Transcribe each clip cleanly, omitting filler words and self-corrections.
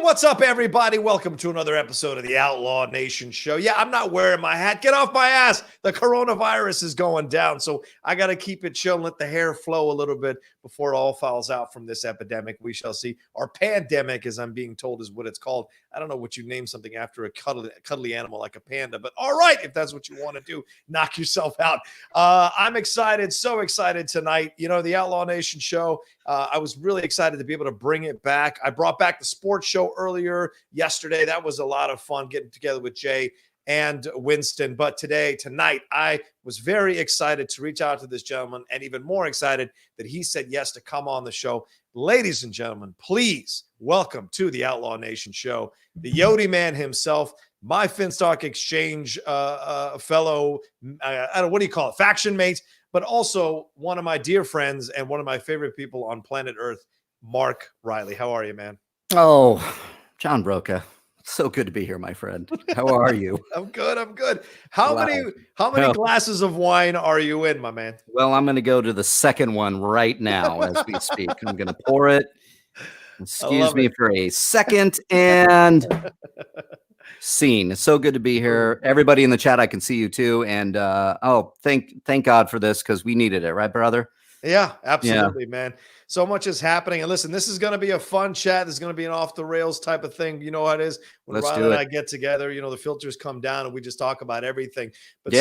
What's up, everybody? Welcome to another episode of the Outlaw Nation Show. Yeah, I'm not wearing my hat. Get off my ass. The coronavirus is going down, so I got to keep it chill and let the hair flow a little bit before it all falls out from this epidemic. We shall see. Or pandemic, as I'm being told, is what it's called. I don't know what you name something after a cuddly animal like a panda, but all right, if that's what you want to do, knock yourself out. I'm excited, so excited tonight. You know, the Outlaw Nation Show, I was really excited to be able to bring it back. I brought back the sports show earlier yesterday. That was a lot of fun getting together with Jay and Winston. But tonight, I was very excited to reach out to this gentleman and even more excited that he said yes to come on the show. Ladies and gentlemen, please welcome to the Outlaw Nation Show, the Yodi man himself, my Finstock Exchange fellow, I don't know, what do you call it, faction mates, but also one of my dear friends and one of my favorite people on planet Earth, Mark Reilly. How are you, man? Oh, John Rocha. So good to be here, my friend. How are you? I'm good. How many glasses of wine are you in, my man? Well, I'm going to go to the second one right now as we speak. I'm going to pour it. Excuse me for a second and scene. It's so good to be here. Everybody in the chat, I can see you too. And thank God for this, because we needed it, right, brother? Yeah, absolutely, man. So much is happening. And listen, this is going to be a fun chat. This is going to be an off the rails type of thing. You know how it is when Riley and I get together, you know, the filters come down and we just talk about everything. But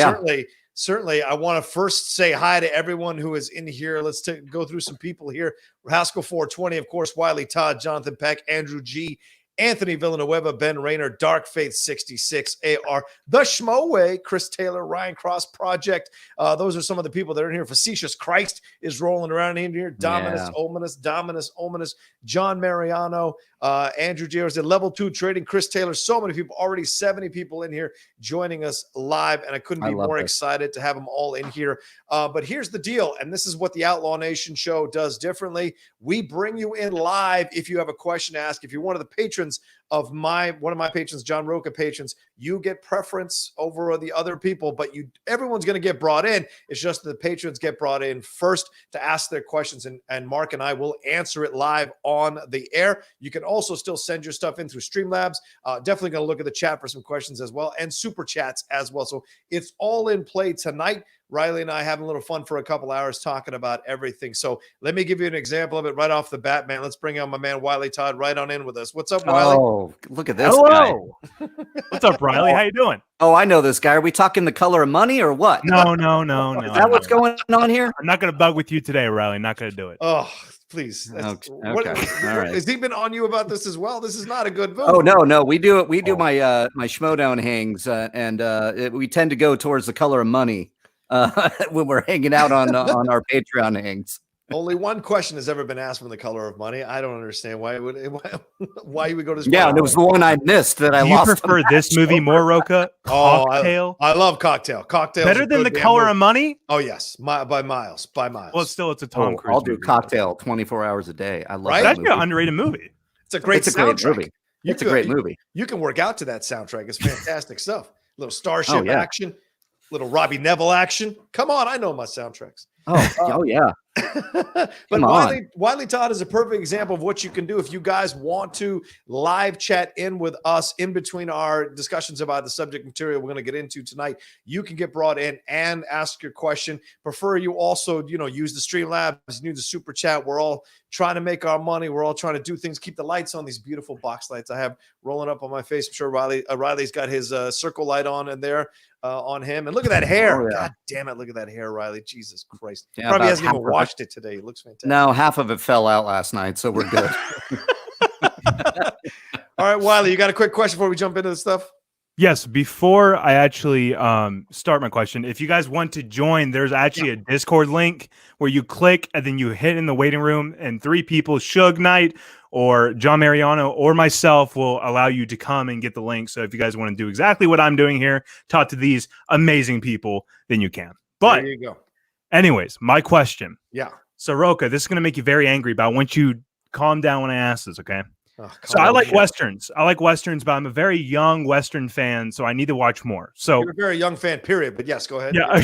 certainly, I want to first say hi to everyone who is in here. Let's go through some people here. Haskell 420, of course, Wiley Todd, Jonathan Peck, Andrew G., Anthony Villanueva, Ben Rayner, Dark Faith 66, AR, The Schmoedown, Chris Taylor, Ryan Cross Project. Those are some of the people that are in here. Facetious Christ is rolling around in here. Dominus, Ominous, John Mariano, Andrew J. at Level 2 Trading, Chris Taylor. So many people, already 70 people in here joining us live, and I couldn't be more excited to have them all in here. But here's the deal, and this is what the Outlaw Nation Show does differently. We bring you in live if you have a question to ask. If you're one of the patrons of one of my patrons, John Rocha patrons, you get preference over the other people, but everyone's going to get brought in. It's just that the patrons get brought in first to ask their questions, and Mark and I will answer it live on the air. You can also still send your stuff in through Streamlabs. Definitely going to look at the chat for some questions as well, and super chats as well. So it's all in play tonight. Riley and I having a little fun for a couple hours talking about everything. So let me give you an example of it right off the bat, man. Let's bring on my man, Wiley Todd, right on in with us. What's up, Wiley? Oh, look at this guy. What's up, Riley? How you doing? Oh, I know this guy. Are we talking The Color of Money or what? No. Is that what's going on here? I'm not going to bug with you today, Riley. Not going to do it. Oh, please. Okay. All right. Has he been on you about this as well? This is not a good move. Oh, no. We do it. We do my Schmoedown hangs, and we tend to go towards The Color of Money when we're hanging out on our Patreon hangs. Only one question has ever been asked from The Color of Money. I don't understand why you would go to this. Yeah, and it was the one I missed that I lost. You prefer this movie more, Rocha? Cocktail? I love Cocktail. Cocktail better than The Color of Money? Oh yes, by miles. Well, it's a Tom Cruise. I'll do Cocktail 24 hours a day. I love That's an underrated movie. It's a great soundtrack. It's a great movie. You can work out to that soundtrack. It's fantastic stuff. Little Starship action, little Robbie Neville action. Come on, I know my soundtracks. Oh yeah. But Wiley Todd is a perfect example of what you can do if you guys want to live chat in with us in between our discussions about the subject material we're going to get into tonight. You can get brought in and ask your question. Prefer you also, use the Streamlabs, use the super chat. We're all trying to make our money. We're all trying to do things, keep the lights on, these beautiful box lights I have rolling up on my face. I'm sure Riley's got his circle light on in there. On him, and look at that hair. God damn it, look at that hair, Riley. Jesus Christ. Yeah, probably hasn't even washed it today. It looks fantastic. No, half of it fell out last night, so we're good. All right, Wiley, you got a quick question before we jump into the stuff? Yes, before I actually start my question, if you guys want to join, there's actually a Discord link where you click and then you hit in the waiting room, and 3 people, Suge Knight or John Mariano or myself, will allow you to come and get the link. So if you guys want to do exactly what I'm doing here, talk to these amazing people, then you can. But there you go. Anyways, my question. Yeah. So Rocha, this is going to make you very angry, but I want you to calm down when I ask this, okay? So I like Westerns. But I'm a very young Western fan, so I need to watch more. So you're a very young fan, period. But yes, go ahead. Yeah.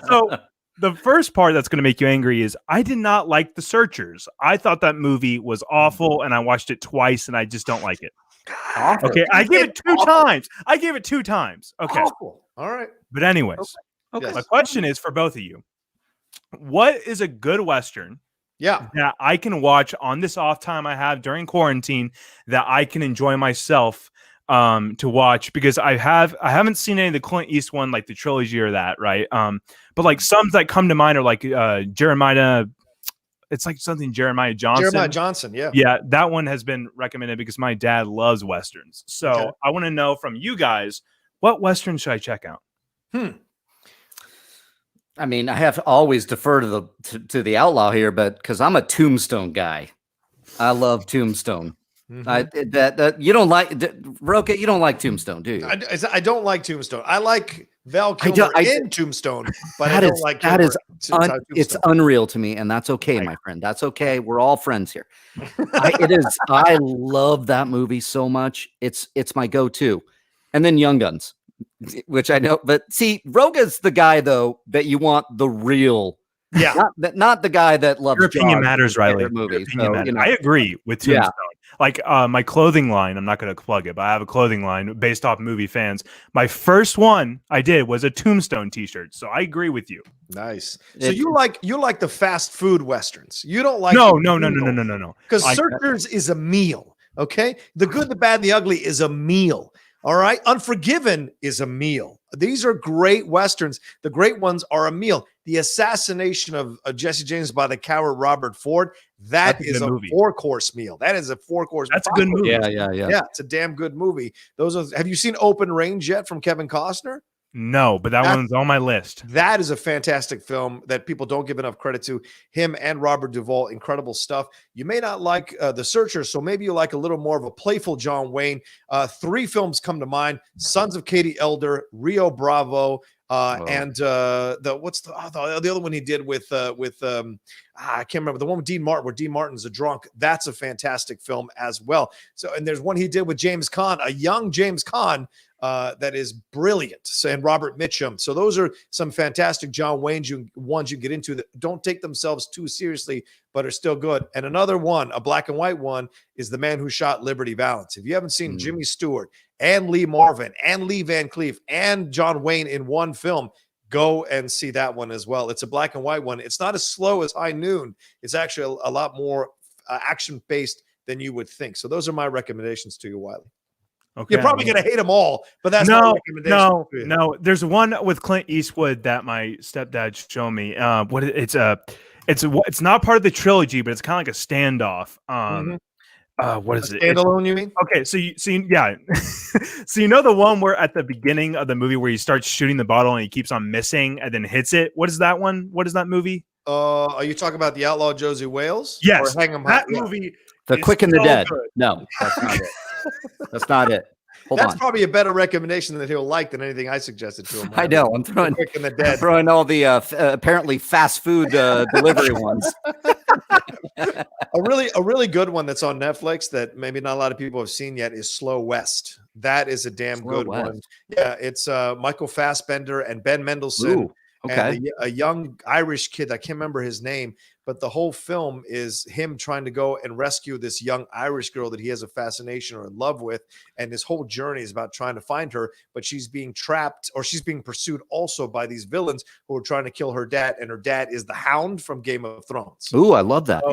So the first part that's going to make you angry is I did not like The Searchers. I thought that movie was awful, and I watched it twice, and I just don't like it. Awful. Okay, I gave it 2 times. I gave it 2 times. Okay. Awful. All right. But anyways, Okay. my question is for both of you. What is a good Western that I can watch on this off time I have during quarantine that I can enjoy myself to watch? Because I haven't seen any of the Clint Eastwood one, like the trilogy or that, right? But like some that come to mind are like Jeremiah. It's like something Jeremiah Johnson. Yeah, that one has been recommended because my dad loves Westerns. So I want to know from you guys, what Western should I check out? I mean, I have to always defer to the Outlaw here, but because I'm a Tombstone guy, I love Tombstone. That you don't like Rocha. You don't like Tombstone, do you? I don't like Tombstone. I like Val Kilmer in Tombstone, but I don't like that is it's Tombstone. unreal to me, and that's okay, my friend. That's okay. We're all friends here. It is. I love that movie so much. It's my go-to, and then Young Guns, which I know. But see, Roga's the guy though that you want the real. Yeah, not the guy that loves. Your opinion matters, Riley. Movies. I agree with Tombstone. Yeah. Like my clothing line, I'm not going to plug it, but I have a clothing line based off movie fans. My first one I did was a Tombstone T-shirt, so I agree with you. Nice. So you like the fast food westerns. You don't like no. Because Searchers is a meal. Okay, The Good, the Bad, the Ugly is a meal. All right, Unforgiven is a meal. These are great westerns. The great ones are a meal. The assassination of Jesse James by the coward Robert Ford, that's is a 4-course meal. That is a 4-course. That's a good movie. Yeah. It's a damn good movie. Have you seen Open Range yet from Kevin Costner? No, but that one's on my list. That is a fantastic film that people don't give enough credit to. Him and Robert Duvall, incredible stuff. You may not like The Searcher, so maybe you like a little more of a playful John Wayne. 3 films come to mind: Sons of Katie Elder, Rio Bravo, and the other one he did with I can't remember, the one with Dean Martin, where Dean Martin's a drunk. That's a fantastic film as well. So, and there's one he did with James Caan, a young James Caan, that is brilliant. So, and Robert Mitchum. So those are some fantastic John Wayne ones you get into that don't take themselves too seriously, but are still good. And another one, a black and white one, is The Man Who Shot Liberty Valance. If you haven't seen Jimmy Stewart and Lee Marvin and Lee Van Cleef and John Wayne in one film, go and see that one as well. It's a black and white one. It's not as slow as High Noon. It's actually a lot more action-based than you would think. So those are my recommendations to you, Wiley. Okay. You're probably going to hate them all, but that's my recommendation. No. There's one with Clint Eastwood that my stepdad showed me. It's not part of the trilogy, but it's kind of like a standoff. What is it? Standalone, you mean? Okay, so so you know the one where at the beginning of the movie where he starts shooting the bottle and he keeps on missing and then hits it. What is that one? What is that movie? Are you talking about the Outlaw Josie Wales? Yes, or Hang 'em that High? movie. The Quick and the Dead. Good. No, that's not it. That's not it. That's probably a better recommendation that he'll like than anything I suggested to him. I know. I'm throwing Quick and the Dead. Throwing all the apparently fast food delivery ones. A really good one that's on Netflix that maybe not a lot of people have seen yet is Slow West. That is a damn good one. Yeah, it's Michael Fassbender and Ben Mendelsohn. Ooh, okay. And a young Irish kid. I can't remember his name, but the whole film is him trying to go and rescue this young Irish girl that he has a fascination or in love with. And his whole journey is about trying to find her, but she's being trapped, or she's being pursued also by these villains who are trying to kill her dad. And her dad is the Hound from Game of Thrones. Ooh, I love that.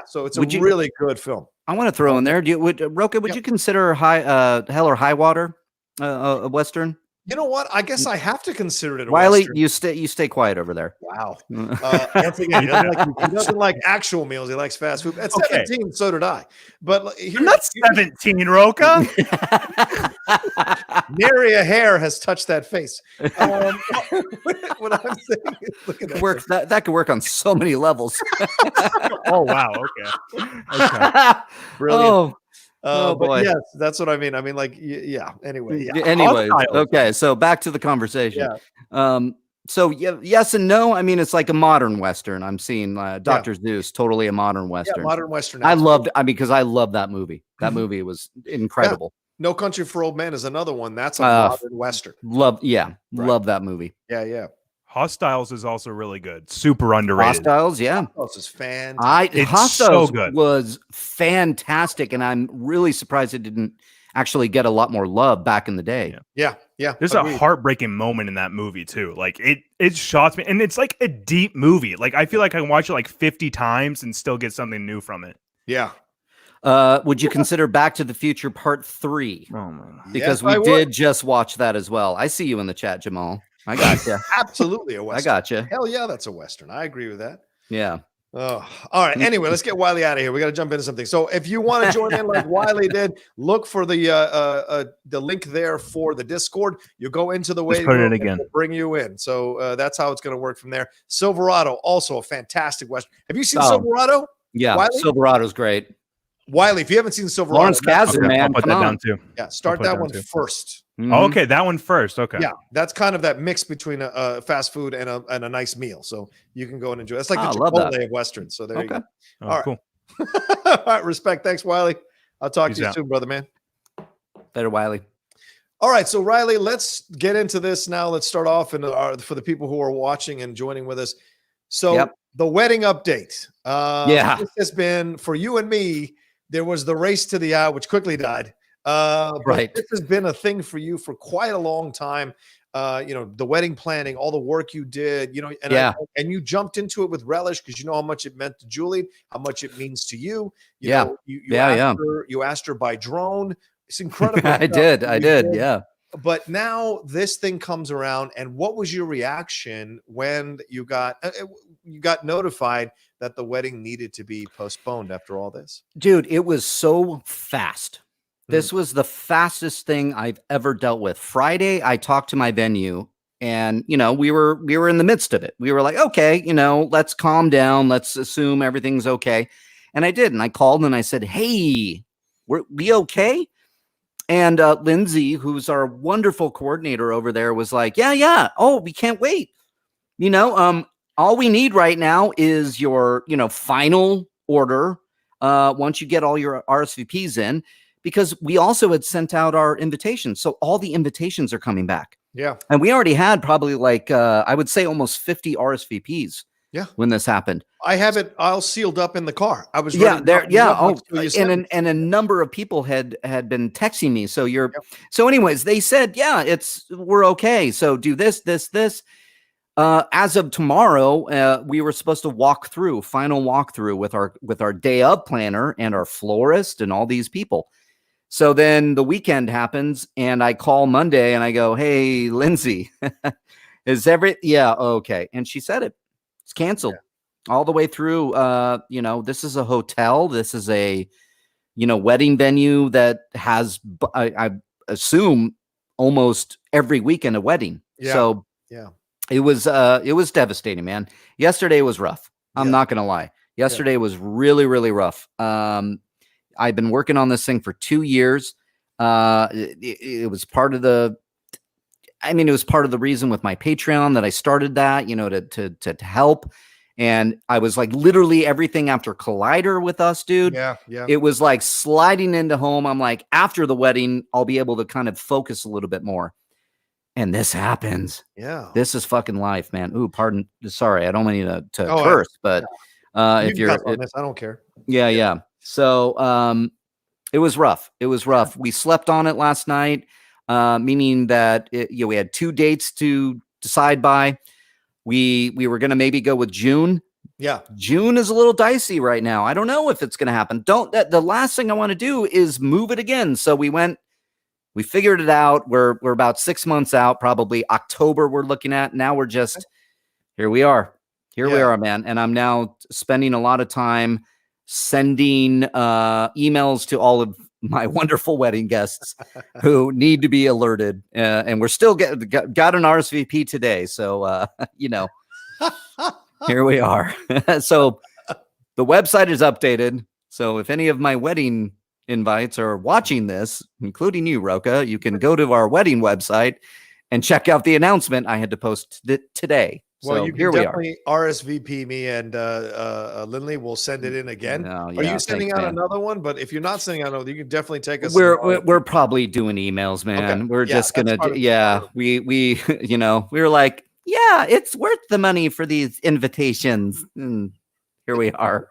So it's really good film. I want to throw in there. Rocha, would you consider Hell or High Water a Western? You know what? I guess I have to consider it a Wiley, Western. you stay quiet over there. Wow. Once again, he doesn't like actual meals. He likes fast food. At 17, so did I. But you're not 17, Rocha. Nary a hair has touched that face. What I'm saying is, look at that. That could work on so many levels. Oh, wow. Okay. Brilliant. But yes, that's what I mean. I mean, like, yeah. Anyway. Yeah. Anyways, okay. So back to the conversation. Yeah. So yes and no. I mean, it's like a modern Western. I'm seeing Dr. Zeus, totally a modern Western. Yeah, modern Western. Because I love that movie. That movie was incredible. Yeah. No Country for Old Men is another one. That's a modern Western. Love that movie. Yeah. Hostiles is also really good. Super underrated. Hostiles, yeah. Hostiles is fantastic. so Hostiles good. was fantastic, and I'm really surprised it didn't actually get a lot more love back in the day. Yeah. There's a heartbreaking moment in that movie too. Like it shocks me, and it's like a deep movie. Like I feel like I can watch it like 50 times and still get something new from it. Yeah. Would you consider Back to the Future Part 3? Oh man, because we did just watch that as well. I see you in the chat, Jamal. I got you. Absolutely a Western. I got you. Hell yeah, that's a Western. I agree with that. Yeah. Oh, all right. Anyway, let's get Wiley out of here. We got to jump into something. So if you want to join in like Wiley did, look for the link there for the Discord. You go into the waiting room, again. We'll bring you in. So that's how it's going to work from there. Silverado, also a fantastic Western. Have you seen Silverado? Yeah, Wiley? Silverado's great. Wiley, if you haven't seen Silverado, Lawrence Kasdan, man, I'll put that down too. Yeah, start that one first. Mm-hmm. Oh, okay, that one first. Okay. Yeah, that's kind of that mix between a fast food and a nice meal. So you can go and enjoy. It's like the Chipotle of Westerns. So there you go. Oh, all right, cool. All right, respect. Thanks, Wiley. I'll talk to you soon, brother, man. Later, Wiley. All right, so Riley, let's get into this now. Let's start off and for the people who are watching and joining with us. So the wedding update. This has been for you and me. There was the race to the which quickly died. But this has been a thing for you for quite a long time. The wedding planning, all the work you did, and you jumped into it with relish because you know how much it meant to Julie, how much it means to you. You asked her by drone. It's incredible. I did. Yeah. But now this thing comes around, and what was your reaction when you got notified that the wedding needed to be postponed after all this? Dude, it was so fast. This was the fastest thing I've ever dealt with. Friday, I talked to my venue, and we were in the midst of it. We were like, okay, let's calm down. Let's assume everything's okay. And I did, and I called and I said, hey, we okay? And Lindsay, who's our wonderful coordinator over there, was like, yeah. Oh, we can't wait. All we need right now is your, final order. Once you get all your RSVPs in, because we also had sent out our invitations. So all the invitations are coming back. Yeah. And we already had probably I would say almost 50 RSVPs. Yeah. When this happened. I have it all sealed up in the car. I was and a number of people had been texting me. So so anyways, they said, we're okay. So do this. As of tomorrow, we were supposed to final walkthrough with our day of planner and our florist and all these people. So then the weekend happens, and I call Monday and I go, hey, Lindsay, is okay. And she said it's canceled all the way through. This is a hotel. This is a, wedding venue that has, I assume, almost every weekend a wedding. Yeah. So it was devastating, man. Yesterday was rough. I'm not going to lie. Yesterday was really, really rough. I've been working on this thing for 2 years. It was part of the reason with my Patreon that I started that, to help. And I was like literally everything after Collider with us, dude. Yeah. It was like sliding into home. I'm like, after the wedding, I'll be able to kind of focus a little bit more. And this happens. Yeah. This is fucking life, man. Ooh, pardon. Sorry. I don't mean to curse, but if you're on this, I don't care. Yeah. So it was rough. We slept on it last night, meaning that we had 2 dates to decide by. We were going to maybe go with June. Yeah. June is a little dicey right now. I don't know if it's going to happen. The last thing I want to do is move it again. So we figured it out. We're about 6 months out, probably October we're looking at. Now we're just, here we are, man. And I'm now spending a lot of time sending emails to all of my wonderful wedding guests who need to be alerted. And we're still got an RSVP today. So, here we are. So the website is updated. So if any of my wedding invites are watching this, including you, Rocha, you can go to our wedding website and check out the announcement I had to post today. Well, so you can here definitely RSVP me, and Lindley will send it in again. Are you sending out another one? But if you're not sending out another, you can definitely take us. We're probably doing emails, man. Okay. We're just gonna we were like, yeah, it's worth the money for these invitations. And here we are.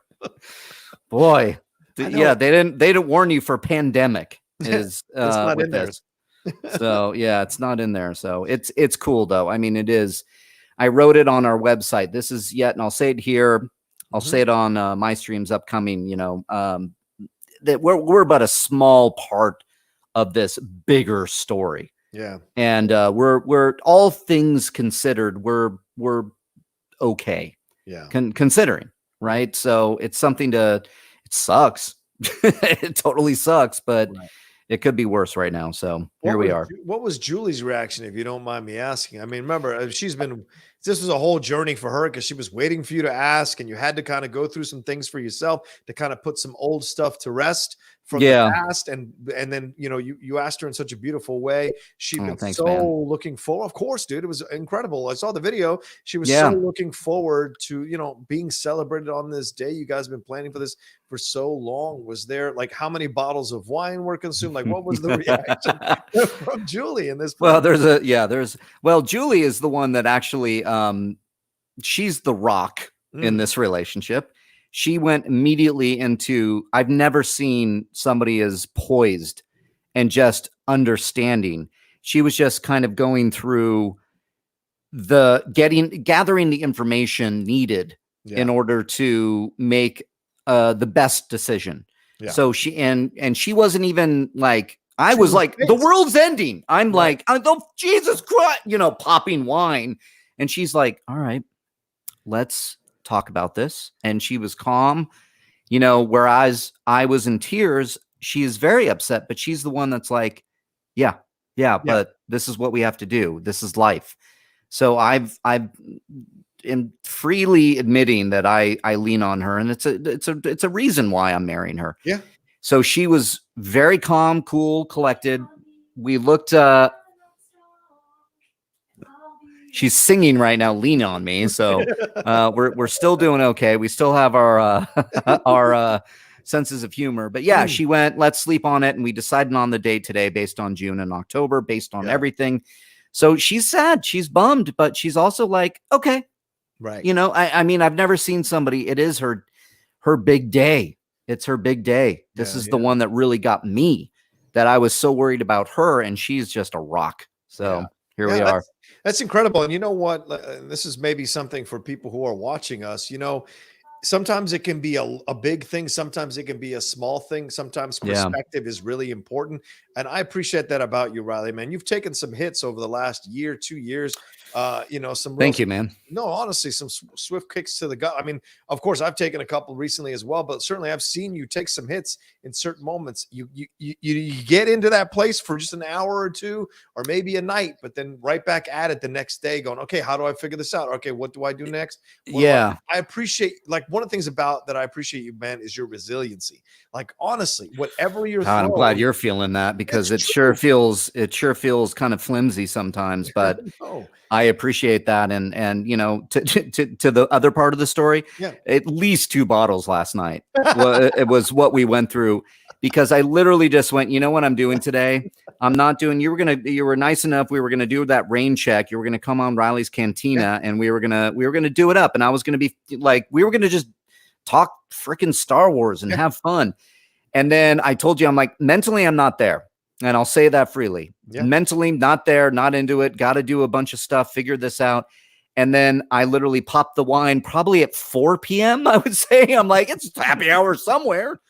Boy, yeah, they didn't warn you for pandemic is it's not with in there. this. So yeah, it's not in there. So it's cool though. I mean, it is. I wrote it on our website. This is yet, and I'll say it here. I'll say it on my streams upcoming. You know, that we're but a small part of this bigger story. Yeah, and we're all things considered, we're okay. Yeah, considering, right? So it's something to. It sucks. It totally sucks, but. Right. It could be worse right now. So here we are. What was Julie's reaction, if you don't mind me asking? I mean, remember, this was a whole journey for her because she was waiting for you to ask, and you had to kind of go through some things for yourself to kind of put some old stuff to rest from the past. And then, you know, you asked her in such a beautiful way. She'd been looking forward. Of course, dude, it was incredible. I saw the video. She was so looking forward to, you know, being celebrated on this day. You guys have been planning for this for so long. Was there, like, how many bottles of wine were consumed? Like, what was the reaction from Julie in this? Well, well, Julie is the one that actually, she's the rock in this relationship. She went immediately into, I've never seen somebody as poised and just understanding. She was just kind of going through gathering the information needed in order to make the best decision. Yeah. So she wasn't even like, I was like, the world's ending. I'm like, oh, Jesus Christ, you know, popping wine. And she's like, all right, let's talk about this. And she was calm, you know, whereas I was in tears. She is very upset, but she's the one that's like, yeah, but this is what we have to do. This is life. So I've am freely admitting that I lean on her, and it's a reason why I'm marrying her. Yeah. So she was very calm, cool, collected. We looked, she's singing right now, Lean on Me. So we're still doing okay. We still have our our senses of humor. But yeah, she went, let's sleep on it. And we decided on the date today based on June and October, based on everything. So she's sad, she's bummed, but she's also like, okay. Right. You know, I mean, I've never seen somebody, it is her big day. It's her big day. This is the one that really got me, that I was so worried about her, and she's just a rock. So here we are. That's incredible. And you know what? This is maybe something for people who are watching us. You know, sometimes it can be a big thing. Sometimes it can be a small thing. Sometimes perspective is really important. And I appreciate that about you, Reilly, man. You've taken some hits over the last year, 2 years. You know, thank you, man. No, honestly, some swift kicks to the gut. I mean, of course, I've taken a couple recently as well, but certainly I've seen you take some hits in certain moments. You get into that place for just an hour or two, or maybe a night, but then right back at it the next day, going, okay, how do I figure this out? Okay, what do I do next? I appreciate, like, one of the things about that I appreciate you, man, is your resiliency. Like, honestly, whatever you're throwing, I'm glad you're feeling that, because it sure feels kind of flimsy sometimes, but I appreciate that. And you know, to the other part of the story, at least 2 bottles last night. Well, it was what we went through, because I literally just went, you know what I'm doing today? I'm not doing, you were nice enough. We were going to do that rain check. You were going to come on Reilly's Cantina, and we were going to do it up. And I was going to be like, we were going to just talk freaking Star Wars and have fun. And then I told you, I'm like, mentally, I'm not there. And I'll say that freely. Mentally, not there, not into it. Got to do a bunch of stuff, figure this out. And then I literally popped the wine probably at 4 p.m. I would say. I'm like, it's happy hour somewhere.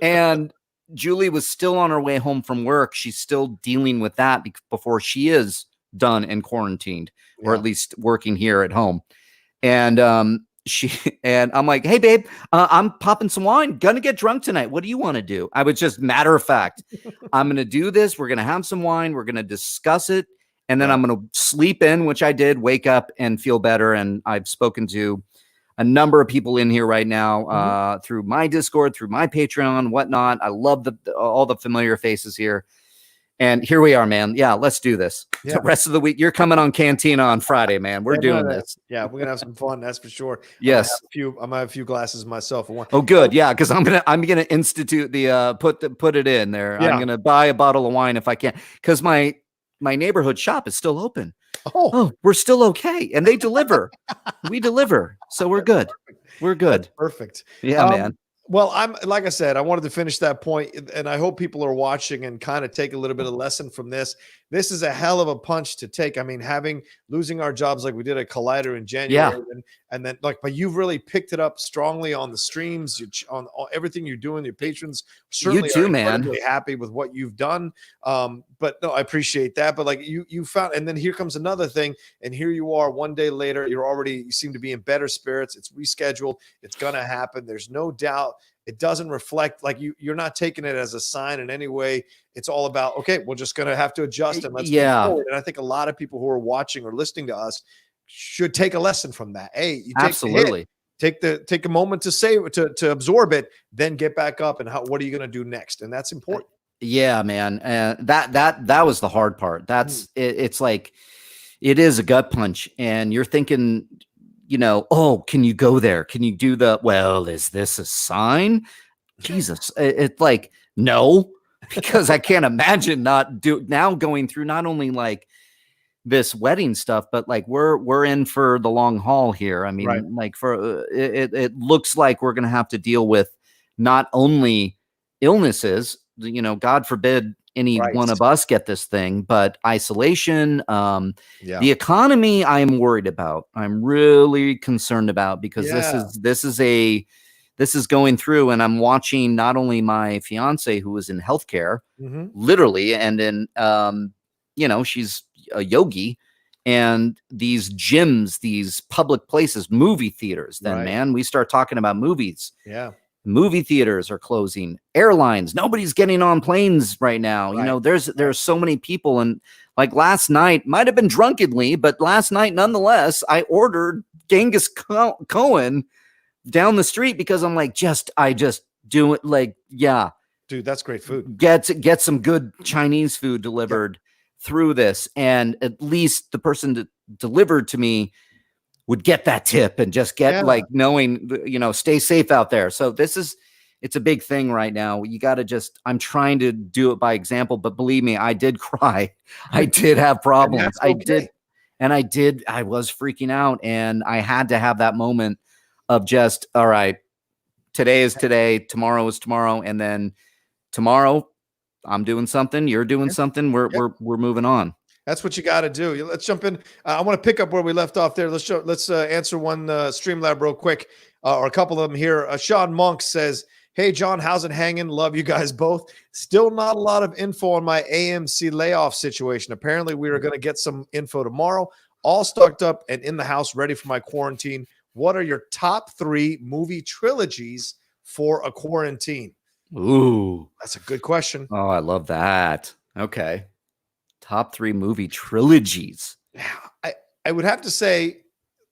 And Julie was still on her way home from work. She's still dealing with that before she is done and quarantined, or at least working here at home. And I'm like, hey babe, I'm popping some wine, gonna get drunk tonight. What do you want to do? I was just matter of fact, I'm gonna do this. We're gonna have some wine. We're gonna discuss it. And then I'm gonna sleep in, which I did, wake up and feel better. And I've spoken to a number of people in here right now, through my Discord, through my Patreon, whatnot. I love all the familiar faces here. And here we are, man. Yeah, let's do this. The rest of the week, you're coming on Cantina on Friday, man. We're doing this. Yeah, we're gonna have some fun. That's for sure. Yes, I might have a few glasses myself. Oh, good. Yeah, because I'm gonna institute the put it in there. I'm gonna buy a bottle of wine if I can, because my neighborhood shop is still open. Oh, we're still okay. And they deliver. We deliver. So we're good. We're good. That's perfect. Yeah, man. Well, like I said, I wanted to finish that point, and I hope people are watching and kind of take a little bit of lesson from this. This is a hell of a punch to take. I mean, losing our jobs like we did at Collider in January, and then but you've really picked it up strongly on the streams, on everything you're doing. Your patrons certainly you too, are man. happy with what you've done. But no, I appreciate that. But like you found, and then here comes another thing, and here you are one day later. You seem to be in better spirits. It's rescheduled. It's gonna happen. There's no doubt. It doesn't reflect like you're not taking it as a sign in any way. It's all about, okay, we're just going to have to adjust and let's move forward. And I think a lot of people who are watching or listening to us should take a lesson from that. Hey, you take absolutely take a moment to say to absorb it, then get back up and what are you going to do next? And that's important. Yeah, man. That was the hard part. That's it's like it is a gut punch, and you're thinking, oh, can you go there? Can you do is this a sign? Jesus. It's like, no, because I can't imagine now going through not only like this wedding stuff, but like we're in for the long haul here. I mean, like it looks like we're going to have to deal with not only illnesses, God forbid any one of us get this thing, but isolation, the economy I'm worried about. I'm really concerned about because this is going through, and I'm watching not only my fiance who is in healthcare, literally, and in, she's a yogi, and these gyms, these public places, movie theaters, man, we start talking about movies. Yeah. Movie theaters are closing. Airlines, nobody's getting on planes right now. There's so many people, and like last night, might have been drunkenly, but last night, nonetheless, I ordered Genghis Cohen down the street because I'm like, I just do it. Like, yeah, dude, that's great food. Get some good Chinese food delivered through this, and at least the person that delivered to me would get that tip and just get like knowing, stay safe out there. So it's a big thing right now. You got to I'm trying to do it by example, but believe me, I did cry. I did have problems. I was freaking out, and I had to have that moment of just, all right, today is today, tomorrow is tomorrow. And then tomorrow I'm doing something, you're doing something, we're moving on. That's what you got to do. Let's jump in. I want to pick up where we left off there. Let's answer one Streamlab real quick, or a couple of them here. Sean Monk says, "Hey John, how's it hanging? Love you guys both. Still not a lot of info on my AMC layoff situation. Apparently, we are going to get some info tomorrow. All stocked up and in the house, ready for my quarantine. What are your top 3 movie trilogies for a quarantine?" Ooh, that's a good question. Oh, I love that. Okay. Top 3 movie trilogies. I would have to say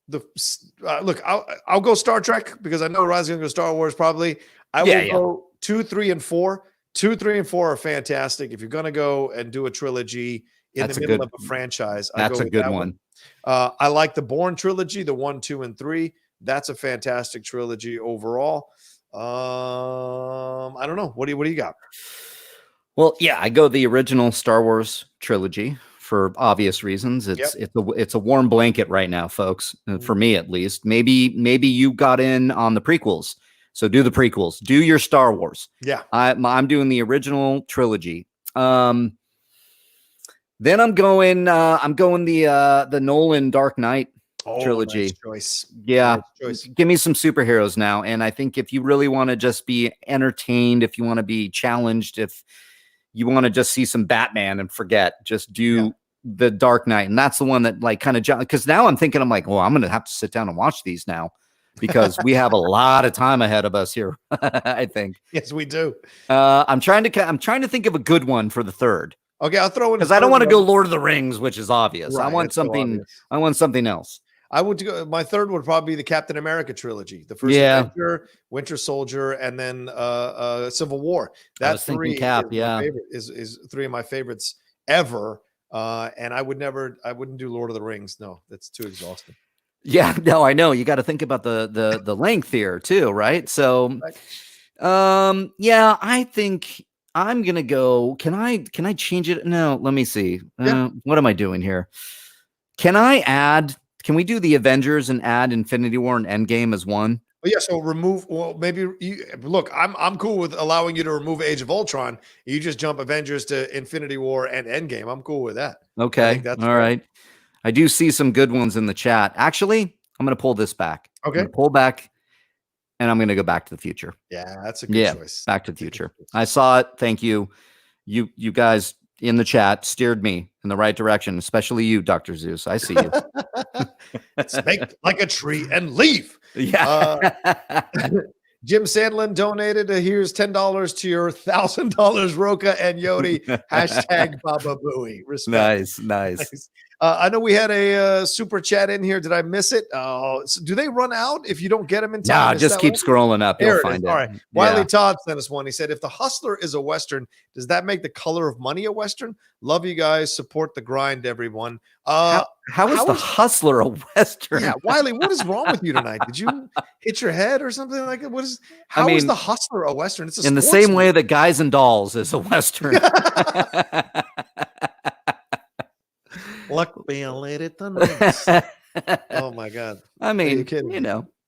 look, I'll go Star Trek because I know Ron's going to go Star Wars probably. I will go 2, 3, and 4. 2, 3, and 4 are fantastic. If you're going to go and do a trilogy in the middle of a franchise, that's a good one. I like the Bourne trilogy, the 1, 2, and 3. That's a fantastic trilogy overall. I don't know. What do you got? Well, I go the original Star Wars trilogy for obvious reasons. It's a warm blanket right now, folks, for me at least. Maybe you got in on the prequels, so do the prequels. Do your Star Wars. Yeah, I'm doing the original trilogy. Then I'm going the Nolan Dark Knight trilogy. Nice choice. Yeah, nice choice. Give me some superheroes now, and I think if you really want to just be entertained, if you want to be challenged, if you want to just see some Batman and forget, just do the Dark Knight. And that's the one that like kind of, because now I'm thinking, I'm like, well, I'm going to have to sit down and watch these now because we have a lot of time ahead of us here. I think. Yes, we do. I'm trying to think of a good one for the third. Okay. I'll throw in, because I don't want to go Lord of the Rings, which is obvious. Right, I want something else. I would go. My third would probably be the Captain America trilogy. The first Avenger, Winter Soldier, and then Civil War. That 3 is 3 of my favorites ever. And I wouldn't do Lord of the Rings. No, that's too exhausting. Yeah, no, I know. You got to think about the length here too, right? So, I think I'm gonna go. Can I change it? No, let me see. What am I doing here? Can we do the Avengers and add Infinity War and Endgame as one? Yeah, so remove. Well, maybe look. I'm cool with allowing you to remove Age of Ultron. You just jump Avengers to Infinity War and Endgame. I'm cool with that. Okay, I think that's all right. I do see some good ones in the chat. Actually, I'm going to pull this back. Okay, I'm going to pull back, and I'm going to go Back to the Future. Yeah, that's a good choice. Back to the Future. I saw it. Thank you. You guys in the chat steered me in the right direction, especially you, Dr. Zeus. I see you. Snake like a tree and leave. Yeah. Jim Sandlin donated. Here's $10 to your $1,000 Rocha and Yodi. # Baba Booey. Respect. Nice. I know we had a super chat in here. Did I miss it? So do they run out if you don't get them in time? Yeah, just keep scrolling up. You'll find it. All right. Wiley Todd sent us one. He said, if The Hustler is a Western, does that make The Color of Money a Western? Love you guys. Support the grind, everyone. How is The Hustler a Western? Yeah, Wiley, what is wrong with you tonight? Did you hit your head or something like that? How is The Hustler a Western? It's in the same way that Guys and Dolls is a Western. Luck being late at the night. Oh my God! I mean,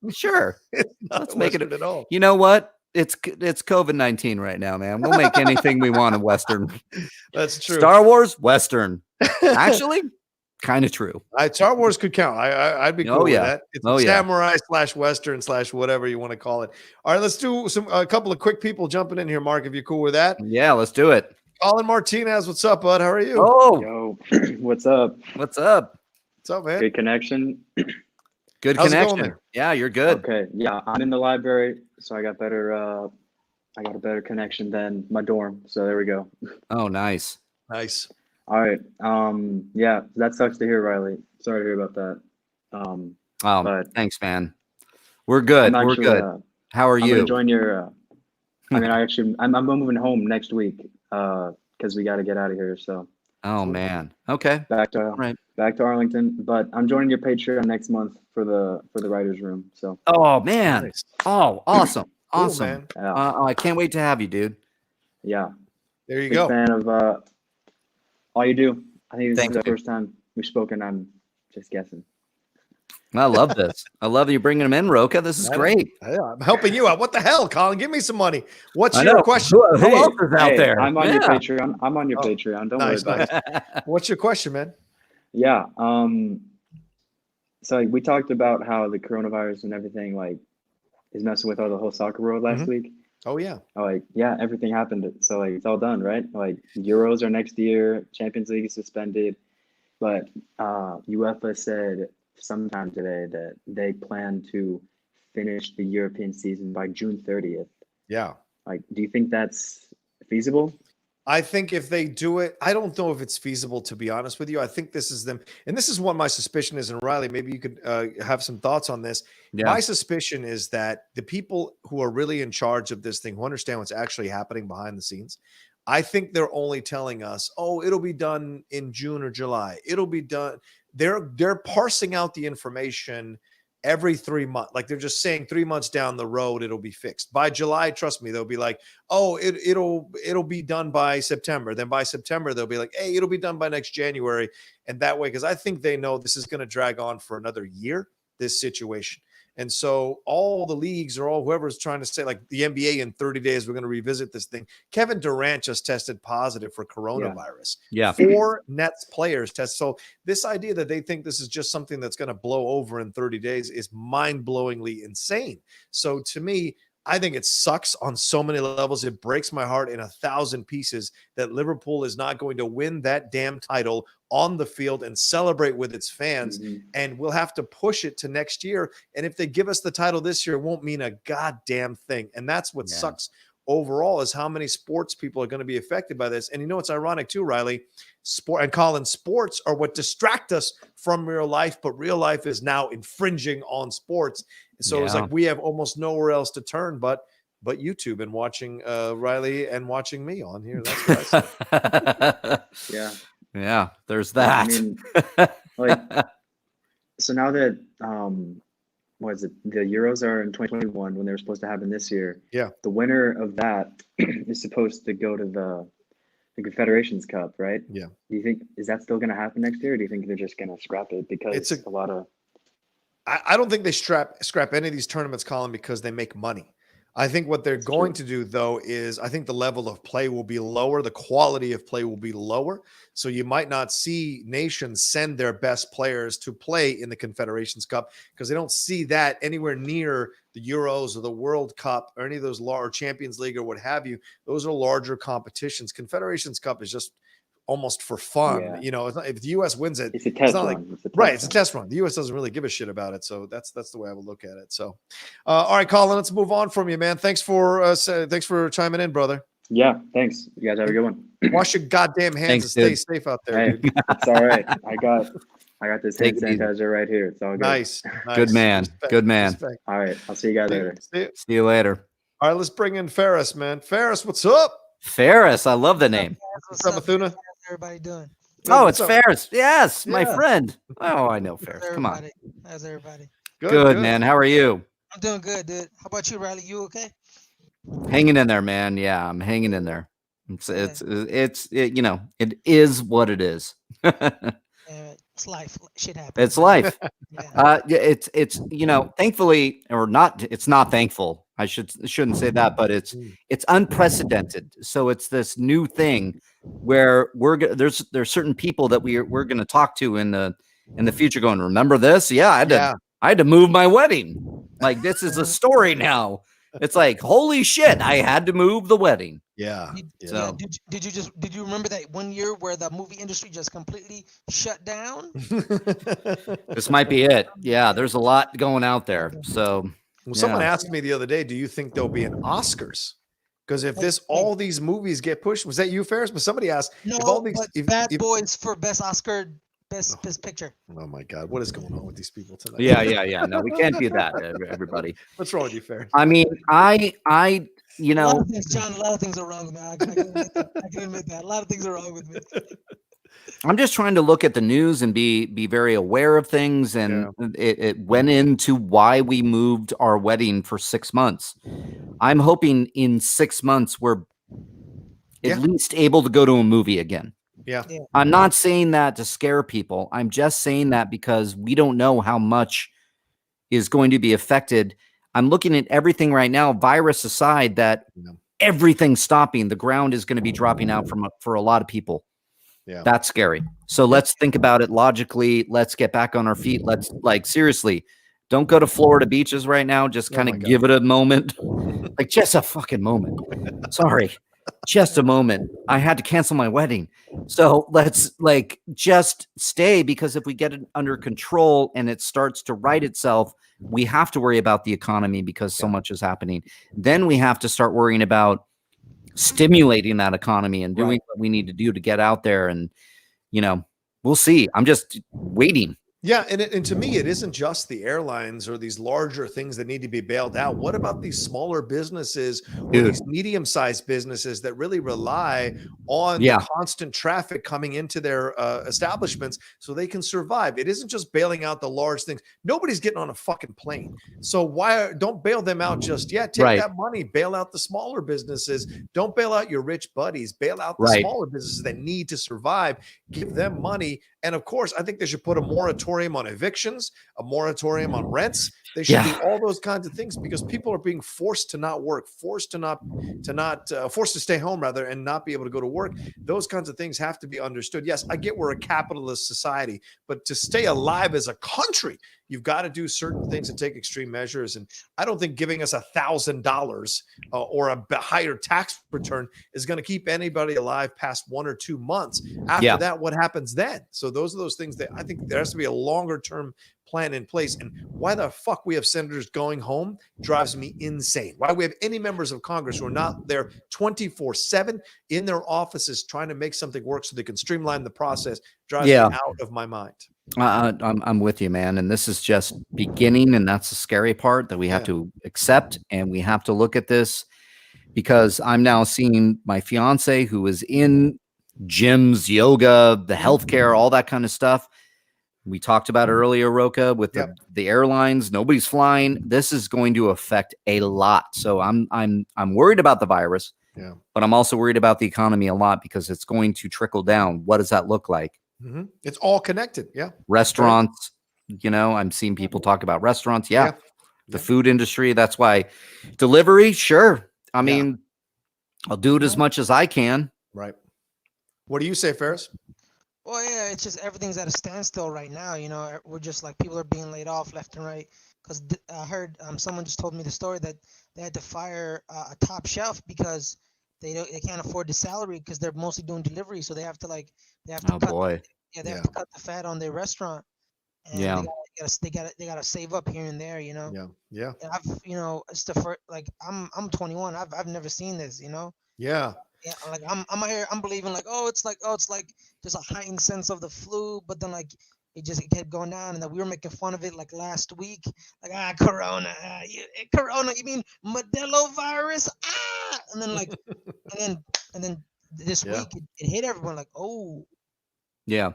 sure. Let's make it at all. You know what? It's COVID-19 right now, man. We'll make anything we want a Western. That's true. Star Wars Western, actually, kind of true. Star Wars could count. I'd be cool with that. It's samurai / Western / whatever you want to call it. All right, let's do a couple of quick people jumping in here. Mark, if you're cool with that. Yeah, let's do it. Colin Martinez, what's up, bud? How are you? Yo, what's up? What's up, man? Good connection. Good How's connection. It going, yeah, you're good. Okay, yeah, I'm in the library, so I got a better connection than my dorm. So there we go. Oh, nice. All right. Yeah, that sucks to hear, Reilly. Sorry to hear about that. But thanks, man. We're good. We're good. How are you? I'm enjoying your. I'm moving home next week. Because we got to get out of here. So. Oh man. Okay. Back to Arlington, but I'm joining your Patreon next month for the writers' room. So. Oh man. Nice. Oh, awesome. Awesome. Cool, man. I can't wait to have you, dude. Yeah. There you go. Fan of all you do. I think this is the first time we've spoken. I'm just guessing. I love this. I love you bringing them in, Rocha. This is great. I'm helping you out. What the hell, Colin? Give me some money. What's your question? Who else is out there? I'm on your Patreon. I'm on your Patreon. Don't worry about it. What's your question, man? Yeah. So we talked about how the coronavirus and everything is messing with the whole soccer world last week. Oh yeah. Everything happened. So it's all done, right? Euros are next year. Champions League is suspended, but UEFA said sometime today that they plan to finish the European season by June 30th. Yeah. Do you think that's feasible? I think if they do it, I don't know if it's feasible, to be honest with you. I think this is them. And this is what my suspicion is. And Reilly, maybe you could have some thoughts on this. Yeah. My suspicion is that the people who are really in charge of this thing, who understand what's actually happening behind the scenes, I think they're only telling us, oh, it'll be done in June or July. It'll be done. They're parsing out the information every 3 months. They're just saying 3 months down the road, it'll be fixed. By July, trust me, they'll be like, oh, it'll be done by September. Then by September, they'll be like, hey, it'll be done by next January. And that way, because I think they know this is going to drag on for another year, this situation. And so all the leagues or whoever's trying to say, the NBA in 30 days, we're going to revisit this thing. Kevin Durant just tested positive for coronavirus. Yeah. 4 Nets players test. So this idea that they think this is just something that's going to blow over in 30 days is mind-blowingly insane. So to me, I think it sucks on so many levels. It breaks my heart in 1,000 pieces that Liverpool is not going to win that damn title on the field and celebrate with its fans. And we'll have to push it to next year. And if they give us the title this year, it won't mean a goddamn thing. And that's what sucks overall, is how many sports people are going to be affected by this. And you know, it's ironic too, Reilly, sports are what distract us from real life, but real life is now infringing on sports. So it's we have almost nowhere else to turn but YouTube and watching Reilly and watching me on here. That's what I say. Yeah, there's that. I mean, so now that what is it? The Euros are in 2021 when they were supposed to happen this year. Yeah. The winner of that is supposed to go to the Confederations Cup, right? Yeah. Do you think is that still going to happen next year? Or do you think they're just going to scrap it because It's a lot of? I don't think they scrap any of these tournaments, Colin, because they make money. I think what they're going to do, though, is I think the level of play will be lower. The quality of play will be lower. So you might not see nations send their best players to play in the Confederations Cup because they don't see that anywhere near the Euros or the World Cup or any of those large Champions League or what have you. Those are larger competitions. Confederations Cup is just almost for fun. Yeah. You know, if the U.S. wins it, It's a test not run. it's a test run. The U.S. doesn't really give a shit about it, so that's the way I would look at it. So, all right, Colin, let's move on from you, man. Thanks for chiming in, brother. Yeah, thanks. You guys have a good one. Wash your goddamn hands and stay safe out there. Hey, dude. it's all right. I got this hand sanitizer right here. It's all good. Nice. Good man. Respect. Good man. Respect. All right, I'll see you guys later. See you later. All right, let's bring in Ferris, man. Ferris, what's up? Ferris, I love the name. What's up, Athena? How's everybody doing? Oh, it's Ferris. Yes, my friend. Oh, I know Ferris. Come on. How's everybody? Good, man. How are you? I'm doing good, dude. How about you, Riley? You okay? Hanging in there, man. Yeah, I'm hanging in there. It's you know, it is what it is. It's life. Shit happens. It's life. Yeah. It's you know, thankfully or not. It's not thankful. I shouldn't say that, but it's unprecedented. So it's this new thing where there's certain people that we're going to talk to in the future. Going, remember this? Yeah, I had to move my wedding. Like this is a story now. It's like, holy shit, I had to move the wedding. Yeah. So, did you remember that one year where the movie industry just completely shut down? This might be it. Yeah, there's a lot going out there. So, someone asked me the other day, do you think there'll be an Oscars? Because if all these movies get pushed, was that you, Ferris? But somebody asked, no, if all these, Bad Boys for best Oscar. Best picture. Oh my God, what is going on with these people tonight? Yeah. No, we can't do that, everybody. What's wrong with you, Ferris? I mean, I you know, John, a lot of things are wrong with me. I can admit that. A lot of things are wrong with me. I'm just trying to look at the news and be very aware of things, and it went into why we moved our wedding for 6 months. I'm hoping in 6 months we're at least able to go to a movie again. Yeah. I'm not saying that to scare people. I'm just saying that because we don't know how much is going to be affected. I'm looking at everything right now, virus aside, that everything's stopping. The ground is going to be dropping out for a lot of people. Yeah. That's scary. So let's think about it logically. Let's get back on our feet. Let's seriously, don't go to Florida beaches right now. Just kind of give it a moment. Like just a fucking moment. Sorry. Just a moment. I had to cancel my wedding. So let's just stay, because if we get it under control and it starts to right itself, we have to worry about the economy because so much is happening. Then we have to start worrying about stimulating that economy and doing what we need to do to get out there. And, we'll see. I'm just waiting. Yeah, and to me, it isn't just the airlines or these larger things that need to be bailed out. What about these smaller businesses or these medium-sized businesses that really rely on the constant traffic coming into their establishments so they can survive? It isn't just bailing out the large things. Nobody's getting on a fucking plane. So don't bail them out just yet. Take that money, bail out the smaller businesses. Don't bail out your rich buddies. Bail out the smaller businesses that need to survive. Give them money. And of course, I think they should put a moratorium on evictions, a moratorium on rents. They should do all those kinds of things, because people are being forced to not work, forced to stay home rather, and not be able to go to work. Those kinds of things have to be understood. Yes, I get we're a capitalist society, but to stay alive as a country, you've got to do certain things and take extreme measures. And I don't think giving us $1,000 or a higher tax return is going to keep anybody alive past 1 or 2 months. After that, what happens then? So those are those things that I think there has to be a longer term plan in place. And why the fuck we have senators going home drives me insane. Why we have any members of Congress who are not there 24/7 in their offices trying to make something work so they can streamline the process drives me out of my mind. I'm with you, man. And this is just beginning. And that's the scary part that we have to accept. And we have to look at this, because I'm now seeing my fiance, who is in gyms, yoga, the healthcare, all that kind of stuff. We talked about it earlier, Rocha, with the airlines. Nobody's flying. This is going to affect a lot. So I'm worried about the virus. Yeah. But I'm also worried about the economy a lot because it's going to trickle down. What does that look like? It's all connected. Yeah. Restaurants, I'm seeing people talk about restaurants. Yeah. The food industry. That's why delivery. Sure. I mean, I'll do it as much as I can. Right. What do you say, Ferris? Well, yeah, it's just everything's at a standstill right now. We're just like people are being laid off left and right. Because I heard someone just told me the story that they had to fire a top chef because they can't afford the salary because they're mostly doing delivery, so they have to Oh boy. They have to cut the fat on their restaurant. And they gotta save up here and there. Yeah. And I've it's the first, like I'm 21. I've never seen this. Yeah. Yeah, like I'm here. I'm believing like it's like just a heightened sense of the flu, but then like it kept going down, and then we were making fun of it like last week, like Corona, Corona. You mean Modelo virus? And then like and then this week it hit everyone like yeah.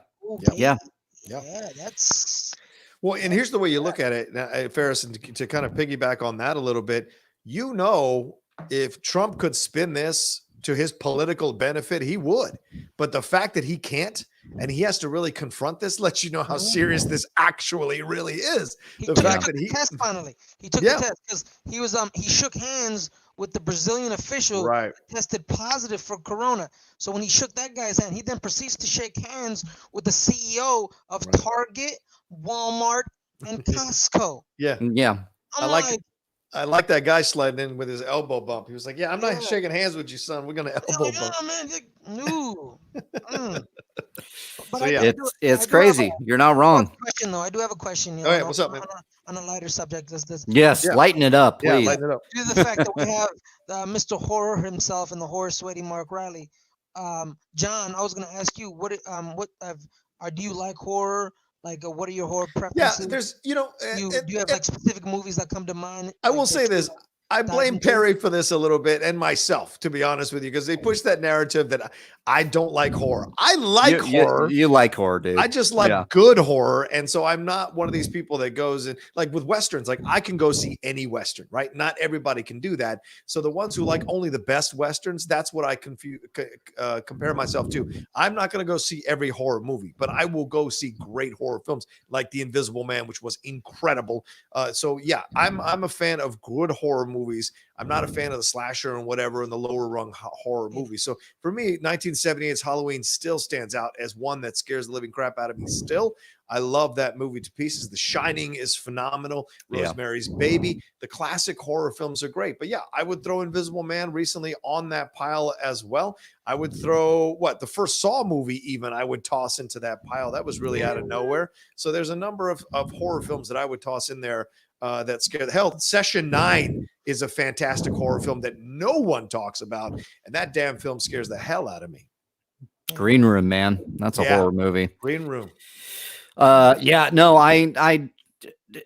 That's well, and here's the way you look at it, now, Ferris, and to kind of piggyback on that a little bit. If Trump could spin this to his political benefit, he would. But the fact that he can't, and he has to really confront this, lets you know how serious this actually really is. He took the test finally. He took the test because he was he shook hands with the Brazilian official that tested positive for corona. So when he shook that guy's hand, he then proceeds to shake hands with the CEO of Target, Walmart, and Costco. Yeah. I like that guy sliding in with his elbow bump. He was like, "Yeah, I'm not shaking hands with you, son. We're gonna elbow bump." Man, no. But it's crazy. You're not wrong. I do have a question. All right, what's up, man? On a lighter subject, lighten it up, please. Yeah, lighten it up. Due to the fact that we have Mr. Horror himself and the horror sweaty Mark Reilly, John, I was gonna ask you do you like horror? Like, what are your horror preferences? Yeah, there's, do you have like specific movies that come to mind? I will say this. I blame Perry for this a little bit and myself, to be honest with you, because they push that narrative that I don't like horror. I like horror. You like horror, dude. I just like good horror. And so I'm not one of these people that goes and like with Westerns, like I can go see any Western, right? Not everybody can do that. So the ones who like only the best Westerns, that's what I compare myself to. I'm not going to go see every horror movie, but I will go see great horror films like The Invisible Man, which was incredible. So yeah, I'm a fan of good horror movies. I'm not a fan of the slasher and whatever in the lower rung horror movies. So for me, 1978's Halloween still stands out as one that scares the living crap out of me still. I love that movie to pieces. The Shining is phenomenal. Rosemary's Baby. The classic horror films are great. But yeah, I would throw Invisible Man recently on that pile as well. I would throw the first Saw movie even I would toss into that pile. That was really out of nowhere. So there's a number of horror films that I would toss in there that scare the hell. Session 9 is a fantastic horror film that no one talks about. And that damn film scares the hell out of me. Green Room, man. That's a horror movie. Green Room.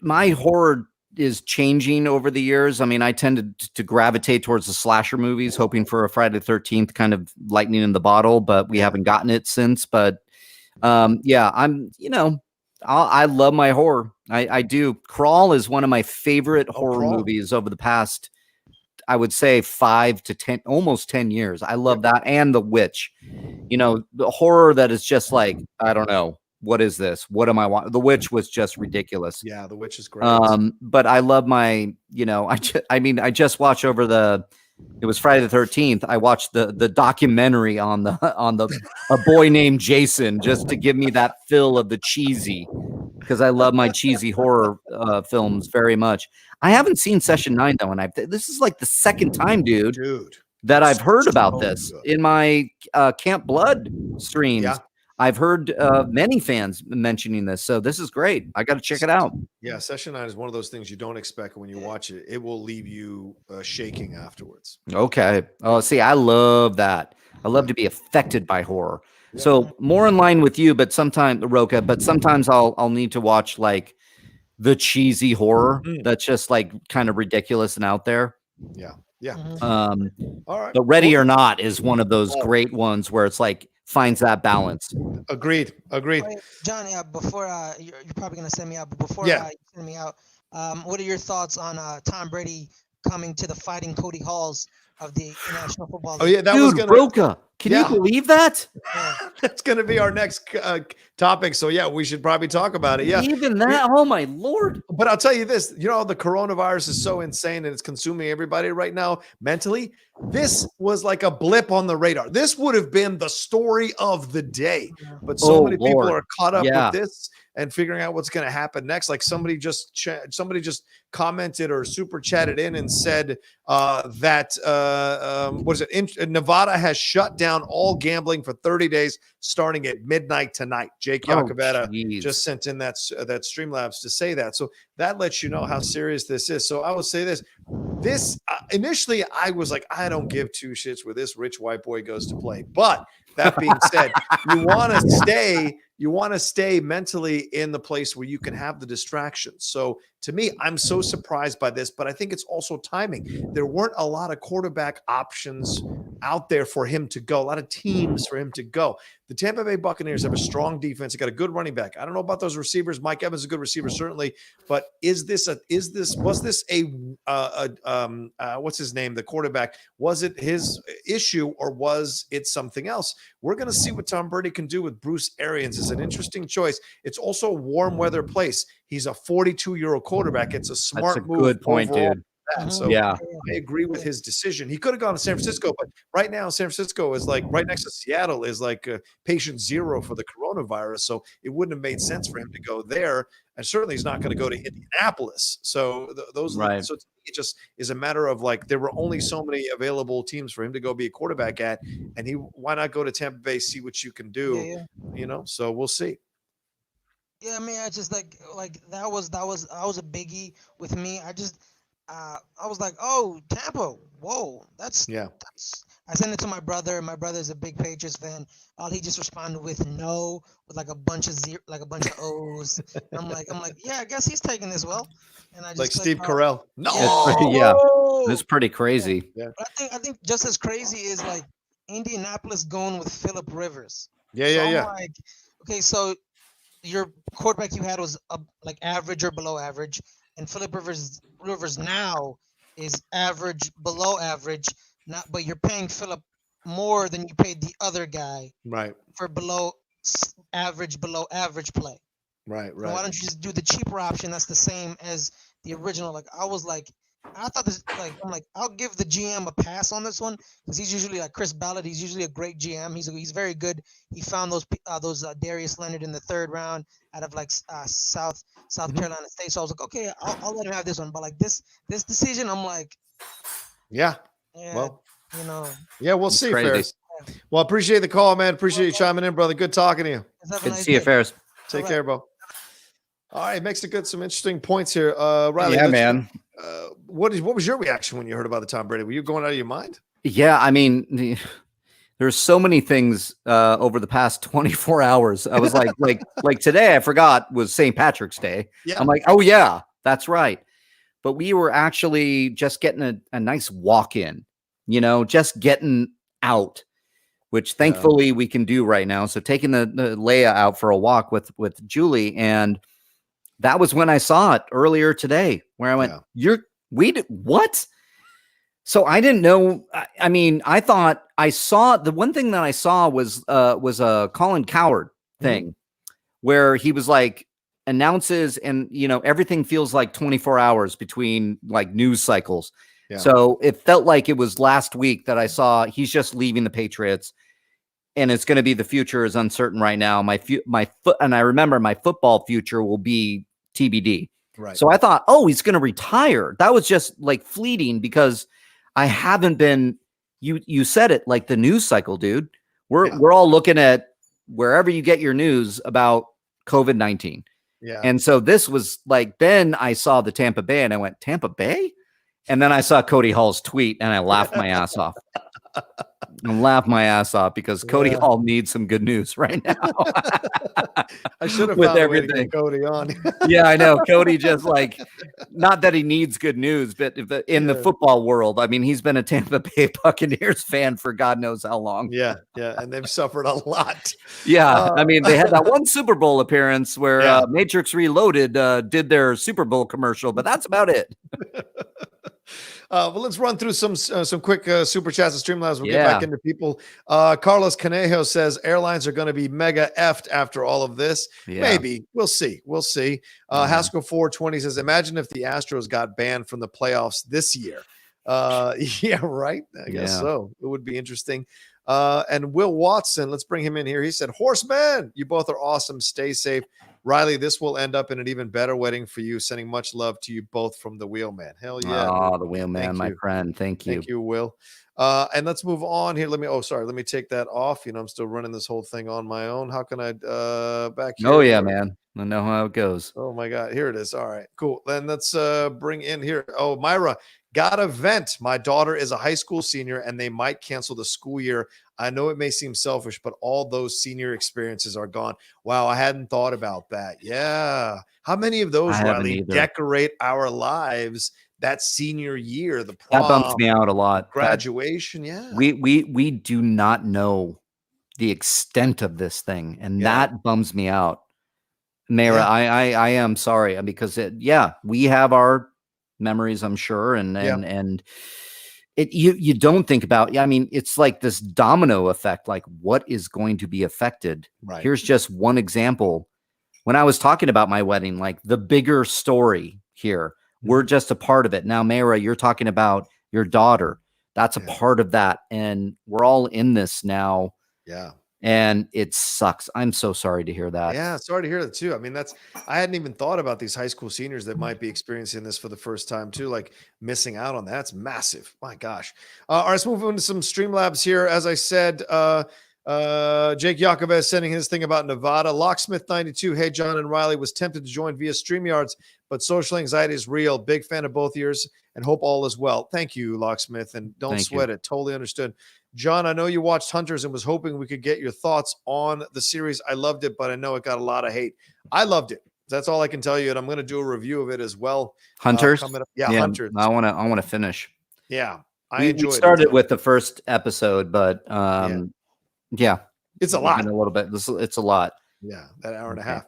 My horror is changing over the years. I mean, I tended to gravitate towards the slasher movies, hoping for a Friday the 13th kind of lightning in the bottle, but we haven't gotten it since. But I love my horror. I do. Crawl is one of my favorite horror movies over the past, I would say 5 to 10, almost 10 years. I love that. And The Witch, the horror that is just like, I don't know. What is this? What am I watching? The Witch was just ridiculous. Yeah, The Witch is great. But I love my, I just watched it was Friday the 13th. I watched the documentary on a boy named Jason just to give me that fill of the cheesy, because I love my cheesy horror films very much. I haven't seen Session 9 though, and this is like the second time, dude, that I've heard about this in my Camp Blood streams. Yeah. I've heard many fans mentioning this, so this is great. I got to check it out. Yeah, Session 9 is one of those things you don't expect when you watch it. It will leave you shaking afterwards. Okay. Oh, see, I love that. I love to be affected by horror. Yeah. So more in line with you, but sometimes Rocha. But sometimes I'll need to watch like the cheesy horror that's just like kind of ridiculous and out there. Yeah. Yeah. All right. But Ready or Not is one of those great ones where it's like finds that balance. Agreed. John, before you're probably gonna send me out, but before you send me out, what are your thoughts on Tom Brady coming to the Fighting Cody Halls of the National Football Oh League. yeah, that Dude, was gonna. Rocha, can you believe that? Yeah. That's gonna be our next topic. So yeah, we should probably talk about it. Yeah, Even that. Oh my Lord. but I'll tell you this, the coronavirus is so insane and it's consuming everybody right now mentally. This was like a blip on the radar. This would have been the story of the day. But so many people are caught up with this and figuring out what's going to happen next. Like somebody just commented or super chatted in and said that Nevada has shut down all gambling for 30 days starting at midnight tonight. Jake Yacovetta just sent in that Streamlabs to say that. So that lets you know how serious this is. So I will say this. Initially, I was like, I don't give two shits where this rich white boy goes to play. But that being said, you want to stay mentally in the place where you can have the distractions. So to me, I'm so surprised by this, but I think it's also timing. There weren't a lot of quarterback options out there for him to go, a lot of teams for him to go. The Tampa Bay Buccaneers have a strong defense. They got a good running back. I don't know about those receivers. Mike Evans is a good receiver, certainly, but was this what's his name? The quarterback, was it his issue or was it something else? We're going to see what Tom Brady can do with Bruce Arians. It's an interesting choice. It's also a warm weather place. He's a 42-year-old quarterback. It's a smart move. Good point, overall. dude. So yeah, I agree with his decision. He could have gone to San Francisco, but right now San Francisco is like right next to Seattle is like patient zero for the coronavirus. So it wouldn't have made sense for him to go there. And certainly he's not going to go to Indianapolis. So those right. So it just is a matter of like there were only so many available teams for him to go be a quarterback at, and why not go to Tampa Bay, see what you can do, So we'll see. Yeah, I mean, I just like that was a biggie with me. I was like, oh, Tampa, whoa, that's. I sent it to my brother. My brother's a big Patriots fan. All he just responded with no, with like a bunch of O's. And I'm like, yeah, I guess he's taking this well. And I just like Steve Carell. No, it's pretty crazy. Yeah. But I think just as crazy is like Indianapolis going with Phillip Rivers. Yeah. I'm like, okay, so your quarterback you had was like average or below average. And Phillip Rivers now is average, below average, but you're paying Phillip more than you paid the other guy, right? For below average play, right. So why don't you just do the cheaper option? That's the same as the original. Like I thought this. Like I'm like, I'll give the GM a pass on this one because he's usually like Chris Ballard. He's usually a great GM. He's very good. He found those Darius Leonard in the third round out of like South Carolina State. So I was like, okay, I'll let him have this one. But like this decision, I'm like, yeah. Well, yeah, we'll see, Ferris. Well, appreciate the call, man. Appreciate you chiming in, brother. Good talking to you. Good to see you, Ferris. Take care, bro. All right, makes some interesting points here. Riley, yeah, man. What was your reaction when you heard about the Tom Brady? Were you going out of your mind? Yeah, I mean, there's so many things over the past 24 hours. I was like today, I forgot was St. Patrick's Day. Yeah. I'm like, oh yeah, that's right. But we were actually just getting a nice walk in, just getting out, which thankfully we can do right now. So taking the Leia out for a walk with Julie, and that was when I saw it earlier today, where I went, what? So I didn't know. I mean, I thought I saw the one thing that I saw was a Colin Cowherd thing where he was like announces and, everything feels like 24 hours between like news cycles. Yeah. So it felt like it was last week that I saw he's just leaving the Patriots and it's going to be the future is uncertain right now. And I remember my football future will be TBD. Right. So I thought, oh, he's going to retire. That was just like fleeting because I haven't been, you said it, like the news cycle, dude. We're all looking at wherever you get your news about COVID-19. Yeah. And so this was like, then I saw the Tampa Bay and I went, Tampa Bay? And then I saw Cody Hall's tweet and I laughed my ass off. Because Cody Hall needs some good news right now. I should have found everything a way to get Cody on. Yeah, I know. Cody just like, not that he needs good news, but in the football world, I mean, he's been a Tampa Bay Buccaneers fan for God knows how long. Yeah, and they've suffered a lot. Yeah, I mean, they had that one Super Bowl appearance where Matrix Reloaded did their Super Bowl commercial, but that's about it. Well, let's run through some quick super chats and Streamlabs. We'll get back into people. Carlos Canejo says airlines are going to be mega effed after all of this. Maybe. We'll see. Haskell 420 says, imagine if the Astros got banned from the playoffs this year. Yeah, right. I guess so. It would be interesting. And Will Watson, let's bring him in here. He said, Horseman, you both are awesome. Stay safe. Riley, this will end up in an even better wedding for you. Sending much love to you both from the Wheelman. Hell yeah. Oh, the Wheelman, my friend. Thank you. Thank you, Will. And let's move on here. Let me take that off. I'm still running this whole thing on my own. How can I back here? Oh, yeah, man. I know how it goes. Oh my God. Here it is. All right, cool. Then let's bring in here. Oh, Myra, gotta vent. My daughter is a high school senior and they might cancel the school year. I know it may seem selfish, but all those senior experiences are gone. Wow, I hadn't thought about that. Yeah. How many of those, Riley, decorate our lives that senior year? The prom, that bumps me out a lot. Graduation, We do not know the extent of this thing, and that bums me out. Mara, I am sorry because we have our memories, I'm sure, and you don't think about. I mean, it's like this domino effect. Like, what is going to be affected? Right. Here's just one example. When I was talking about my wedding, like the bigger story here, we're just a part of it. Now, Mara, you're talking about your daughter. That's a part of that, and we're all in this now. Yeah. And it sucks. I'm so sorry to hear that. Yeah, sorry to hear that too. I mean, I hadn't even thought about these high school seniors that might be experiencing this for the first time too, like missing out on that. That's massive. My gosh. All right, let's move on to some Streamlabs here. As I said, Jake Yakovez sending his thing about Nevada. Locksmith 92. Hey, John and Riley, was tempted to join via StreamYards, but social anxiety is real. Big fan of both yours and hope all is well. Thank you, Locksmith, and don't sweat it. Totally understood. John, I know you watched Hunters and was hoping we could get your thoughts on the series. I loved it, but I know it got a lot of hate. I loved it. That's all I can tell you, and I'm going to do a review of it as well. Hunters? Coming up. Yeah, Hunters. I want to finish. Yeah, I enjoyed it. We started with the first episode, but it's a lot. A little bit. It's a lot. Yeah, that hour and a half.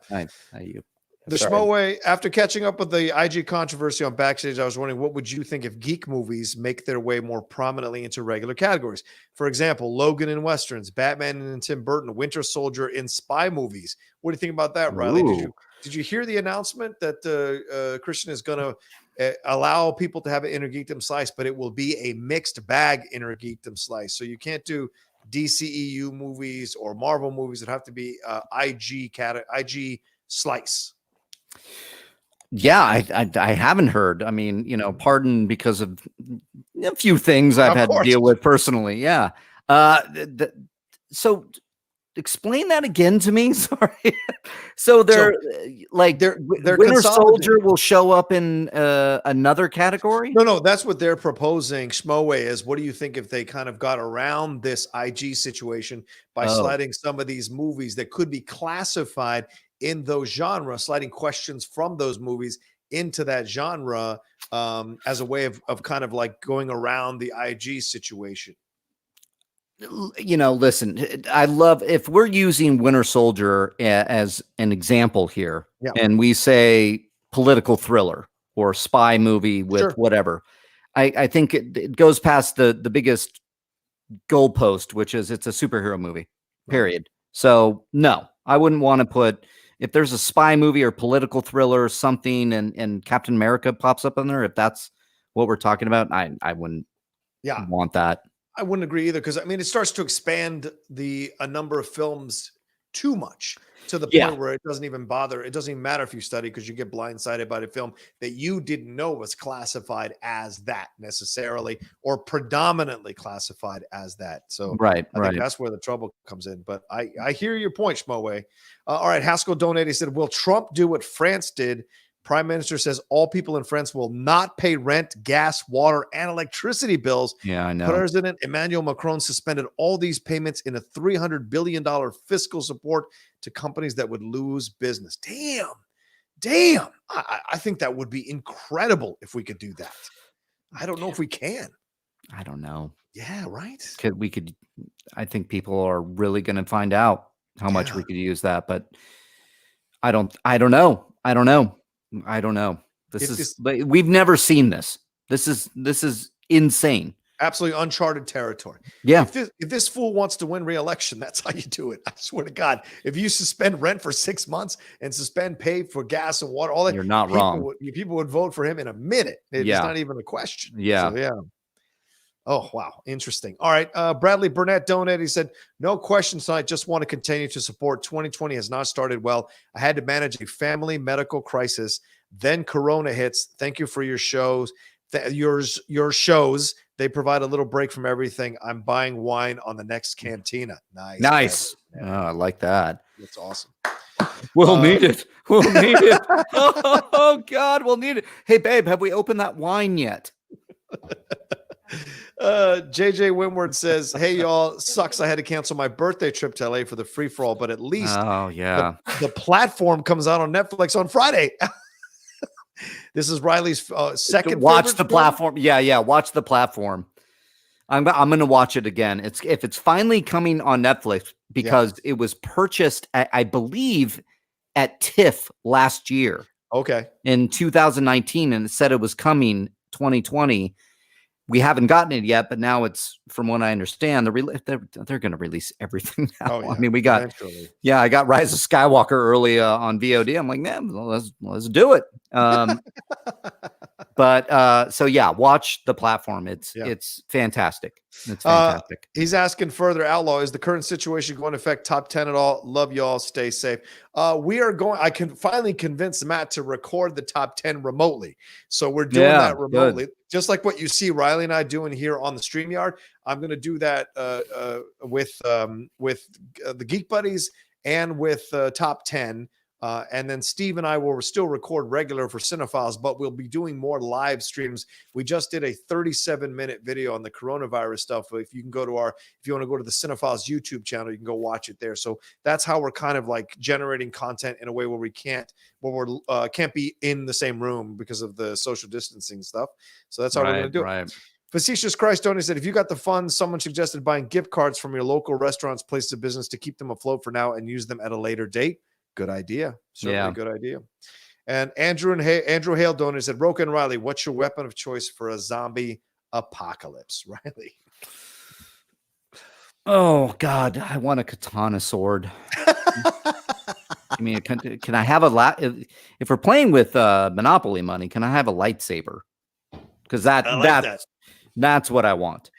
The Sorry. Schmoe, after catching up with the IG controversy on Backstage, I was wondering, what would you think if geek movies make their way more prominently into regular categories? For example, Logan in Westerns, Batman in Tim Burton, Winter Soldier in spy movies. What do you think about that, Riley? Did you hear the announcement that Christian is going to allow people to have an Inner Geekdom slice, but it will be a mixed bag Inner Geekdom slice? So you can't do DCEU movies or Marvel movies. It have to be IG slice. Yeah, I haven't heard. I mean, pardon because of a few things I've had to deal with personally. Yeah. So explain that again to me. Sorry. So their Winter Soldier will show up in another category? No, that's what they're proposing. Schmoe is, what do you think if they kind of got around this IG situation by sliding some of these movies that could be classified in those genres, sliding questions from those movies into that genre as a way of kind of like going around the IG situation? Listen, I love, if we're using Winter Soldier as an example here, and we say political thriller or spy movie with whatever, I think it goes past the biggest goalpost, which is it's a superhero movie, period. So no, I wouldn't want to put, if there's a spy movie or political thriller or something and Captain America pops up in there, if that's what we're talking about, I wouldn't want that. I wouldn't agree either, because I mean, it starts to expand a number of films too much to the point where it doesn't even bother. It doesn't even matter if you study, because you get blindsided by the film that you didn't know was classified as that necessarily, or predominantly classified as that. So I think that's where the trouble comes in. But I hear your point, Schmoe. All right, Haskell donated. He said, will Trump do what France did? Prime Minister says all people in France will not pay rent, gas, water, and electricity bills. Yeah, I know. President Emmanuel Macron suspended all these payments in a $300 billion fiscal support to companies that would lose business. Damn. I think that would be incredible if we could do that. I don't know if we can. I don't know. Yeah, right. I think people are really going to find out how much we could use that, but I don't know. We've never seen this. This is insane. Absolutely uncharted territory. Yeah. If this fool wants to win re-election, that's how you do it. I swear to God. If you suspend rent for 6 months and suspend pay for gas and water, all that, you're not wrong. People would vote for him in a minute. It's not even a question. Yeah. So, yeah. Oh, wow. Interesting. All right. Bradley Burnett donated. He said, no questions tonight. Just want to continue to support. 2020 has not started well. I had to manage a family medical crisis. Then Corona hits. Thank you for your shows. Your shows. They provide a little break from everything. I'm buying wine on the next cantina. Nice. Oh, I like that. That's awesome. We'll need it. We'll need it. Oh, God, we'll need it. Hey, babe, have we opened that wine yet? JJ Winward says, hey, y'all, sucks I had to cancel my birthday trip to LA for the free-for-all, but at least the platform comes out on Netflix on Friday. This is Riley's second. Watch the platform. Yeah. Watch the platform. I'm going to watch it again. If it's finally coming on Netflix because it was purchased, I believe, at TIFF last year. Okay. In 2019, and it said it was coming 2020. We haven't gotten it yet, but now it's, from what I understand, they're going to release everything now. Oh, yeah. I mean, I got Rise of Skywalker early on VOD. I'm like, man, let's do it. But so yeah, watch the platform. It's fantastic. It's fantastic. He's asking further, Outlaw, is the current situation going to affect top 10 at all? Love y'all. Stay safe. I can finally convince Matt to record the top 10 remotely. So we're doing that remotely. Good. Just like what you see Riley and I doing here on the StreamYard. I'm going to do that with the Geek Buddies and with top 10. And then Steve and I will still record regular for Cinephiles, but we'll be doing more live streams. We just did a 37-minute video on the coronavirus stuff. If you want to go to the Cinephiles YouTube channel, you can go watch it there. So that's how we're kind of like generating content in a way where we can't be in the same room because of the social distancing stuff. So that's how we're going to do it. Right. Facetious Christ Donny said, if you got the funds, someone suggested buying gift cards from your local restaurants, places of business to keep them afloat for now and use them at a later date. Good idea. Certainly good idea. And Andrew Hale Donor said, Rocha and Riley, what's your weapon of choice for a zombie apocalypse? Riley. Oh, God. I want a katana sword. I mean, can I have if we're playing with Monopoly money, can I have a lightsaber? Because that's what I want.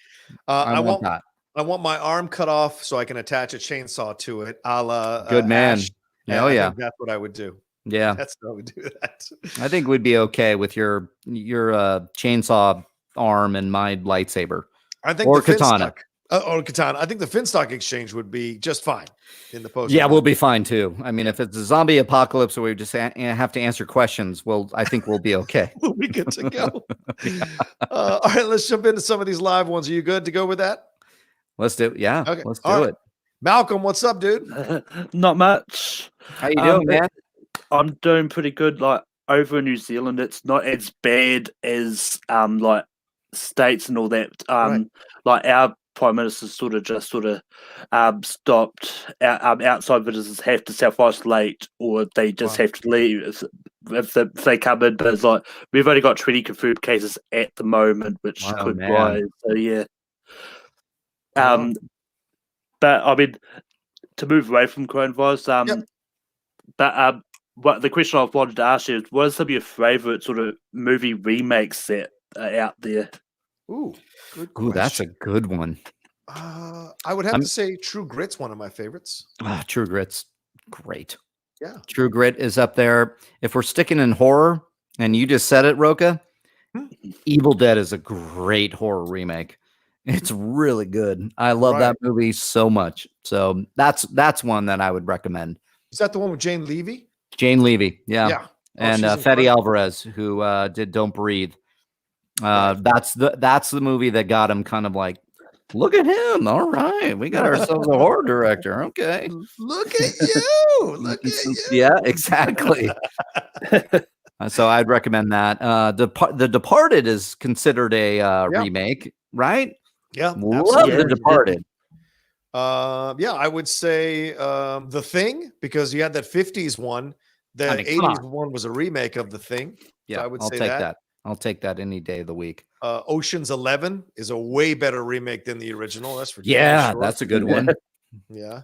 I want that. I want my arm cut off so I can attach a chainsaw to it. A la good man. Ash. Oh yeah, that's what I would do. Yeah, that's how I would do that. I think we'd be okay with your chainsaw arm and my lightsaber. I think katana. Or katana. I think the Finstock Exchange would be just fine in the post. Yeah, we'll be fine too. I mean, if it's a zombie apocalypse where we just have to answer questions, I think we'll be okay. We'll be good to go. All right, let's jump into some of these live ones. Are you good to go with that? Let's do it. Yeah, okay. Let's do it. Malcolm, what's up, dude? Not much. How you doing, man? I'm doing pretty good. Like over in New Zealand, it's not as bad as like states and all that. Like our Prime Minister sort of stopped outside visitors have to self-isolate or they just have to leave if they come in. But it's like we've only got 20 confirmed cases at the moment, which could rise. So yeah. But I mean, to move away from coronavirus, but what the question I wanted to ask you is, what are some of your favorite sort of movie remakes that are out there? Ooh, good question. Ooh, that's a good one. I would have to say True Grit's one of my favorites. True Grit's great. Yeah, True Grit is up there. If we're sticking in horror, and you just said it, Rocha, Evil Dead is a great horror remake. It's really good. I love that movie so much. So that's one that I would recommend. Is that the one with Jane Levy? Jane Levy, yeah. And Fede Alvarez, who did Don't Breathe. That's the movie that got him kind of like, look at him. All right, we got ourselves a horror director. Okay. Look at you. Look at you. Yeah, exactly. So I'd recommend that. The Departed is considered a remake, right? Yeah, love The Departed. I would say The Thing, because you had that 50s one. The 80s one was a remake of The Thing. Yeah, so I would I'll say take that. I'll take that any day of the week. Ocean's 11 is a way better remake than the original. That's for yeah, sure. that's a good one. Yeah.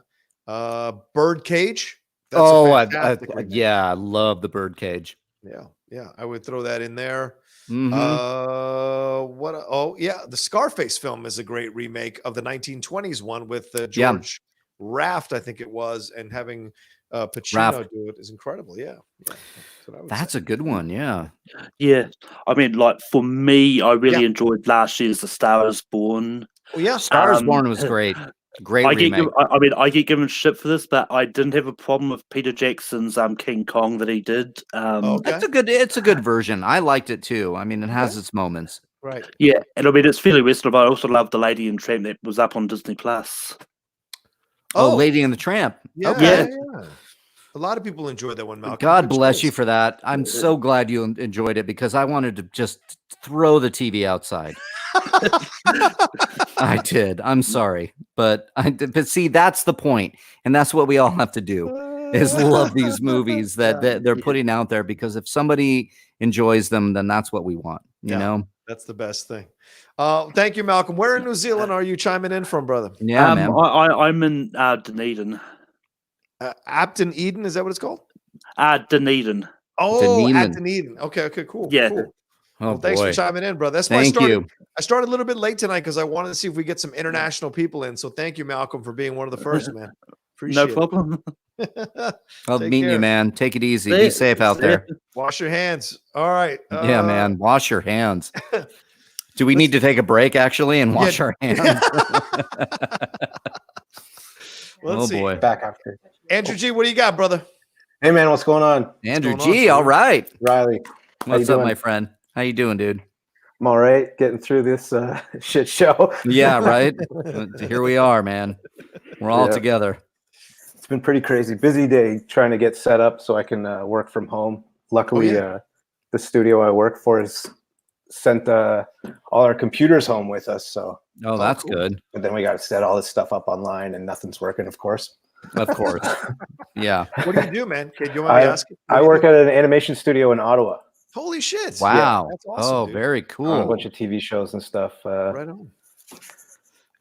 Birdcage. That's I love the Birdcage. Yeah, I would throw that in there. Mm-hmm. The Scarface film is a great remake of the 1920s one with George Raft, I think it was, and having Pacino do it is incredible. Yeah. That's a good one. Yeah. I mean, like for me, I really enjoyed last year's The Star Is Born. Oh yeah, Star Is Born was great. Great remake. I get given shit for this, but I didn't have a problem with Peter Jackson's King Kong that he did. It's a good version. I liked it too. I mean, it has its moments. Right. Yeah, and I mean it's fairly Western, but I also love The Lady and Tramp that was up on Disney Plus. Oh, Lady and the Tramp. Yeah. A lot of people enjoy that one, Malcolm. God bless you for that. I'm so glad you enjoyed it because I wanted to just throw the TV outside. I did. I'm sorry, but see, that's the point, and that's what we all have to do is love these movies that they're putting out there. Because if somebody enjoys them, then that's what we want. You know, that's the best thing. Thank you, Malcolm. Where in New Zealand are you chiming in from, brother? Yeah, man. I'm in Dunedin. Apton Eden, is that what it's called? Dunedin. Oh, Dunedin. Okay, cool. Yeah. Cool. Oh, thanks for chiming in, brother. That's why I started a little bit late tonight because I wanted to see if we get some international people in. So thank you, Malcolm, for being one of the first, man. Appreciate no problem. I'll meet you, man. Take it easy. Be safe out there. Wash your hands. All right. Yeah, man. Wash your hands. Do we need to take a break actually and wash our hands? Let's see. Boy. Back after. Andrew G, what do you got, brother? Hey, man, what's going on? Andrew G, all right. Riley. What's up, my friend? How you doing, dude? I'm all right. Getting through this shit show. Yeah, right? Here we are, man. We're all together. It's been pretty crazy. Busy day trying to get set up so I can work from home. Luckily, the studio I work for has sent all our computers home with us. So that's good. But then we got to set all this stuff up online and nothing's working, of course. Of course. Yeah. What do you do, man? Can you want me to ask? I work at an animation studio in Ottawa. Holy shit. Wow. That's awesome, dude. Very cool. A bunch of TV shows and stuff. Right on.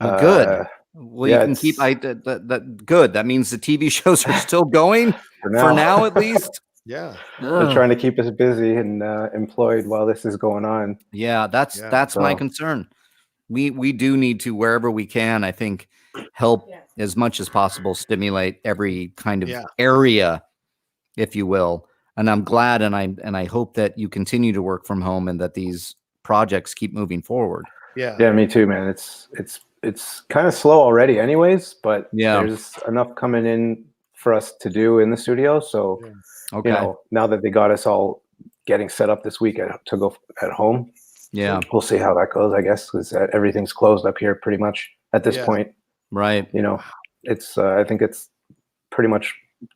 Good. Well, you can keep that good. That means the TV shows are still going for now at least. Yeah. They're trying to keep us busy and employed while this is going on. Yeah, that's my concern. We do need to, wherever we can, I think, help as much as possible, stimulate every kind of area, if you will. And I'm glad, and I hope that you continue to work from home and that these projects keep moving forward. Yeah, me too, man. It's kind of slow already, anyways. But there's enough coming in for us to do in the studio. So, you know, now that they got us all getting set up this week to go at home, we'll see how that goes. I guess because everything's closed up here pretty much at this point. Right. You know, it's I think it's pretty much.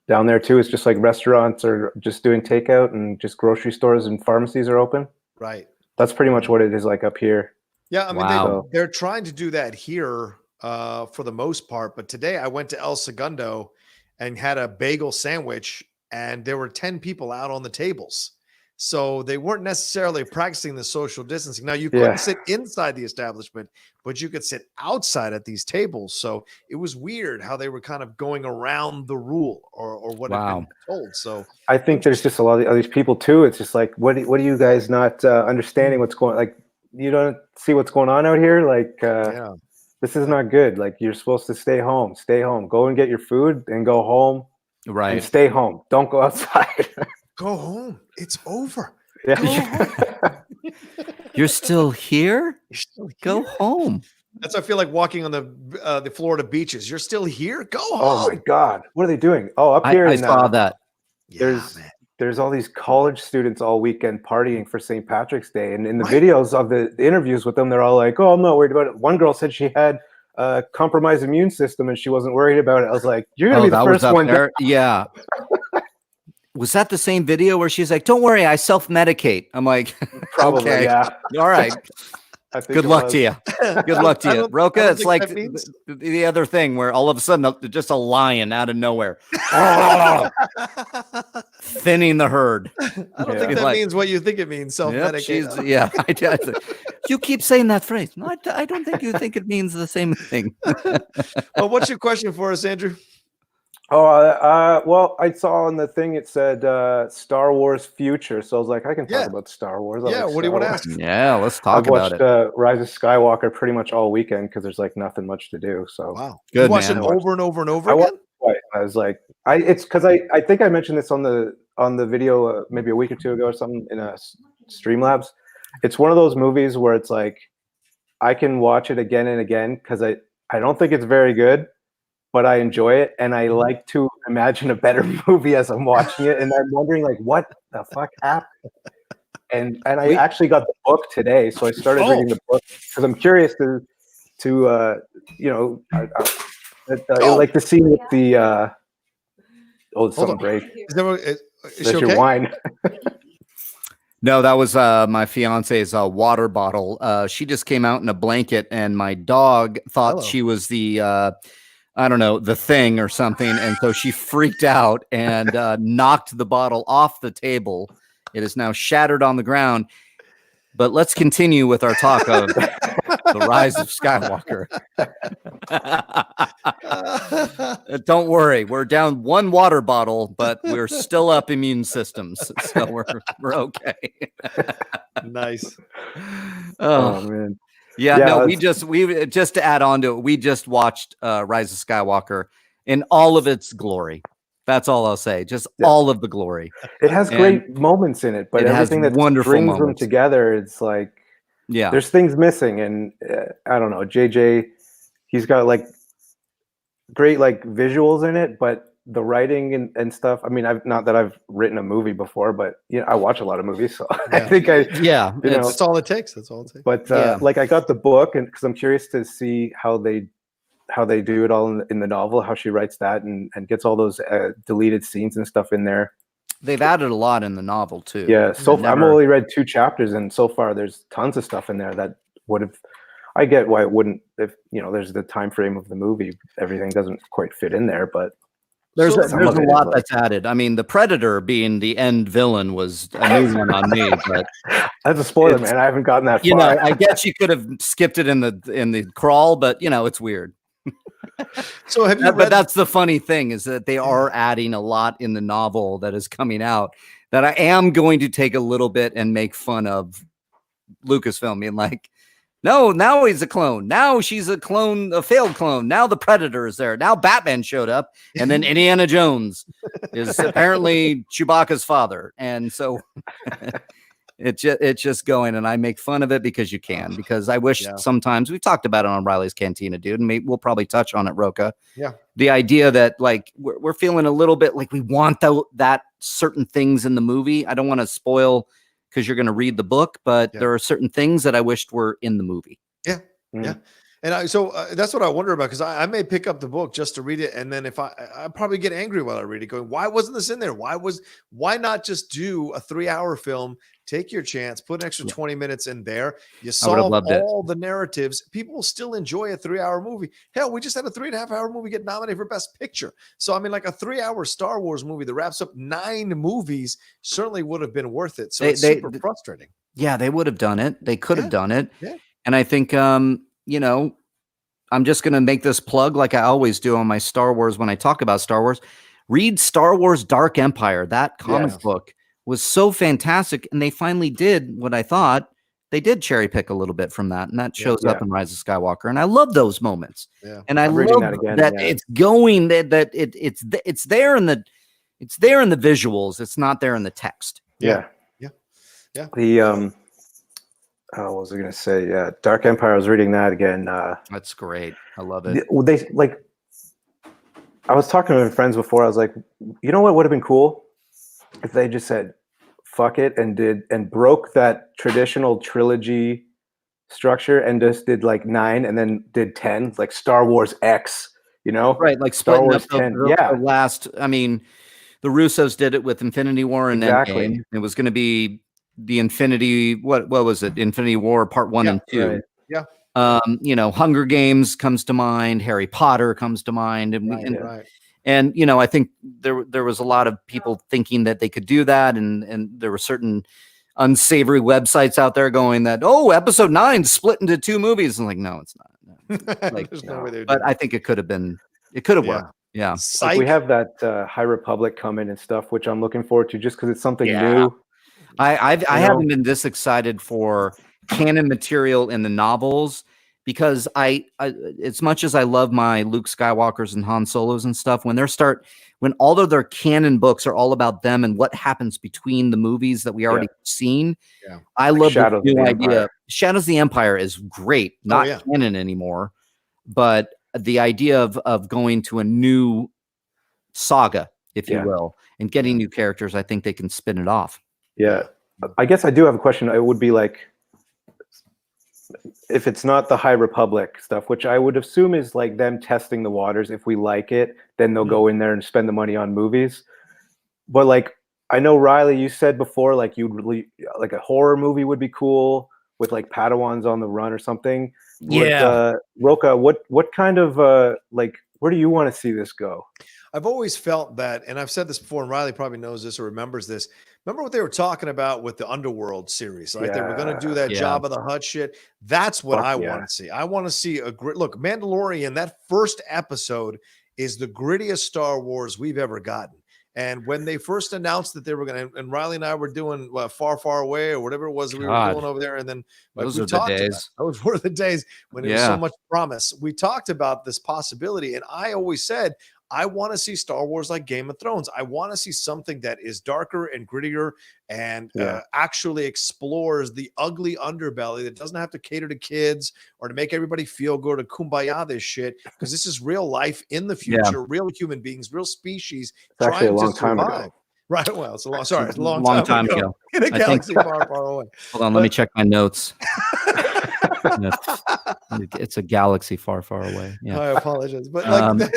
Down there too, it's just like restaurants are just doing takeout and just grocery stores and pharmacies are open. Right. That's pretty much what it is like up here. Yeah, I mean they're trying to do that here for the most part. But today I went to El Segundo and had a bagel sandwich, and there were 10 people out on the tables. So they weren't necessarily practicing the social distancing. Now you couldn't sit inside the establishment, but you could sit outside at these tables. So it was weird how they were kind of going around the rule or what had been told. So I think there's just a lot of these people too. It's just like, what are you guys not understanding what's going on? Like, you don't see what's going on out here? Like, this is not good. Like, you're supposed to stay home, go and get your food and go home. Right. And stay home. Don't go outside. Go home. It's over. Yeah. Go home. You're still here? Go home. That's I feel like walking on the Florida beaches. You're still here? Go home. Oh my God. What are they doing? Oh, up here. I saw that. There's all these college students all weekend partying for St. Patrick's Day. And in the videos of the interviews with them, they're all like, oh, I'm not worried about it. One girl said she had a compromised immune system and she wasn't worried about it. I was like, you're going to be the first one. Yeah. Was that the same video where she's like, don't worry, I self-medicate? I'm like, probably, yeah. All right. Good luck to you. Good luck to you. Rocha, it's like the other thing where all of a sudden just a lion out of nowhere thinning the herd. I don't think that means what you think it means. Self-medicate. Yep, you keep saying that phrase. No, I don't think you think it means the same thing. Well, what's your question for us, Andrew? Well, I saw on the thing it said Star Wars future, so I was like, I can talk about Star Wars. What do you want to ask? Yeah, let's talk about it. I've watched Rise of Skywalker pretty much all weekend because there's like nothing much to do. So wow, good, you watched it over and over and over again. I was like, it's because I think I mentioned this on the video maybe a week or two ago or something in a Streamlabs. It's one of those movies where it's like I can watch it again and again because I don't think it's very good, but I enjoy it, and I like to imagine a better movie as I'm watching it, and I'm wondering like what the fuck happened. And I actually got the book today, so I started reading the book because I'm curious to like the scene with the something break. Is she okay? Your wine. No, that was my fiance's water bottle. She just came out in a blanket, and my dog thought she was the I don't know, the Thing or something, and so she freaked out and knocked the bottle off the table. It is now shattered on the ground. But let's continue with our talk of the Rise of Skywalker. Don't worry, we're down one water bottle, but we're still up immune systems, so we're okay. Nice. Oh man. Yeah, no, we just to add on to it, we just watched Rise of Skywalker in all of its glory. That's all I'll say. Just all of the glory. It has great moments in it, but everything that brings them together, it's like, there's things missing. And I don't know, JJ, he's got like great like visuals in it, but the writing and stuff. I mean, not that I've written a movie before, but I watch a lot of movies, so I think that's all it takes. That's all it takes. But like I got the book, and because I'm curious to see how they do it all in the novel, how she writes that and gets all those deleted scenes and stuff in there. They've added a lot in the novel too. Yeah, I've only read 2 chapters, and so far there's tons of stuff in there that would have. I get why it wouldn't, if there's the time frame of the movie, everything doesn't quite fit in there, but. There's a lot that's added. I mean, the Predator being the end villain was a new one on me, but that's a spoiler, man. I haven't gotten that far. I guess you could have skipped it in the crawl, but it's weird. So have you read? But that's the funny thing, is that they are adding a lot in the novel that is coming out that I am going to take a little bit and make fun of Lucasfilm being like, no, now he's a clone. Now she's a clone, a failed clone. Now the Predator is there. Now Batman showed up, and then Indiana Jones is apparently Chewbacca's father. And so it's just going, and I make fun of it because you can, because I wish sometimes, we've talked about it on Riley's Cantina, dude, and we'll probably touch on it, Rocha. Yeah. The idea that like we're feeling a little bit like we want that certain things in the movie. I don't want to spoil because you're going to read the book, but there are certain things that I wished were in the movie. Yeah. Mm-hmm. Yeah. And so that's what I wonder about, because I may pick up the book just to read it. And then if I probably get angry while I read it, going, why wasn't this in there? Why not just do a 3-hour film? Take your chance, put an extra 20 minutes in there. You solve all the narratives. People will still enjoy a 3-hour movie. Hell, we just had a 3.5-hour movie get nominated for Best Picture. So, I mean, like a 3-hour Star Wars movie that wraps up 9 movies certainly would have been worth it. So it's super frustrating. Yeah, they would have done it. They could have done it. Yeah. And I think, I'm just going to make this plug like I always do on my Star Wars when I talk about Star Wars. Read Star Wars Dark Empire. That comic book was so fantastic, and they finally did what I thought. They did cherry pick a little bit from that, and that shows up in Rise of Skywalker. And I love those moments. Yeah. And I love that it's going that it's there in the visuals. It's not there in the text. Yeah. The what was I going to say? Yeah, Dark Empire. I was reading that again. That's great. I love it. They like. I was talking to my friends before. I was like, you know what would have been cool if they just said, "Fuck it," and broke that traditional trilogy structure and just did like 9 and then did 10, like Star Wars X. Right? Like Star Wars 10. The last. I mean, the Russos did it with Infinity War and Endgame. It was going to be the Infinity. What was it? Infinity War Part 1 and 2. Right. Yeah. Hunger Games comes to mind. Harry Potter comes to mind, And, you know, I think there was a lot of people thinking that they could do that. And there were certain unsavory websites out there going that, oh, episode 9 split into 2 movies. And like, no, it's not. No. Like, There's no way they would but do I think it could have worked. Yeah. Like we have that High Republic coming and stuff, which I'm looking forward to just because it's something new. I haven't been this excited for canon material in the novels because I as much as I love my Luke Skywalkers and Han Solos and stuff, when all of their canon books are all about them and what happens between the movies that we already seen. Yeah. I love the new idea. Shadows of the Empire is great, not canon anymore, but the idea of going to a new saga, if you will, and getting new characters, I think they can spin it off. Yeah. I guess I do have a question. It would be like, if it's not the High Republic stuff, which I would assume is like them testing the waters. If we like it, then they'll go in there and spend the money on movies. But like, I know Reilly, you said before, like you'd really like a horror movie would be cool with like Padawans on the run or something. Yeah. Rocha, what kind of like, where do you want to see this go? I've always felt that, and I've said this before, and Reilly probably knows this or remembers this. Remember what they were talking about with the Underworld series, right? They were going to do that Jabba the Hutt shit. That's what I want to see. I want to see a grit. Look, Mandalorian, that first episode is the grittiest Star Wars we've ever gotten. And when they first announced that they were going to, and Reilly and I were doing Far, Far Away or whatever it was that we were doing over there. And then like, those are the days. Those were the days when there was so much promise. We talked about this possibility. And I always said, I want to see Star Wars like Game of Thrones. I want to see something that is darker and grittier and actually explores the ugly underbelly that doesn't have to cater to kids or to make everybody feel good or kumbaya this shit, because this is real life in the future, real human beings, real species. It's actually a long time ago. Right. Well, it's a long time ago. In a galaxy far, far away. Hold on, let me check my notes. It's a galaxy far, far away. Yeah, I apologize, but like,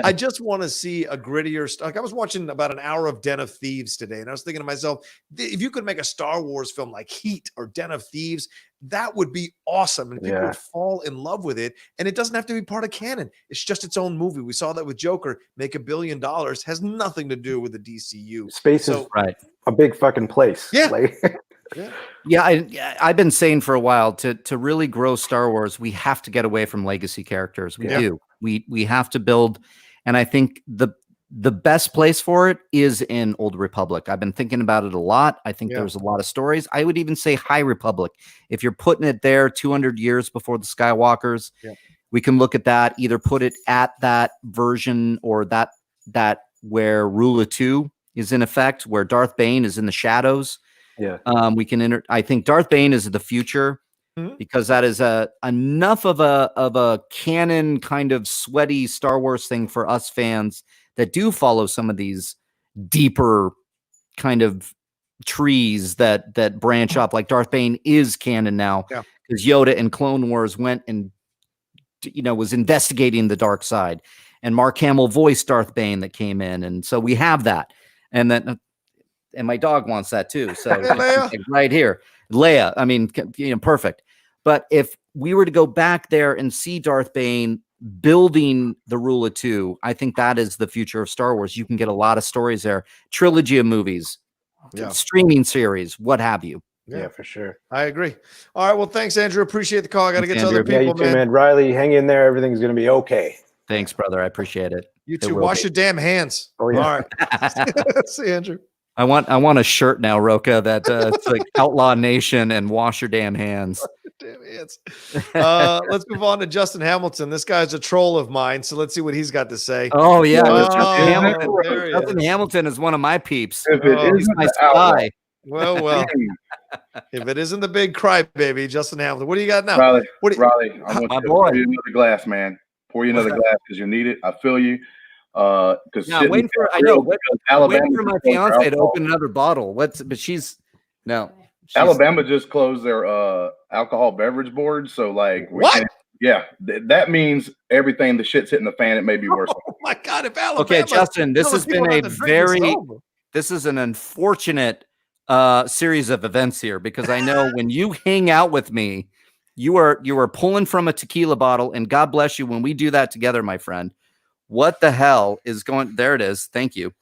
I just want to see a grittier. Like I was watching about an hour of Den of Thieves today, and I was thinking to myself, if you could make a Star Wars film like Heat or Den of Thieves, that would be awesome, and people would fall in love with it. And it doesn't have to be part of canon; it's just its own movie. We saw that with Joker. Make $1 billion has nothing to do with the DCU. Space is a big fucking place. Yeah. I've been saying for a while to really grow Star Wars, we have to get away from legacy characters. We do. We have to build, and I think the best place for it is in Old Republic. I've been thinking about it a lot. I think there's a lot of stories. I would even say High Republic. If you're putting it there 200 years before the Skywalkers, we can look at that, either put it at that version or that where Rule of Two is in effect, where Darth Bane is in the shadows. We can I think Darth Bane is the future because that is enough of a canon kind of sweaty Star Wars thing for us fans that do follow some of these deeper kind of trees that branch up. Like Darth Bane is canon now because Yoda in Clone Wars went and was investigating the dark side, and Mark Hamill voiced Darth Bane that came in, and so we have that, and then. And my dog wants that too. So right here, Leia. I mean, perfect. But if we were to go back there and see Darth Bane building the Rule of Two, I think that is the future of Star Wars. You can get a lot of stories there, trilogy of movies, streaming series, what have you. Yeah, for sure. I agree. All right. Well, thanks, Andrew. Appreciate the call. I got to get to other people, you too, man. Reilly, hang in there. Everything's going to be okay. Thanks, brother. I appreciate it. You too. Wash your damn hands. Oh, yeah. All right. See you, Andrew. I want a shirt now, Rocha, that it's like Outlaw Nation and wash your damn hands. Damn hands. Let's move on to Justin Hamilton. This guy's a troll of mine, so let's see what he's got to say. Oh yeah, Justin Hamilton is one of my peeps. He's my spy. Well. If it isn't the big crybaby, Justin Hamilton, what do you got now? Riley, I want you to pour you another glass, man. Pour you another glass because you need it. I feel you. Because waiting for my fiance to open another bottle. Alabama just closed their alcohol beverage board, so like that means everything the shit's hitting the fan. It may be worse. Oh my god! If Alabama, okay, Justin, this has been this is an unfortunate series of events here, because I know when you hang out with me, you are pulling from a tequila bottle, and God bless you when we do that together, my friend. What the hell is going? There it is. Thank you.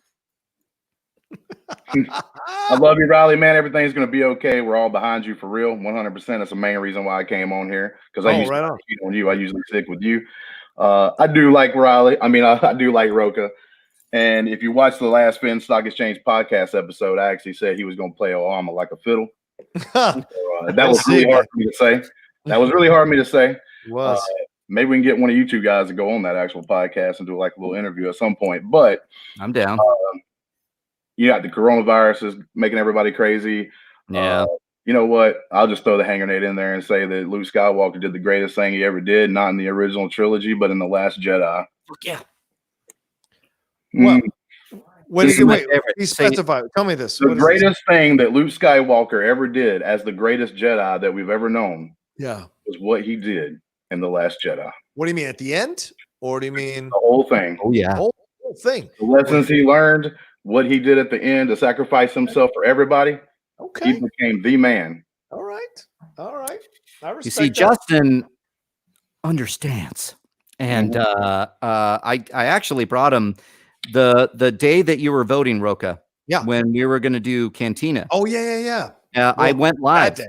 I love you, Riley, man. Everything's going to be okay. We're all behind you for real. 100%. That's the main reason why I came on here, because I usually cheat on you. I usually stick with you. I do like Riley. I mean, I do like Rocha. And if you watch the last Finstock Exchange podcast episode, I actually said he was going to play Obama like a fiddle. So, that was really hard for me to say. That was really hard for me to say. Maybe we can get one of you two guys to go on that actual podcast and do like a little interview at some point. But I'm down. You got the coronavirus is making everybody crazy. Yeah. You know what? I'll just throw the hand grenade in there and say that Luke Skywalker did the greatest thing he ever did, not in the original trilogy, but in The Last Jedi. Yeah. Well, what is it? Wait, please specify. Tell me this. The greatest thing that Luke Skywalker ever did as the greatest Jedi that we've ever known. Yeah. Was what he did in The Last Jedi. What do you mean at the end? Or do you mean the whole thing? Oh, yeah. The whole thing. The lessons he learned, what he did at the end to sacrifice himself for everybody. Okay. He became the man. All right. All right. I respect you see, that. Justin understands. And I actually brought him the day that you were voting, Rocha. Yeah. When we were going to do Cantina. Oh, yeah. Well, I went live.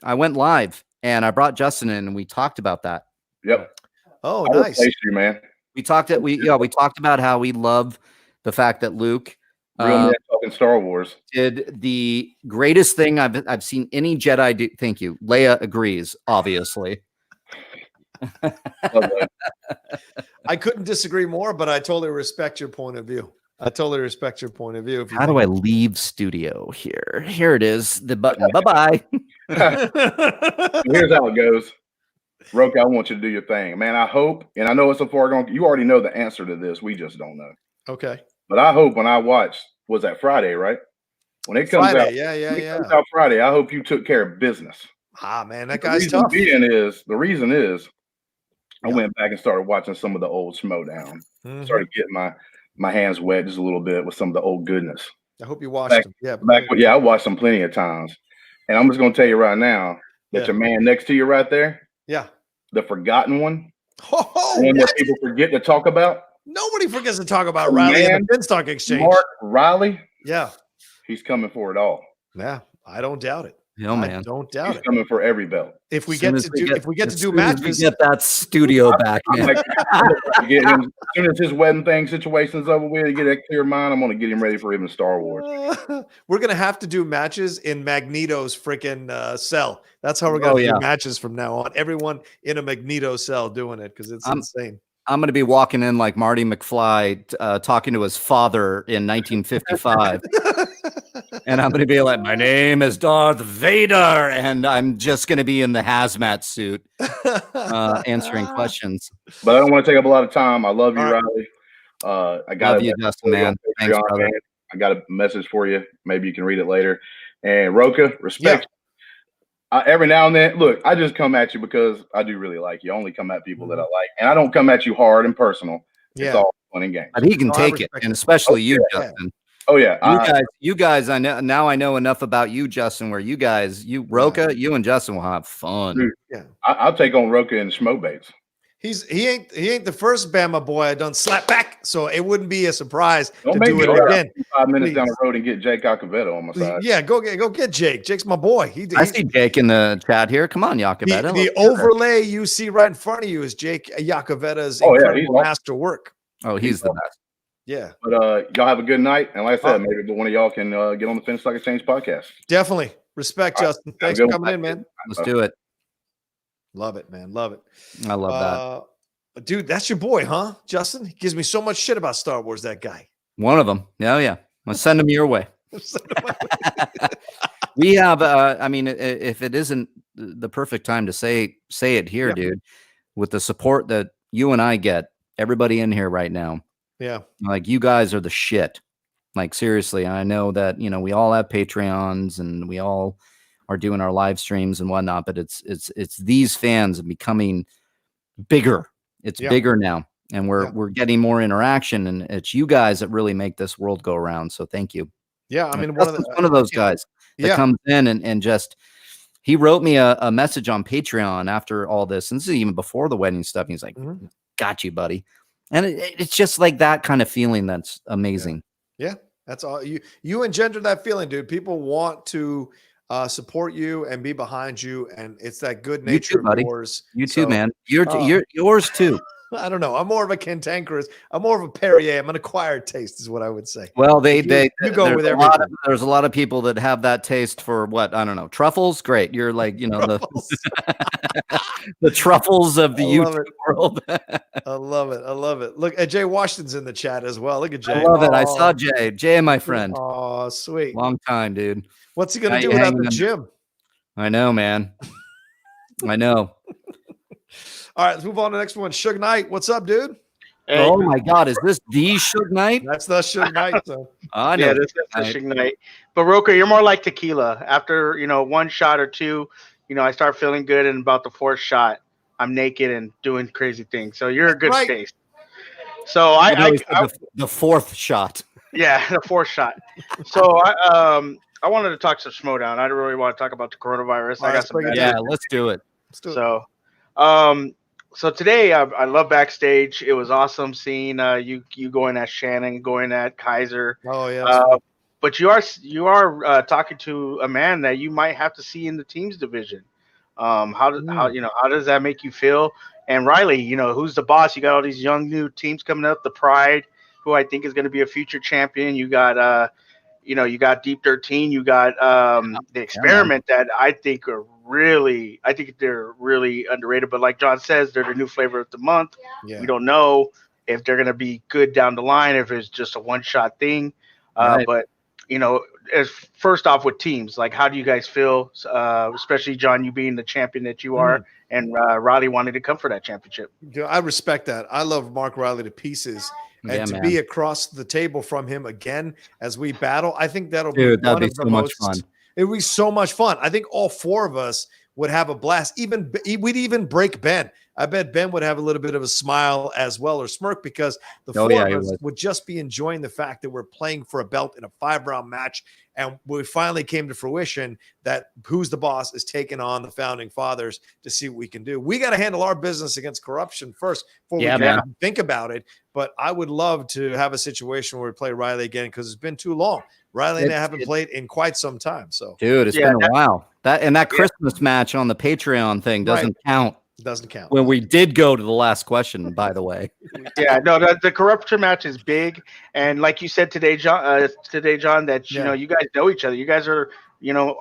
I went live and I brought Justin in and we talked about that. Yep. Oh, nice. You, man. We talked about how we love the fact that Luke Real man talking Star Wars did the greatest thing I've seen any Jedi do. Thank you. Leia agrees, obviously. I couldn't disagree more, but I totally respect your point of view. How do I leave studio here? Here it is, the button. Bye-bye. Here's how it goes. Rocha, I want you to do your thing. Man, I hope, and I know it's a foregone, you already know the answer to this. We just don't know. Okay. But I hope when I watch, was that Friday, right? When it comes out, comes out Friday, I hope you took care of business. Ah, man, that guy's tough. The reason is I went back and started watching some of the old Schmoedown. Started getting my hands wet just a little bit with some of the old goodness. I hope you watched them. I watched them plenty of times. And I'm just going to tell you right now that your man next to you right there, the forgotten one, one that people forget to talk about. Nobody forgets to talk about Reilly and the Finstock Exchange. Mark Reilly. Yeah. He's coming for it all. Yeah, I don't doubt it. No, man. I don't doubt He's coming for every belt. If we get to do matches, get that studio back. As soon as his wedding thing situation's over with, to get that clear mind, I'm going to get him ready for even Star Wars. We're going to have to do matches in Magneto's freaking cell. That's how we're going to do matches from now on. Everyone in a Magneto cell doing it because it's insane. I'm going to be walking in like Marty McFly talking to his father in 1955. And I'm going to be like, my name is Darth Vader. And I'm just going to be in the hazmat suit answering questions. But I don't want to take up a lot of time. I love you, Riley. I got you, Justin, man. Thanks, brother. I got a message for you. Maybe you can read it later. And Rocha, respect. Every now and then, look, I just come at you because I do really like you. I only come at people that I like. And I don't come at you hard and personal. It's all fun and games. But he can take it, and especially you, Justin. Oh, yeah. You guys, I know enough about you, Justin, where you Rocha, you and Justin will have fun. Dude, I'll take on Rocha and Schmoebaits. He ain't the first Bama boy I done slap back, so it wouldn't be a surprise to do it again. 5 minutes down the road and get Jake Acavetta on my side. Yeah, go get Jake. Jake's my boy. I see Jake in the chat here. Come on, Acavetta. The overlay you see right in front of you is Jake Iacovetta's incredible master work. Oh, he's the best. Yeah. But y'all have a good night, and like I said, maybe one of y'all can get on the Finstock Exchange podcast. Definitely. Respect, Justin. Thanks for coming in, man. Let's do it. Love it, man. Love it. I love that. Dude, that's your boy, huh? Justin? He gives me so much shit about Star Wars, that guy. One of them. Oh, yeah. I'll send him your way. We have, I mean, if it isn't the perfect time to say it here, dude, with the support that you and I get, everybody in here right now. Yeah. Like, you guys are the shit. Like, seriously. I know that, we all have Patreons and we all are doing our live streams and whatnot, but it's these fans becoming bigger. It's bigger now, and we're getting more interaction, and it's you guys that really make this world go around. So thank you. Yeah, I mean, one of those guys that comes in and just, he wrote me a message on Patreon after all this, and this is even before the wedding stuff. He's like, "Got you, buddy." And it's just like that kind of feeling that's amazing. Yeah, that's all. You engendered that feeling, dude. People want to support you and be behind you, and it's that good nature of yours. You too, man. You're yours too. I don't know. I'm more of a cantankerous. I'm more of a Perrier. I'm an acquired taste, is what I would say. Well, you go with everything. There's a lot of people that have that taste for what I don't know. Truffles, great. You're like the truffles of the YouTube world. I love it. I love it. Look, Jay Washington's in the chat as well. Look at Jay. I love it. I saw Jay. Jay, my friend. Oh, sweet. Long time, dude. What's he gonna do without the gym? I know, man. I know. All right, let's move on to the next one. Suge Knight, what's up, dude? Hey. Oh my God, is this the Suge Knight? That's the Suge Knight. So. I know. Yeah, this is the Suge Knight. But Rocha, you're more like tequila. After one shot or two, I start feeling good, and about the fourth shot, I'm naked and doing crazy things. So you're a good taste. So I the fourth shot. Yeah, the fourth shot. So I wanted to talk some Schmoedown. I don't really want to talk about the coronavirus. I got some. Let's do it. So today I love backstage. It was awesome seeing you going at Shannon, going at Kaiser. Oh yeah. But you are talking to a man that you might have to see in the teams division. How does that make you feel? And Reilly, who's the boss? You got all these young new teams coming up. The Pride, who I think is going to be a future champion. You got you got Deep 13. You got the Experiment that I think they're really underrated. But like John says, they're the new flavor of the month. Yeah. We don't know if they're going to be good down the line, if it's just a one-shot thing. Right. But as first off with teams, like how do you guys feel, especially John, you being the champion that you are, and Reilly wanted to come for that championship? I respect that. I love Mark Reilly to pieces. And to be across the table from him again as we battle, I think that'll be one of the most fun. It would be so much fun. I think all four of us would have a blast. We'd even break Ben. I bet Ben would have a little bit of a smile as well, or smirk, because the four of us would just be enjoying the fact that we're playing for a belt in a 5-round match. And we finally came to fruition that Who's the Boss is taking on the Founding Fathers to see what we can do. We got to handle our business against corruption first before we can think about it. But I would love to have a situation where we play Reilly again, because it's been too long. Reilly and I haven't played in quite some time. So, dude, it's been a while. That Christmas match on the Patreon thing doesn't count. Doesn't count. When we did go to the last question, by the way. Yeah, no, the corruption match is big, and like you said today, John, that you guys know each other. You guys are,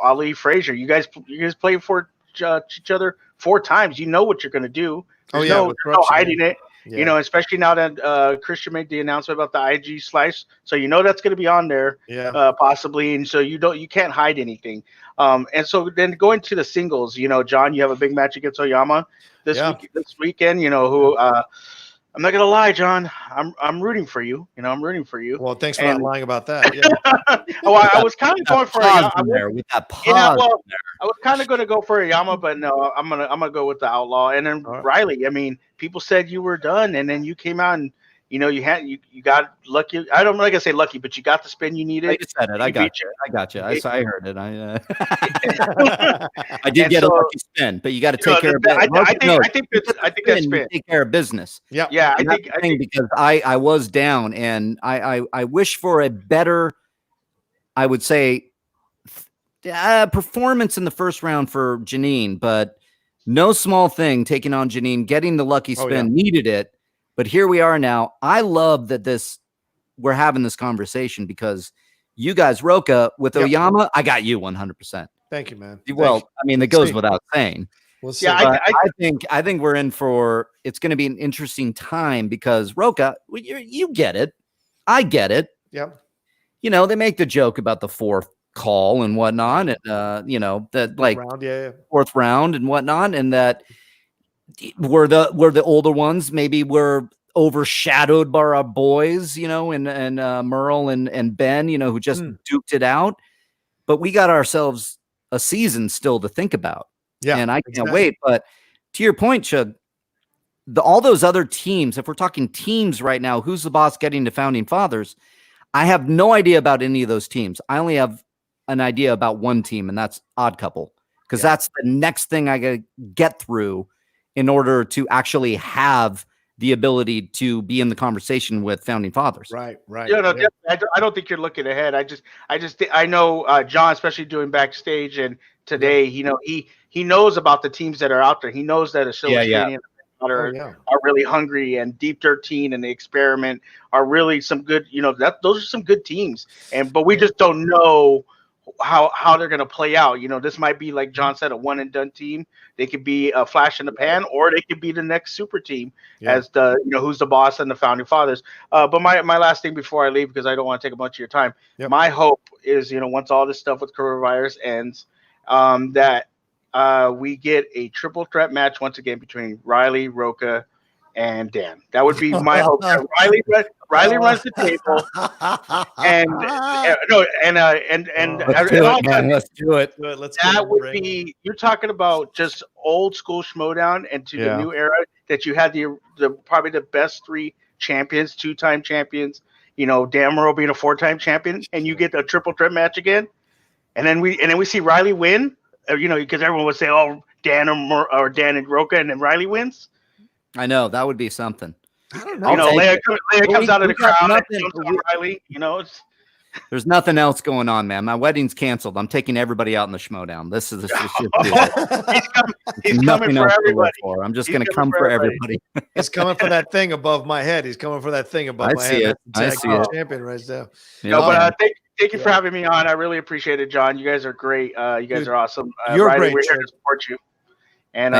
Ali Frazier. You guys played for each other 4 times. You know what you're going to do. There's no hiding it. Yeah. Especially now that Christian made the announcement about the IG slice, so that's going to be on there, possibly, and so you can't hide anything. And so then going to the singles, John, you have a big match against Oyama this weekend. Who I'm not gonna lie, John, I'm rooting for you. I'm rooting for you. Well, thanks for not lying about that. Yeah. I was kind of going for I was kind of going to go for Oyama, but no, I'm gonna go with the Outlaw. And then Reilly, I mean, people said you were done, and then you came out and you got lucky. I don't like to say lucky, but you got the spin you needed. I just said it. I got you. I heard it. I did get a lucky spin, but you got to take care of it. I think that's spin. Take care of business. Yeah. I think because I was down, and I wish for a better, I would say, performance in the first round for Janine, but no small thing taking on Janine, getting the lucky spin, needed it. But here we are now. I love that we're having this conversation, because you guys, Rocha, with Oyama, I got you 100%. Thank you, man. Well, I mean, that goes without saying. We'll see. Yeah, I think we're in for, it's going to be an interesting time, because Rocha, you get it. I get it. Yep. They make the joke about the fourth call and whatnot, and that like fourth round and whatnot, and that we're the older ones, maybe we're overshadowed by our boys, and Merle and Ben, who just duked it out. But we got ourselves a season still to think about. Yeah, and I can't wait. But to your point, Chug, all those other teams, if we're talking teams right now, Who's the Boss getting to Founding Fathers? I have no idea about any of those teams. I only have an idea about one team, and that's Odd Couple, because that's the next thing I got to get through in order to actually have the ability to be in the conversation with founding fathers. Right. Yeah, no, I don't think you're looking ahead. I know John, especially doing backstage and today, he knows about the teams that are out there. He knows that Australian are really hungry, and Deep 13 and the Experiment are really some good. Those are some good teams, but we just don't know how they're going to play out. This might be, like John said, a one and done team. They could be a flash in the pan, or they could be the next super team as the who's the boss and the founding fathers. But my last thing before I leave, because I don't want to take a bunch of your time, my hope is once all this stuff with coronavirus ends, that we get a triple threat match once again between Reilly, Rocha, and Dan. That would be my hope. Riley runs the table, let's do it. That would be, you're talking about just old school Schmoedown and to the new era, that you had the probably the best 3 champions, 2-time champions. Dan Murrow being a 4-time champion, and you get a triple threat match again, and then we see Reilly win. Because everyone would say, "Oh, Dan or Dan and Rocha," and then Reilly wins. I know that would be something. I don't know. Leia comes out of the crowd and jumps on Reilly. There's nothing else going on, man. My wedding's canceled. I'm taking everybody out in the Schmoedown. This is he's coming for everybody. I'm just going to come for everybody. He's coming for that thing above my head. He's coming for that thing above my head. I see it. Champion right there. Thank you for having me on. I really appreciate it, John. You guys are great. You guys are awesome. You're Riley, great. We're here to support you, and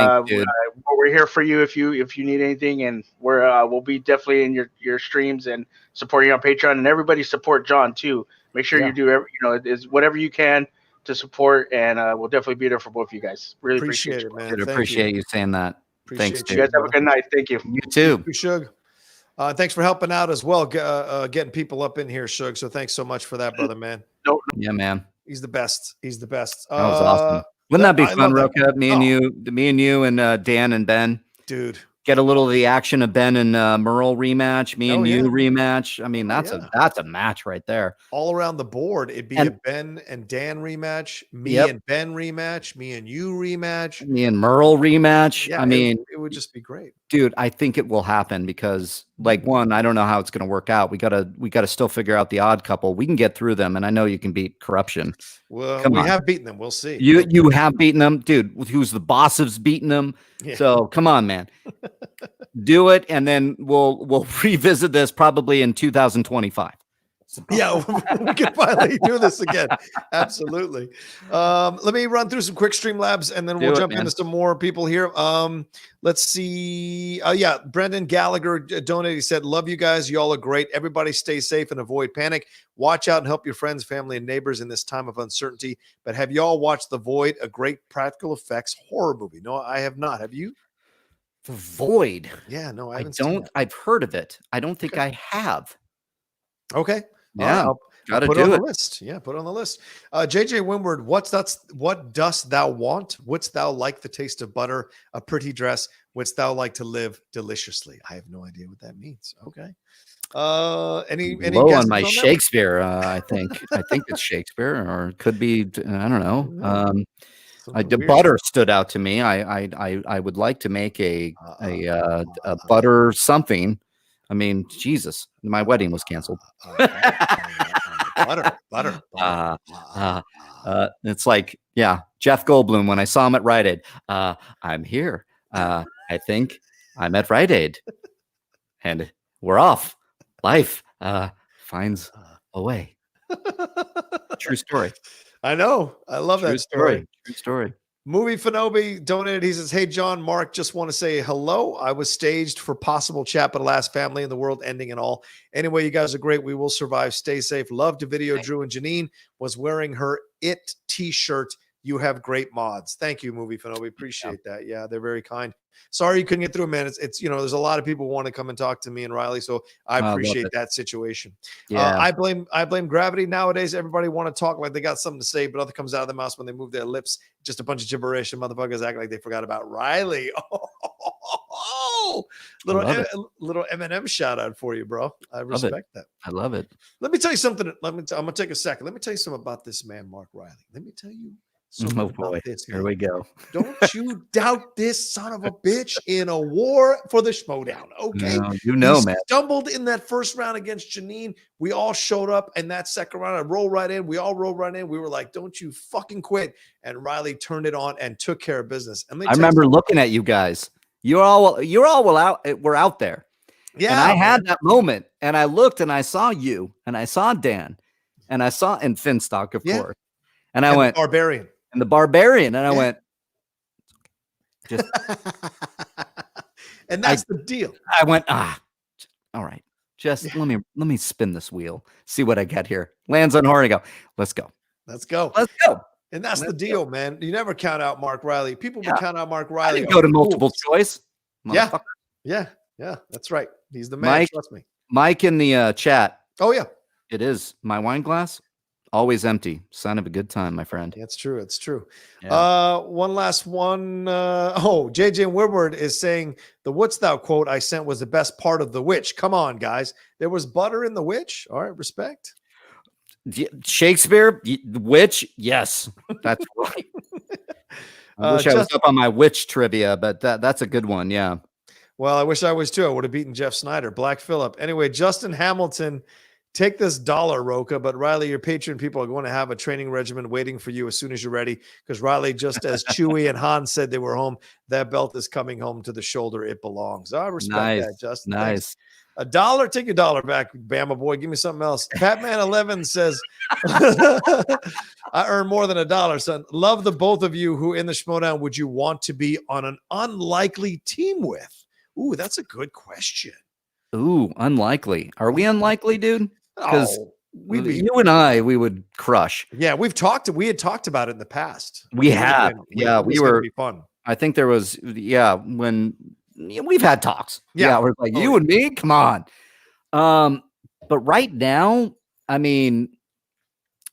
we're here for you if you need anything. And we'll be definitely in your streams and supporting you on Patreon. And everybody support John too. Make sure you do is whatever you can to support, and we'll definitely be there for both of you guys. Really appreciate it, man. Appreciate you saying that. Thanks, you guys. Have a good night. Thank you. You too. Shug. Thanks for helping out as well, getting people up in here, Shug. So thanks so much for that, brother, man. Yeah, man. He's the best. That was awesome. Wouldn't that be fun, Rocha? Me and you and Dan and Ben. Dude. Get a little of the action of Ben and Merle rematch, me and you rematch. I mean, that's a match right there. All around the board, it'd be a Ben and Dan rematch, me and Ben rematch, me and you rematch, me and Merle rematch. Yeah, I mean, it would just be great, dude. I think it will happen because, like, one, I don't know how it's going to work out. We gotta still figure out the odd couple. We can get through them, and I know you can beat corruption. Well, we have beaten them. We'll see. You have beaten them, dude. Who's the boss has beaten them? Yeah. So come on, man. Do it, and then we'll revisit this probably in 2025. Yeah, we can finally do this again. Absolutely. Let me run through some quick Streamlabs, and then we'll jump into some more people here. Let's see. Brendan Gallagher donated. He said, "Love you guys. Y'all are great. Everybody stay safe and avoid panic. Watch out and help your friends, family, and neighbors in this time of uncertainty. But have y'all watched The Void, a great practical effects horror movie?" No, I have not. Have you? The Void. Yeah, no, I haven't seen it. I've heard of it. I don't think I have. Okay. Yeah. Gotta put it on the list. Yeah, put it on the list. JJ Winward, what dost thou want? Wouldst thou like the taste of butter, a pretty dress? Wouldst thou like to live deliciously? I have no idea what that means. Okay. Any low on my Shakespeare? I think it's Shakespeare, or it could be. I don't know. Butter stood out to me. I would like to make a butter something. I mean, Jesus, my wedding was canceled. Butter. It's like, Jeff Goldblum, when I saw him at Rite Aid, I'm here. I think I'm at Rite Aid, and we're off. Life finds a way. True story. I know. I love that story. True story. Movie Fanobi donated. He says, "Hey, John, Mark, just want to say hello. I was staged for possible chat, but alas, family and the world ending and all. Anyway, you guys are great. We will survive. Stay safe. Love to video. Drew and Janine was wearing her It t-shirt. You have great mods." Thank you, Movie Fanobi. Appreciate that. Yeah, they're very kind. Sorry you couldn't get through, man. It's there's a lot of people who want to come and talk to me and Riley, so I appreciate that situation. Yeah. I blame gravity. Nowadays, everybody want to talk like they got something to say, but nothing comes out of their mouth when they move their lips. Just a bunch of gibberish, and motherfuckers act like they forgot about Riley. Little Eminem shout out for you, bro. I respect that. I love it. Let me tell you something. I'm gonna take a second. Let me tell you something about this man, Mark Reilly. Let me tell you So oh boy, here we go. Don't you doubt this son of a bitch in a war for the Schmoedown. Okay. You know, man. Stumbled in that first round against Janine. We all showed up in that second round. I rolled right in. We all rolled right in. We were like, don't you fucking quit. And Reilly turned it on and took care of business. And I remember looking at you guys. You're all were out there. Yeah. And I had that moment and I looked and I saw you and I saw Dan and I saw and Finstock, of course. And I went Barbarian. And the Barbarian. And I went, just and that's the deal. I went, all right. Just let me spin this wheel. See what I get here. Lands on horn and go. Let's go. Let's go. Let's go. And that's the deal, man. You never count out Mark Reilly. People will count out Mark Reilly. I didn't go to multiple choice. Yeah. That's right. He's the man. Trust me. Mike in the chat. Oh yeah, it is. My wine glass always empty. Sign of a good time, my friend. It's true. It's true. Yeah. One last one. JJ Woodward is saying the "Wouldst thou" quote I sent was the best part of The Witch. Come on, guys. There was butter in The Witch. All right, respect. Shakespeare, The Witch. Yes, that's right. I wish I was up on my witch trivia, but that's a good one. Yeah. Well, I wish I was too. I would have beaten Jeff Snyder. Black Phillip. Anyway, Justin Hamilton, take this $1, Rocha. But Reilly, your Patreon people are going to have a training regimen waiting for you as soon as you're ready. Because Reilly, just as Chewy and Han said they were home, that belt is coming home to the shoulder it belongs. I respect that, Justin. Nice. Thanks. $1, take your $1 back, Bama boy. Give me something else. Patman11 says, I earn more than $1, son. Love the both of you who in the Schmoedown would you want to be on an unlikely team with? Ooh, that's a good question. Ooh, unlikely. Are we unlikely, dude? Because you and we would crush. Yeah, we had talked about it in the past. We have. We were. Be fun. I think there was. When we've had talks. Yeah, we're like you and me. Come on. But right now, I mean,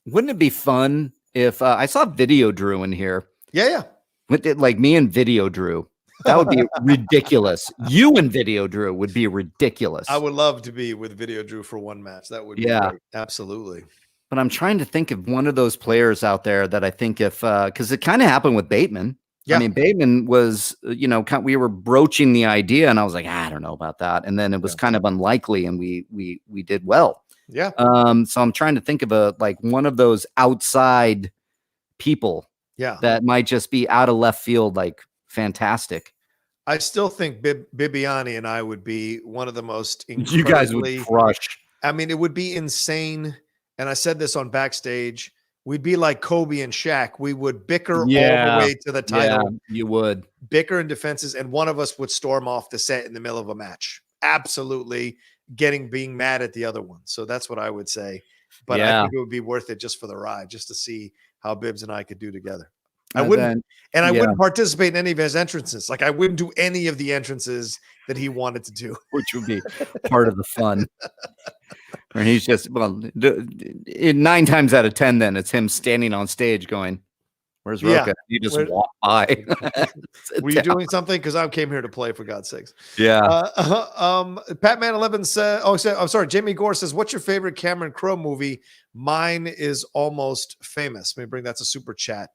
wouldn't it be fun if I saw Video Drew in here? Yeah. With it, like me and Video Drew. That would be ridiculous. You and Video Drew would be ridiculous. I would love to be with Video Drew for one match. That would be great. Absolutely. But I'm trying to think of one of those players out there that I think if because it kind of happened with Bateman. Yeah. I mean, Bateman was, we were broaching the idea and I was like, I don't know about that. And then it was kind of unlikely and we did well. Yeah. So I'm trying to think of one of those outside people that might just be out of left field, like fantastic. I still think Bibiani and I would be one of the most you guys would crush. I mean, it would be insane. And I said this on Backstage. We'd be like Kobe and Shaq. We would bicker all the way to the title. Yeah, you would bicker in defenses, and one of us would storm off the set in the middle of a match. Absolutely being mad at the other one. So that's what I would say. But I think it would be worth it just for the ride, just to see how Bibbs and I could do together. I wouldn't participate in any of his entrances. Like I wouldn't do any of the entrances that he wanted to do, which would be part of the fun. And he's just 9 times out of 10, then it's him standing on stage going, "Where's Rocha?" You just walk by. Were you doing something? Because I came here to play, for God's sakes. Yeah. Patman11 said, I'm sorry. Jamie Gore says, "What's your favorite Cameron Crowe movie?" Mine is Almost Famous. Let me bring that's a super chat.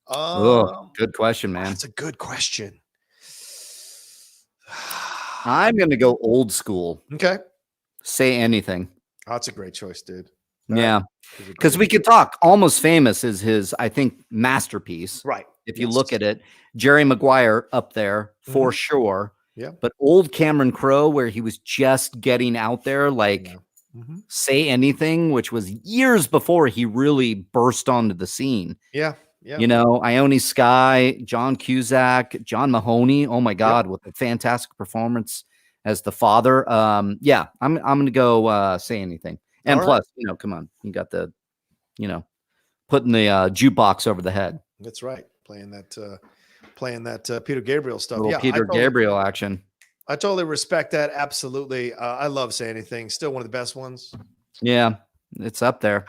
Good question, man. That's a good question. I'm going to go old school. Okay. Say Anything. Oh, that's a great choice, dude. Because we could talk. Almost Famous is his, I think, masterpiece. Right. If you look at it, Jerry Maguire up there for sure. Yeah. But old Cameron Crowe, where he was just getting out there, like Say Anything, which was years before he really burst onto the scene. Yeah. Yeah. Ione Skye, John Cusack, John Mahoney. Oh my God, with a fantastic performance as the father. I'm gonna go Say Anything. And all plus, come on, you got the, putting the jukebox over the head. That's right. Playing that Peter Gabriel stuff. Peter Gabriel action. I totally respect that. Absolutely. I love Say Anything. Still one of the best ones. Yeah, it's up there.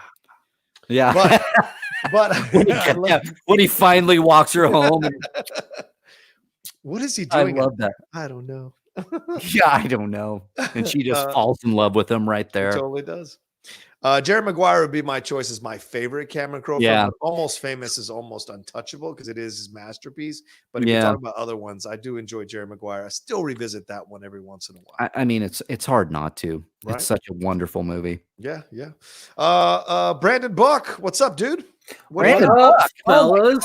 Yeah. But when he finally walks her home. What is he doing? I love that. I don't know. I don't know. And she just falls in love with him right there. He totally does. Jerry Maguire would be my choice as my favorite Cameron Crowe film. Yeah. Almost Famous is almost untouchable because it is his masterpiece. But if you're talking about other ones, I do enjoy Jerry Maguire. I still revisit that one every once in a while. I mean, it's hard not to. Right? It's such a wonderful movie. Yeah. Brandon Buck, what's up, dude? Brandon Buck, fellas.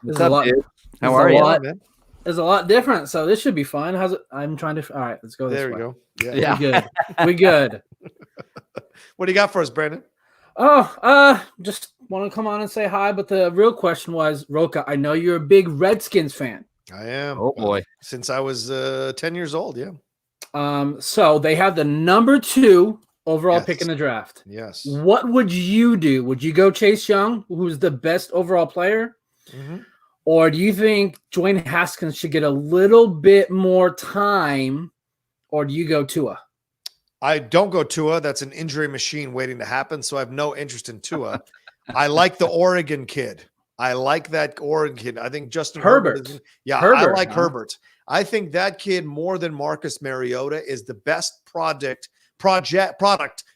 What's up, dude? How are you, man? It's a lot different, so this should be fun. How's it? I'm trying to. All right, let's go. There we go. Yeah. We good. We good. What do you got for us, Brandon? Just want to come on and say hi. But the real question was, Rocha, I know you're a big Redskins fan. I am. Oh boy, since I was 10 years old. Yeah. So they have the number 2 overall pick in the draft. Yes. What would you do? Would you go Chase Young, who's the best overall player? Mm-hmm. Or do you think Dwayne Haskins should get a little bit more time? Or do you go Tua? I don't go Tua. That's an injury machine waiting to happen. So I have no interest in Tua. I like the Oregon kid. I like that Oregon kid. I think Justin Herbert. I like Herbert. I think that kid more than Marcus Mariota is the best product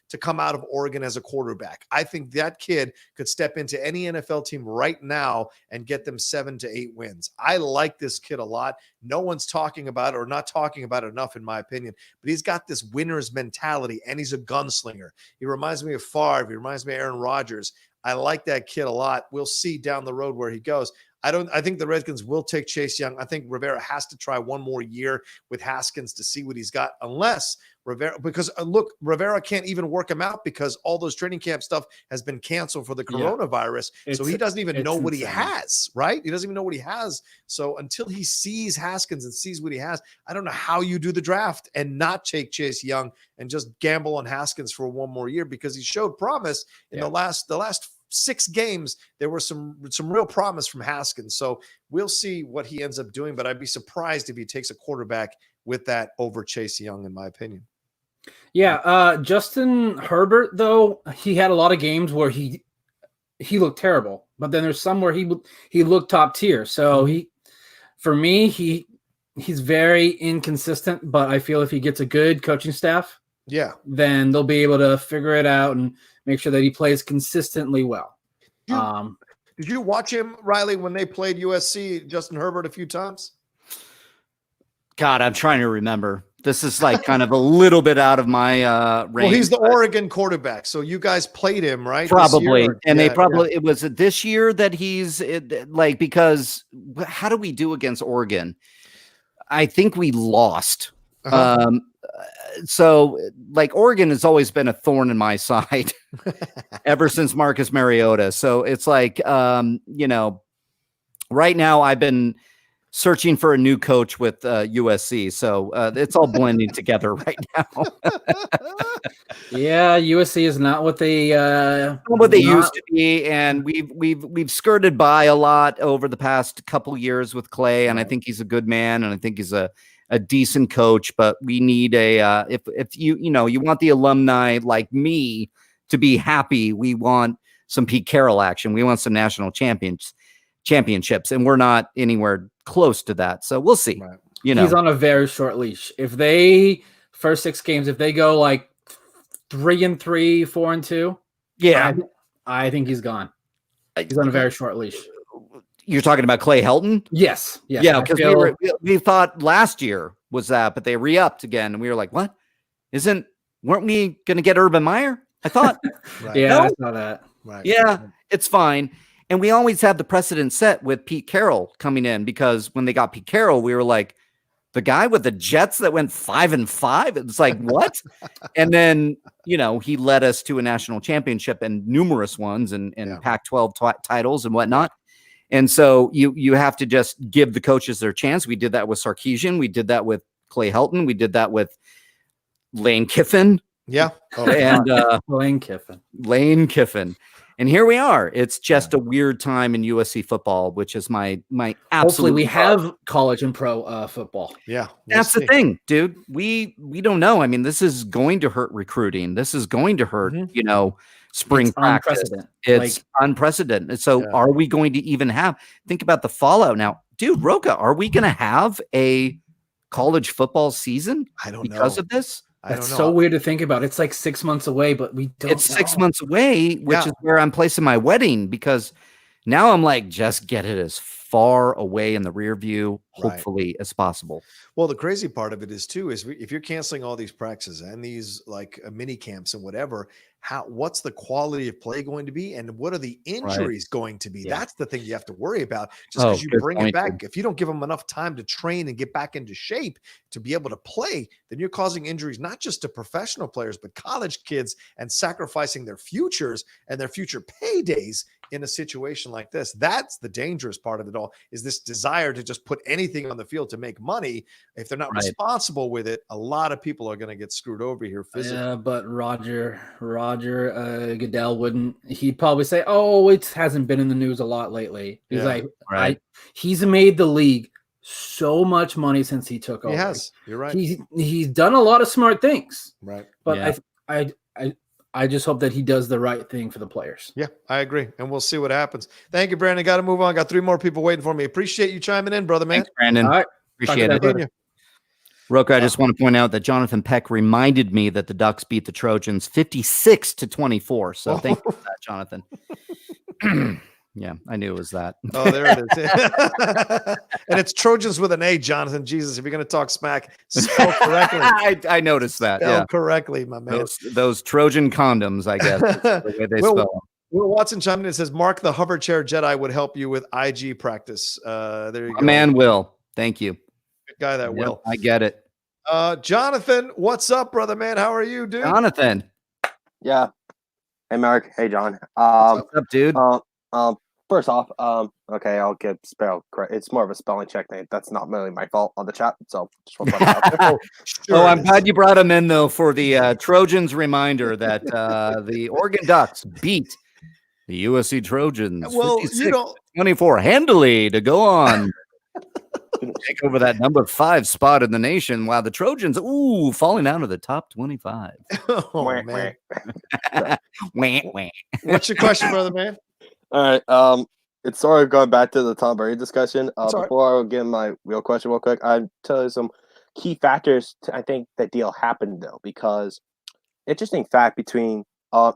to come out of Oregon as a quarterback. I think that kid could step into any NFL team right now and get them 7 to 8 wins. I like this kid a lot. No one's talking about it or not talking about it enough, in my opinion, but he's got this winner's mentality and he's a gunslinger. He reminds me of Favre. He reminds me of Aaron Rodgers. I like that kid a lot. We'll see down the road where he goes. I think the Redskins will take Chase Young. I think Rivera has to try one more year with Haskins to see what he's got, unless Rivera, because look, Rivera can't even work him out because all those training camp stuff has been canceled for the coronavirus. So he doesn't even know what he has, right? He doesn't even know what he has. So until he sees Haskins and sees what he has, I don't know how you do the draft and not take Chase Young and just gamble on Haskins for one more year, because he showed promise in the last 6 games. There was some real promise from Haskins. So we'll see what he ends up doing, but I'd be surprised if he takes a quarterback with that over Chase Young, in my opinion. Yeah. Justin Herbert, though, he had a lot of games where he looked terrible, but then there's some where he looked top tier. So he's very inconsistent, but I feel if he gets a good coaching staff, then they'll be able to figure it out and make sure that he plays consistently well. Did you watch him, Reilly, when they played USC, Justin Herbert, a few times? God, I'm trying to remember. This is like kind of a little bit out of my range. Well, he's the Oregon quarterback, so you guys played him, right? Probably. And it was this year that he's like, because how do we do against Oregon? I think we lost. So like Oregon has always been a thorn in my side ever since Marcus Mariota. So it's like, right now I've been searching for a new coach with USC. So it's all blending together right now. Yeah. USC is not what they used to be. And we've skirted by a lot over the past couple years with Clay. And I think he's a good man. And I think he's a decent coach, but we need if you want the alumni like me to be happy, we want some Pete Carroll action. We want some national championships, and we're not anywhere close to that. So we'll see. Right. He's on a very short leash. If they first 6 games, if they go like 3-3, 4-2, I think he's gone. He's on a very short leash. You're talking about Clay Helton? Yes. Yeah, because we thought last year was that, but they re-upped again, and we were like, what? Weren't we going to get Urban Meyer? I thought. Right. Yeah, I saw that. Right. Yeah, it's fine. And we always have the precedent set with Pete Carroll coming in, because when they got Pete Carroll, we were like, the guy with the Jets that went 5-5? It's like, what? And then, he led us to a national championship and numerous ones and Pac-12 titles and whatnot. And so you have to just give the coaches their chance. We did that with Sarkisian. We did that with Clay Helton. We did that with Lane Kiffin. Yeah. And Lane Kiffin. And here we are. It's just a weird time in USC football, which is my absolute. Hopefully we have college and pro football. Yeah. That's the thing, dude. We don't know. I mean, this is going to hurt recruiting. This is going to hurt, spring practice. It's unprecedented. So are we going to even think about the fallout now? Dude, Rocha, are we going to have a college football season I don't know. Because of this? That's so weird to think about. It's like 6 months away, but we don't. It's 6 months away, which is where I'm placing my wedding, because now I'm like, just get it as far away in the rear view, hopefully, as possible. Well, the crazy part of it is too, is if you're canceling all these practices and these like mini camps and whatever, what's the quality of play going to be, and what are the injuries going to be? That's the thing you have to worry about. Just because you bring it back, if you don't give them enough time to train and get back into shape to be able to play, then you're causing injuries not just to professional players, but college kids, and sacrificing their futures and their future paydays in a situation like this. That's the dangerous part of it all, is this desire to just put anything on the field to make money. If they're not responsible with it, a lot of people are going to get screwed over here physically. Yeah, but Roger Goodell wouldn't. He'd probably say, "Oh, it hasn't been in the news a lot lately." He's like, he's made the league so much money since he took over. He has. You're right. He's done a lot of smart things. Right. But I just hope that he does the right thing for the players. Yeah, I agree. And we'll see what happens. Thank you, Brandon. Got to move on. Got 3 more people waiting for me. Appreciate you chiming in, brother, man. Thanks, Brandon. All right. Appreciate it. Rocha, I just want to point out that Jonathan Peck reminded me that the Ducks beat the Trojans 56-24. So thank you for that, Jonathan. Yeah, I knew it was that. Oh, there it is. And it's Trojans with an A, Jonathan. Jesus, if you're going to talk smack, spell correctly. I noticed that. Spell correctly, my man. Those Trojan condoms, I guess, the way they spell them. Will Watson chimed in and says, Mark the hover chair Jedi would help you with IG practice. There you go. Man, Will. Thank you. Good guy, that Will. I get it. Jonathan, what's up, brother, man? How are you, dude? Jonathan. Yeah. Hey, Mark. Hey, John. What's up, dude? First off, okay, I'll get spell correct. It's more of a spelling check name. That's not really my fault on the chat. So just want to put that out there. I'm glad you brought him in, though, for the Trojans reminder that the Oregon Ducks beat the USC Trojans. Well, you don't 24 handily to go on. Take over that number 5 spot in the nation, while the Trojans, falling out of the top 25. Oh, man. Wah. What's your question, brother, man? All right. It's sort of going back to the Tom Brady discussion. Before I get my real question real quick, I'll tell you some key factors I think that deal happened, though, because interesting fact between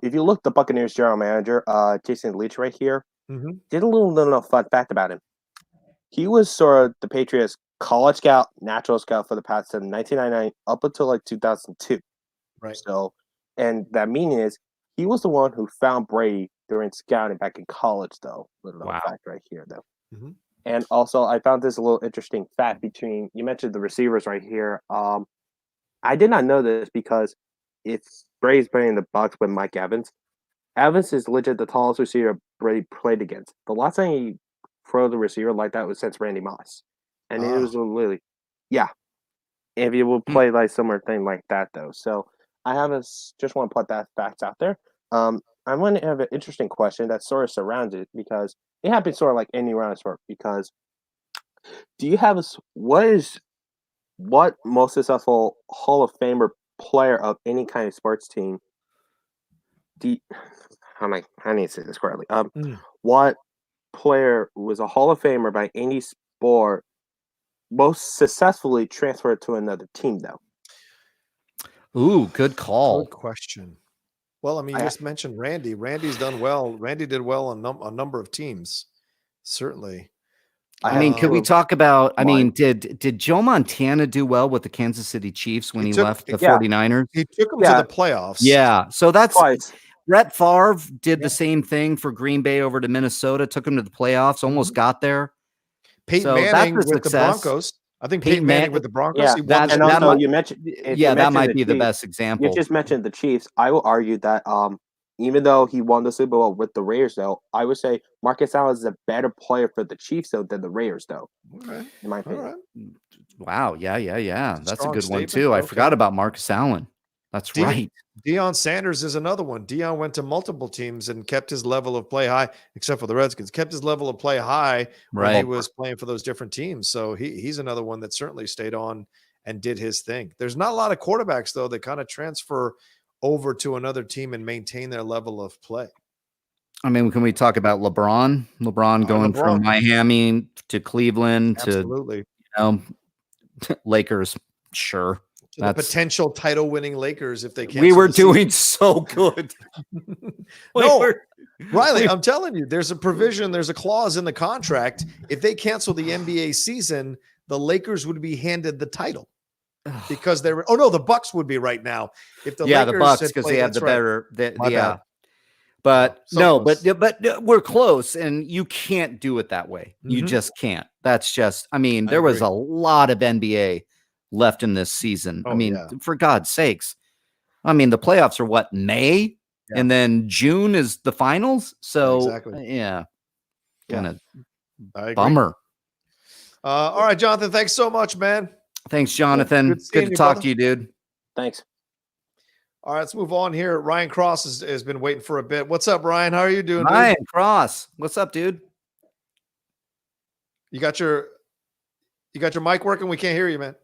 if you look the Buccaneers general manager, Jason Leach right here, did a little fun fact about him. He was sort of the Patriots college scout, natural scout for the past since 1999 up until like 2002. Right. So, and that meaning is he was the one who found Brady during scouting back in college, though. Little fact right here, though. And also, I found this a little interesting fact between, you mentioned the receivers right here. I did not know this because if Brady's playing the Bucs with Mike Evans, Evans is legit the tallest receiver Brady played against. The last time he threw the receiver like that was since Randy Moss. And it was literally, if you will play like similar thing like that, though. So I just want to put that fact out there. I want to have an interesting question that sort of surrounds it, because it happens sort of like any round of sport. Because do you have what most successful Hall of Famer player of any kind of sports team? I need to say this correctly. What player was a Hall of Famer by any sport most successfully transferred to another team, though? Ooh, good call. Good question. Well, I mean, you just mentioned Randy. Randy's done well. Randy did well on a number of teams, certainly. I mean, could we talk about, did Joe Montana do well with the Kansas City Chiefs when he left the 49ers? He took them to the playoffs. Yeah. So that's Brett Favre did the same thing for Green Bay over to Minnesota, took him to the playoffs, almost got there. Peyton Manning with the Broncos. I think Peyton Manning with the Broncos. Yeah, you mentioned. That might be the best example. You just mentioned the Chiefs. I will argue that even though he won the Super Bowl with the Raiders, though, I would say Marcus Allen is a better player for the Chiefs, though, than the Raiders, though. Okay. In my opinion. All right. Wow. Yeah. That's a good one, too. I forgot about Marcus Allen. That's right. Deion Sanders is another one. Deion went to multiple teams and kept his level of play high, except for the Redskins. Kept his level of play high when he was playing for those different teams. So he's another one that certainly stayed on and did his thing. There's not a lot of quarterbacks, though, that kind of transfer over to another team and maintain their level of play. I mean, can we talk about LeBron? LeBron going from Miami to Cleveland to Lakers. Sure. to the potential title-winning Lakers if they cancel. We were doing so good. Riley, I'm telling you, there's a provision, there's a clause in the contract. If they cancel the NBA season, the Lakers would be handed the title because they were. Oh no, the Bucs would be right now. If the Lakers the Bucs because they have the better. But but we're close, and you can't do it that way. You just can't. That's just. I mean, there was a lot of NBA left in this season. I mean, for God's sakes. I mean, the playoffs are what, May? Yeah. And then June is the finals. So kind of bummer. All right, Jonathan, thanks so much, man. Thanks, Jonathan. Good to talk to you, dude. Thanks. All right, let's move on here. Ryan Cross has been waiting for a bit. What's up, Ryan? How are you doing, Ryan Cross? What's up, dude? You got your mic working? We can't hear you, man.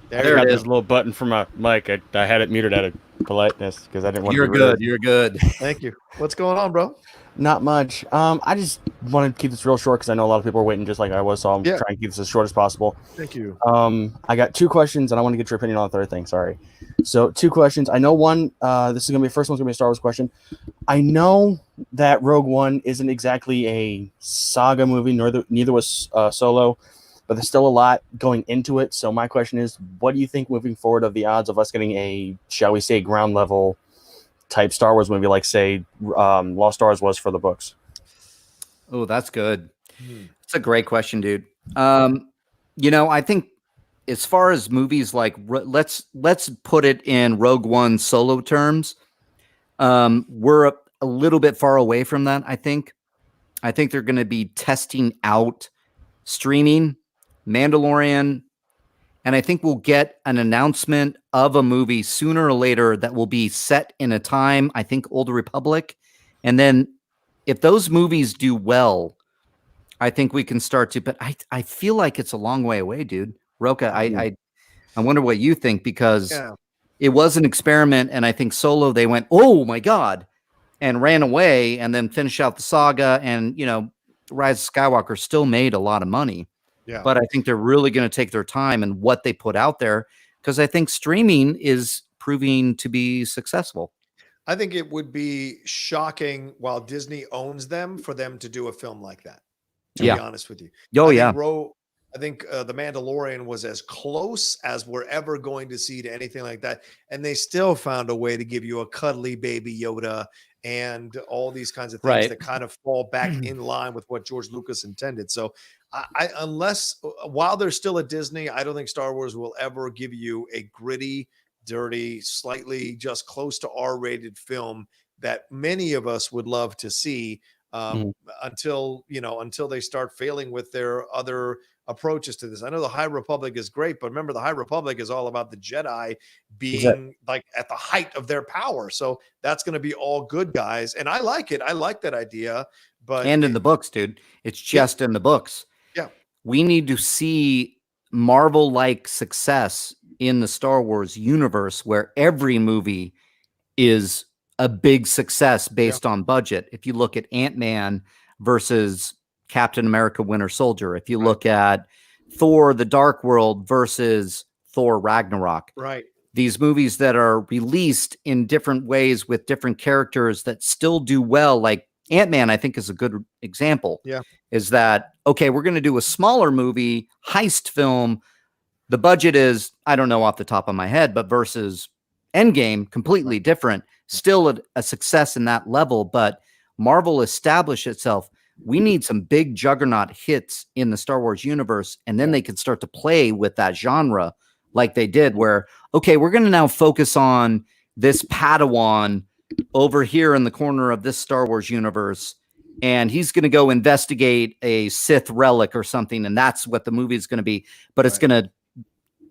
There it is. A little button for my mic. I had it muted out of politeness because I didn't want to. You're good. You're good. Thank you. What's going on, bro? Not much. I just wanted to keep this real short because I know a lot of people are waiting just like I was, so I'm trying to keep this as short as possible. Thank you. I got 2 questions, and I want to get your opinion on the third thing. Sorry. So 2 questions. I know one. This is gonna be the first one's gonna be a Star Wars question. I know that Rogue One isn't exactly a saga movie, neither was Solo. But there's still a lot going into it. So my question is, what do you think moving forward of the odds of us getting a, shall we say, ground level type Star Wars movie, like say Lost Stars was for the books? Oh, that's good. It's a great question, dude. I think as far as movies, like let's put it in Rogue One Solo terms. We're a little bit far away from that. I think they're going to be testing out streaming Mandalorian, and I think we'll get an announcement of a movie sooner or later that will be set in a time, I think Old Republic. And then if those movies do well, I think we can start to, but I feel like it's a long way away, dude. Rocha, I wonder what you think, because it was an experiment, and I think Solo, they went, oh my God, and ran away and then finished out the saga, and Rise of Skywalker still made a lot of money. Yeah. But I think they're really going to take their time in what they put out there, because I think streaming is proving to be successful. I think it would be shocking while Disney owns them for them to do a film like that, to be honest with you. I think The Mandalorian was as close as we're ever going to see to anything like that. And they still found a way to give you a cuddly baby Yoda and all these kinds of things that kind of fall back in line with what George Lucas intended. So while they're still at Disney, I don't think Star Wars will ever give you a gritty, dirty, slightly just close to R-rated film that many of us would love to see until they start failing with their other approaches to this. I know the High Republic is great, but remember, the High Republic is all about the Jedi being like at the height of their power. So that's going to be all good guys. And I like it. I like that idea. But in the books, dude, it's just in the books. Yeah. We need to see Marvel-like success in the Star Wars universe where every movie is a big success based on budget. If you look at Ant-Man versus Captain America Winter Soldier, if you look at Thor the Dark World versus Thor Ragnarok, these movies that are released in different ways with different characters that still do well, like Ant-Man, I think is a good example. Is that, okay, we're going to do a smaller movie, heist film. The budget is, I don't know off the top of my head, but versus Endgame, completely different. Still a success in that level, but Marvel established itself. We need some big juggernaut hits in the Star Wars universe, and then they can start to play with that genre like they did, where, okay, we're going to now focus on this Padawan over here in the corner of this Star Wars universe, and he's going to go investigate a Sith relic or something, and that's what the movie is going to be. But it's going to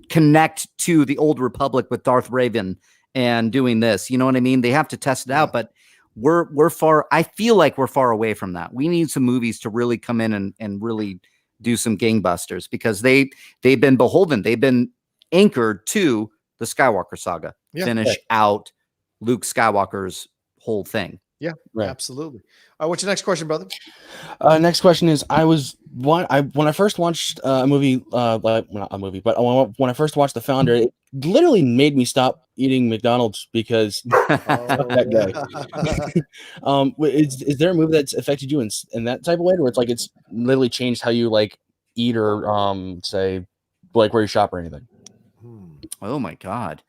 connect to the Old Republic with Darth Raven and doing this. You know what I mean? They have to test it out, but we're far. I feel like we're far away from that. We need some movies to really come in and really do some gangbusters, because they've been beholden. They've been anchored to the Skywalker saga. Finish out Luke Skywalker's whole thing. Yeah, absolutely. What's your next question, brother? Next question is: when I first watched a movie, not a movie, but when I first watched The Founder, it literally made me stop eating McDonald's because that guy. Is there a movie that's affected you in that type of way, where it's literally changed how you eat or say where you shop or anything? Oh my God.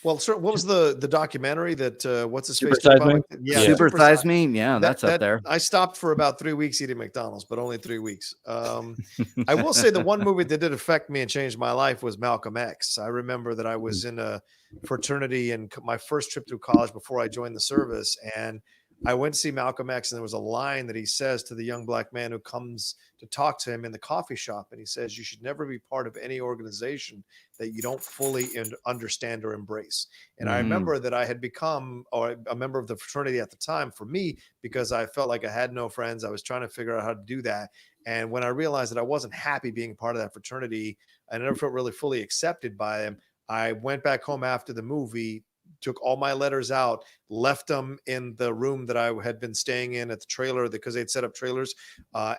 Well, sir, what was the documentary that what's his face? Super Size Me? Yeah, Super Size Me. Yeah, that's up there. I stopped for about 3 weeks eating McDonald's, but only 3 weeks. I will say the one movie that did affect me and changed my life was Malcolm X. I remember that I was in a fraternity and my first trip through college before I joined the service, and I went to see Malcolm X, and there was a line that he says to the young black man who comes to talk to him in the coffee shop, and he says, "You should never be part of any organization that you don't fully understand or embrace." And I remember that I had become a member of the fraternity at the time for me because I felt like I had no friends. I was trying to figure out how to do that. And when I realized that I wasn't happy being part of that fraternity, I never felt really fully accepted by them. I went back home after the movie, took all my letters out, left them in the room that I had been staying in at the trailer because they'd set up trailers,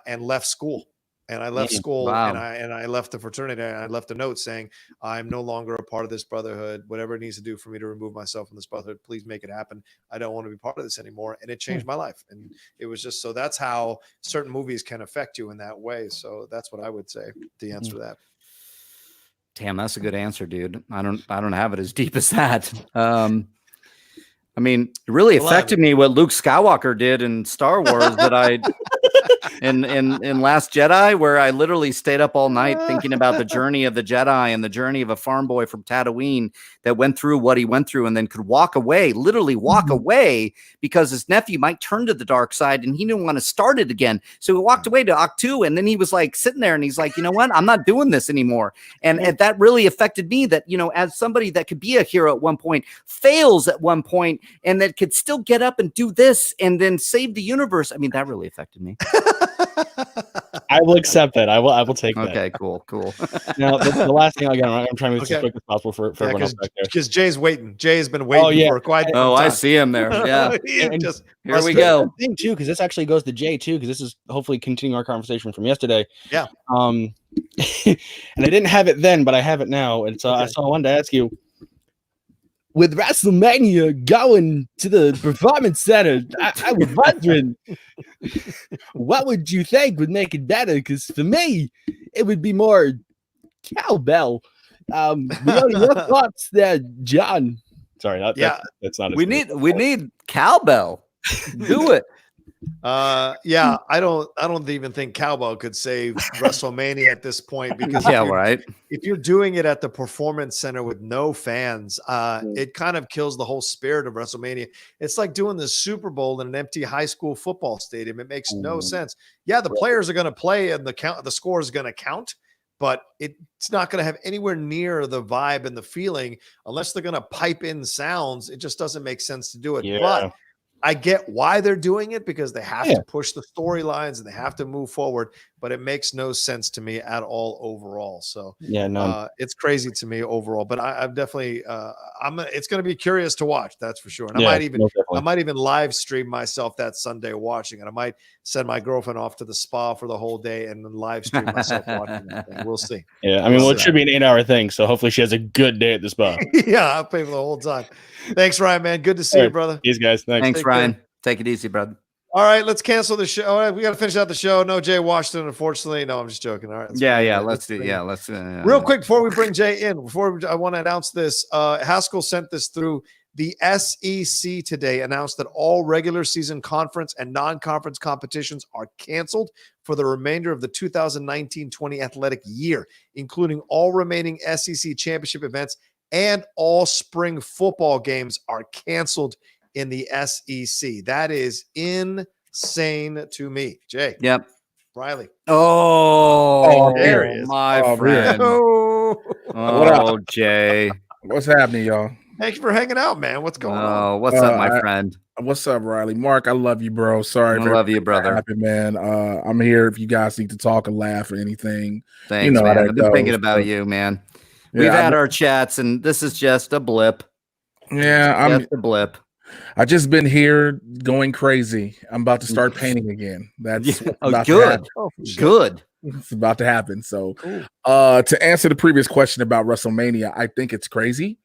and left school. And I left school and I left the fraternity. And I left a note saying, "I'm no longer a part of this brotherhood. Whatever it needs to do for me to remove myself from this brotherhood, please make it happen. I don't want to be part of this anymore." And it changed my life. And it was just, so that's how certain movies can affect you in that way. So that's what I would say to answer that. Damn, that's a good answer, dude. I don't have it as deep as that. I mean, it really affected me what Luke Skywalker did in Star Wars that I in Last Jedi, where I literally stayed up all night thinking about the journey of the Jedi and the journey of a farm boy from Tatooine that went through what he went through and then could walk away, literally walk away because his nephew might turn to the dark side and he didn't want to start it again. So he walked away to Ahch-To, and then he was like sitting there and he's like, you know what? I'm not doing this anymore. And that really affected me that, you know, as somebody that could be a hero at one point, fails at one point, and that could still get up and do this and then save the universe. I mean, that really affected me. I will accept that. I will take that. Okay, cool. Now, the last thing I'm trying to move as quick as possible for everyone else back there. Because Jay's waiting. Jay has been waiting for quite some time. I see him there. Yeah. Here we go. Thing too, because this actually goes to Jay too, because this is hopefully continuing our conversation from yesterday. Yeah. And I didn't have it then, but I have it now. And so I wanted to ask you, with WrestleMania going to the Performance Center, I was wondering, what would you think would make it better? Because for me, it would be more cowbell. Your thoughts there, John? Sorry, that's not. We need cowbell. Do it. I don't even think cowbell could save WrestleMania at this point, because if you're doing it at the Performance Center with no fans, it kind of kills the whole spirit of WrestleMania. It's like doing the Super Bowl in an empty high school football stadium. It makes no sense. Yeah, the players are going to play and the score is going to count, but it's not going to have anywhere near the vibe and the feeling unless they're going to pipe in sounds. It just doesn't make sense to do it. Yeah. But I get why they're doing it, because they have to push the storylines and they have to move forward, but it makes no sense to me at all overall. So it's crazy to me overall, but I'm definitely it's going to be curious to watch. That's for sure. And I might even live stream myself that Sunday watching it. I might send my girlfriend off to the spa for the whole day and then live stream myself watching it. We'll see. Yeah. I mean, it should be an 8-hour thing. So hopefully she has a good day at the spa. Yeah. I'll pay for the whole time. Thanks, Ryan, man. Good to see you, brother. These guys. Thanks, Ryan. Take it easy, brother. All right, let's cancel the show. All right, we got to finish out the show. No Jay Washington, unfortunately. No, I'm just joking. All right. Let's do. Yeah, let's. Real quick before we bring Jay in, I want to announce this. Haskell sent this through. The SEC today announced that all regular season conference and non-conference competitions are canceled for the remainder of the 2019-20 athletic year, including all remaining SEC championship events, and all spring football games are canceled in the SEC. That is insane to me. Jay. Yep. Riley. Oh, there he is. My friend. Oh, Jay. What's happening, y'all? Thanks for hanging out, man. What's going on? What's up, my friend? What's up, Riley? Mark, I love you, bro. Sorry. I love you, brother. Man. I'm here if you guys need to talk and laugh or anything. Thanks, man. I've been thinking about you, man. We've had our chats, and this is just a blip. Yeah, just a blip. I just been here going crazy. I'm about to start painting again. That's good. Good. It's about to happen. So, to answer the previous question about WrestleMania, I think it's crazy.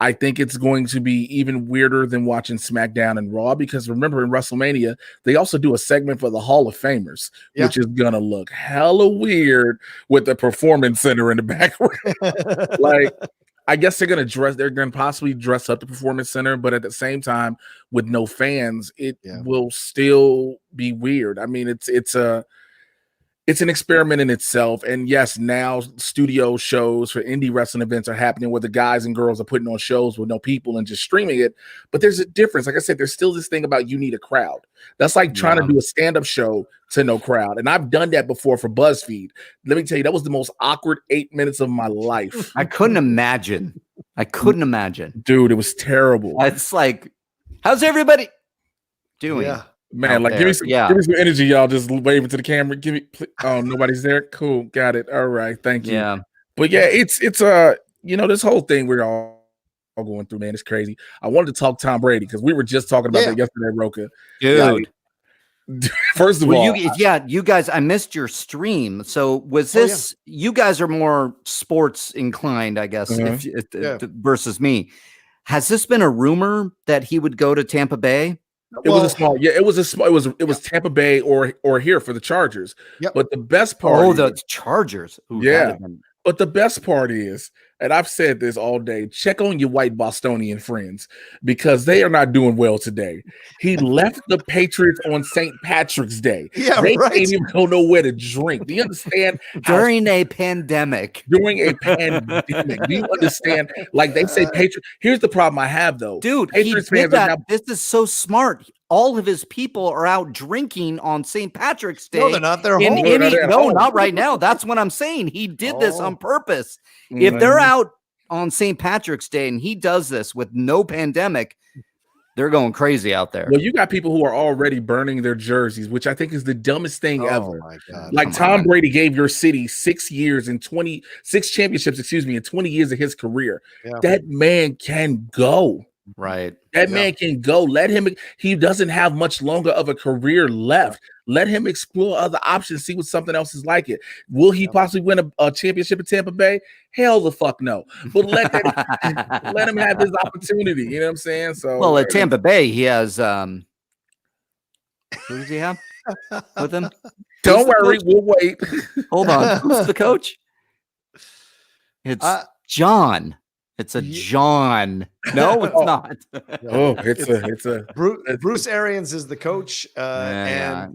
I think it's going to be even weirder than watching SmackDown and Raw, because remember, in WrestleMania, they also do a segment for the Hall of Famers, which is going to look hella weird with the Performance Center in the background. Like, I guess they're going to possibly dress up the Performance Center, but at the same time, with no fans, it will still be weird. I mean, it's an experiment in itself. And yes, now studio shows for indie wrestling events are happening where the guys and girls are putting on shows with no people and just streaming it. But there's a difference. Like I said, there's still this thing about you need a crowd. That's like trying to do a stand-up show to no crowd. And I've done that before for BuzzFeed. Let me tell you, that was the most awkward 8 minutes of my life. I couldn't imagine. Dude, it was terrible. It's like, how's everybody doing? Yeah. Man, like, give me some energy, y'all. Just waving to the camera. Give me, oh, nobody's there. Cool, got it. All right, thank you. Yeah, but yeah, it's this whole thing we're all going through, man. It's crazy. I wanted to talk Tom Brady because we were just talking about that yesterday, Rocha. Dude. First of all, you guys, I missed your stream. So was this? You guys are more sports inclined, I guess, versus me. Has this been a rumor that he would go to Tampa Bay? It was Tampa Bay or here for the Chargers. Yep. But the best part the Chargers. Ooh, but the best part is, and I've said this all day, check on your white Bostonian friends because they are not doing well today. He left the Patriots on St. Patrick's Day. Yeah, they can't even go nowhere to drink. Do you understand? During a pandemic. Do you understand? Like they say, Patriots. Here's the problem I have, though. Dude, Patriots he did that. This is so smart. All of his people are out drinking on St. Patrick's Day. No, they're not. They're home. Not right now. That's what I'm saying. He did this on purpose. If they're out on St. Patrick's Day and he does this with no pandemic, they're going crazy out there. Well, you got people who are already burning their jerseys, which I think is the dumbest thing ever. My God. Like Tom Brady gave your city 6 championships, in 20 years of his career. Yeah. That man can go. Right. That man can go. Let him. He doesn't have much longer of a career left. Let him explore other options, see what something else is like it. Will he possibly win a championship in Tampa Bay? Hell the fuck no. But let him have his opportunity. You know what I'm saying? So, well, at Tampa Bay, he has who does he have with him? Don't worry, we'll wait. Hold on. Who's the coach? It's John. It's a John. No, it's not. It's a Bruce Arians is the coach. I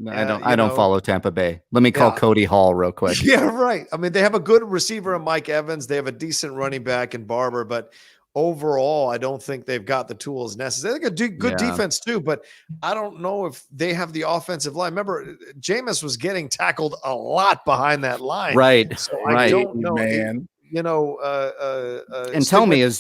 don't follow Tampa Bay. Let me call Cody Hall real quick. Yeah, right. I mean, they have a good receiver in Mike Evans. They have a decent running back in Barber, but overall, I don't think they've got the tools necessary. They got good defense too, but I don't know if they have the offensive line. Remember, Jameis was getting tackled a lot behind that line. Right. So I don't know, man. And tell me, is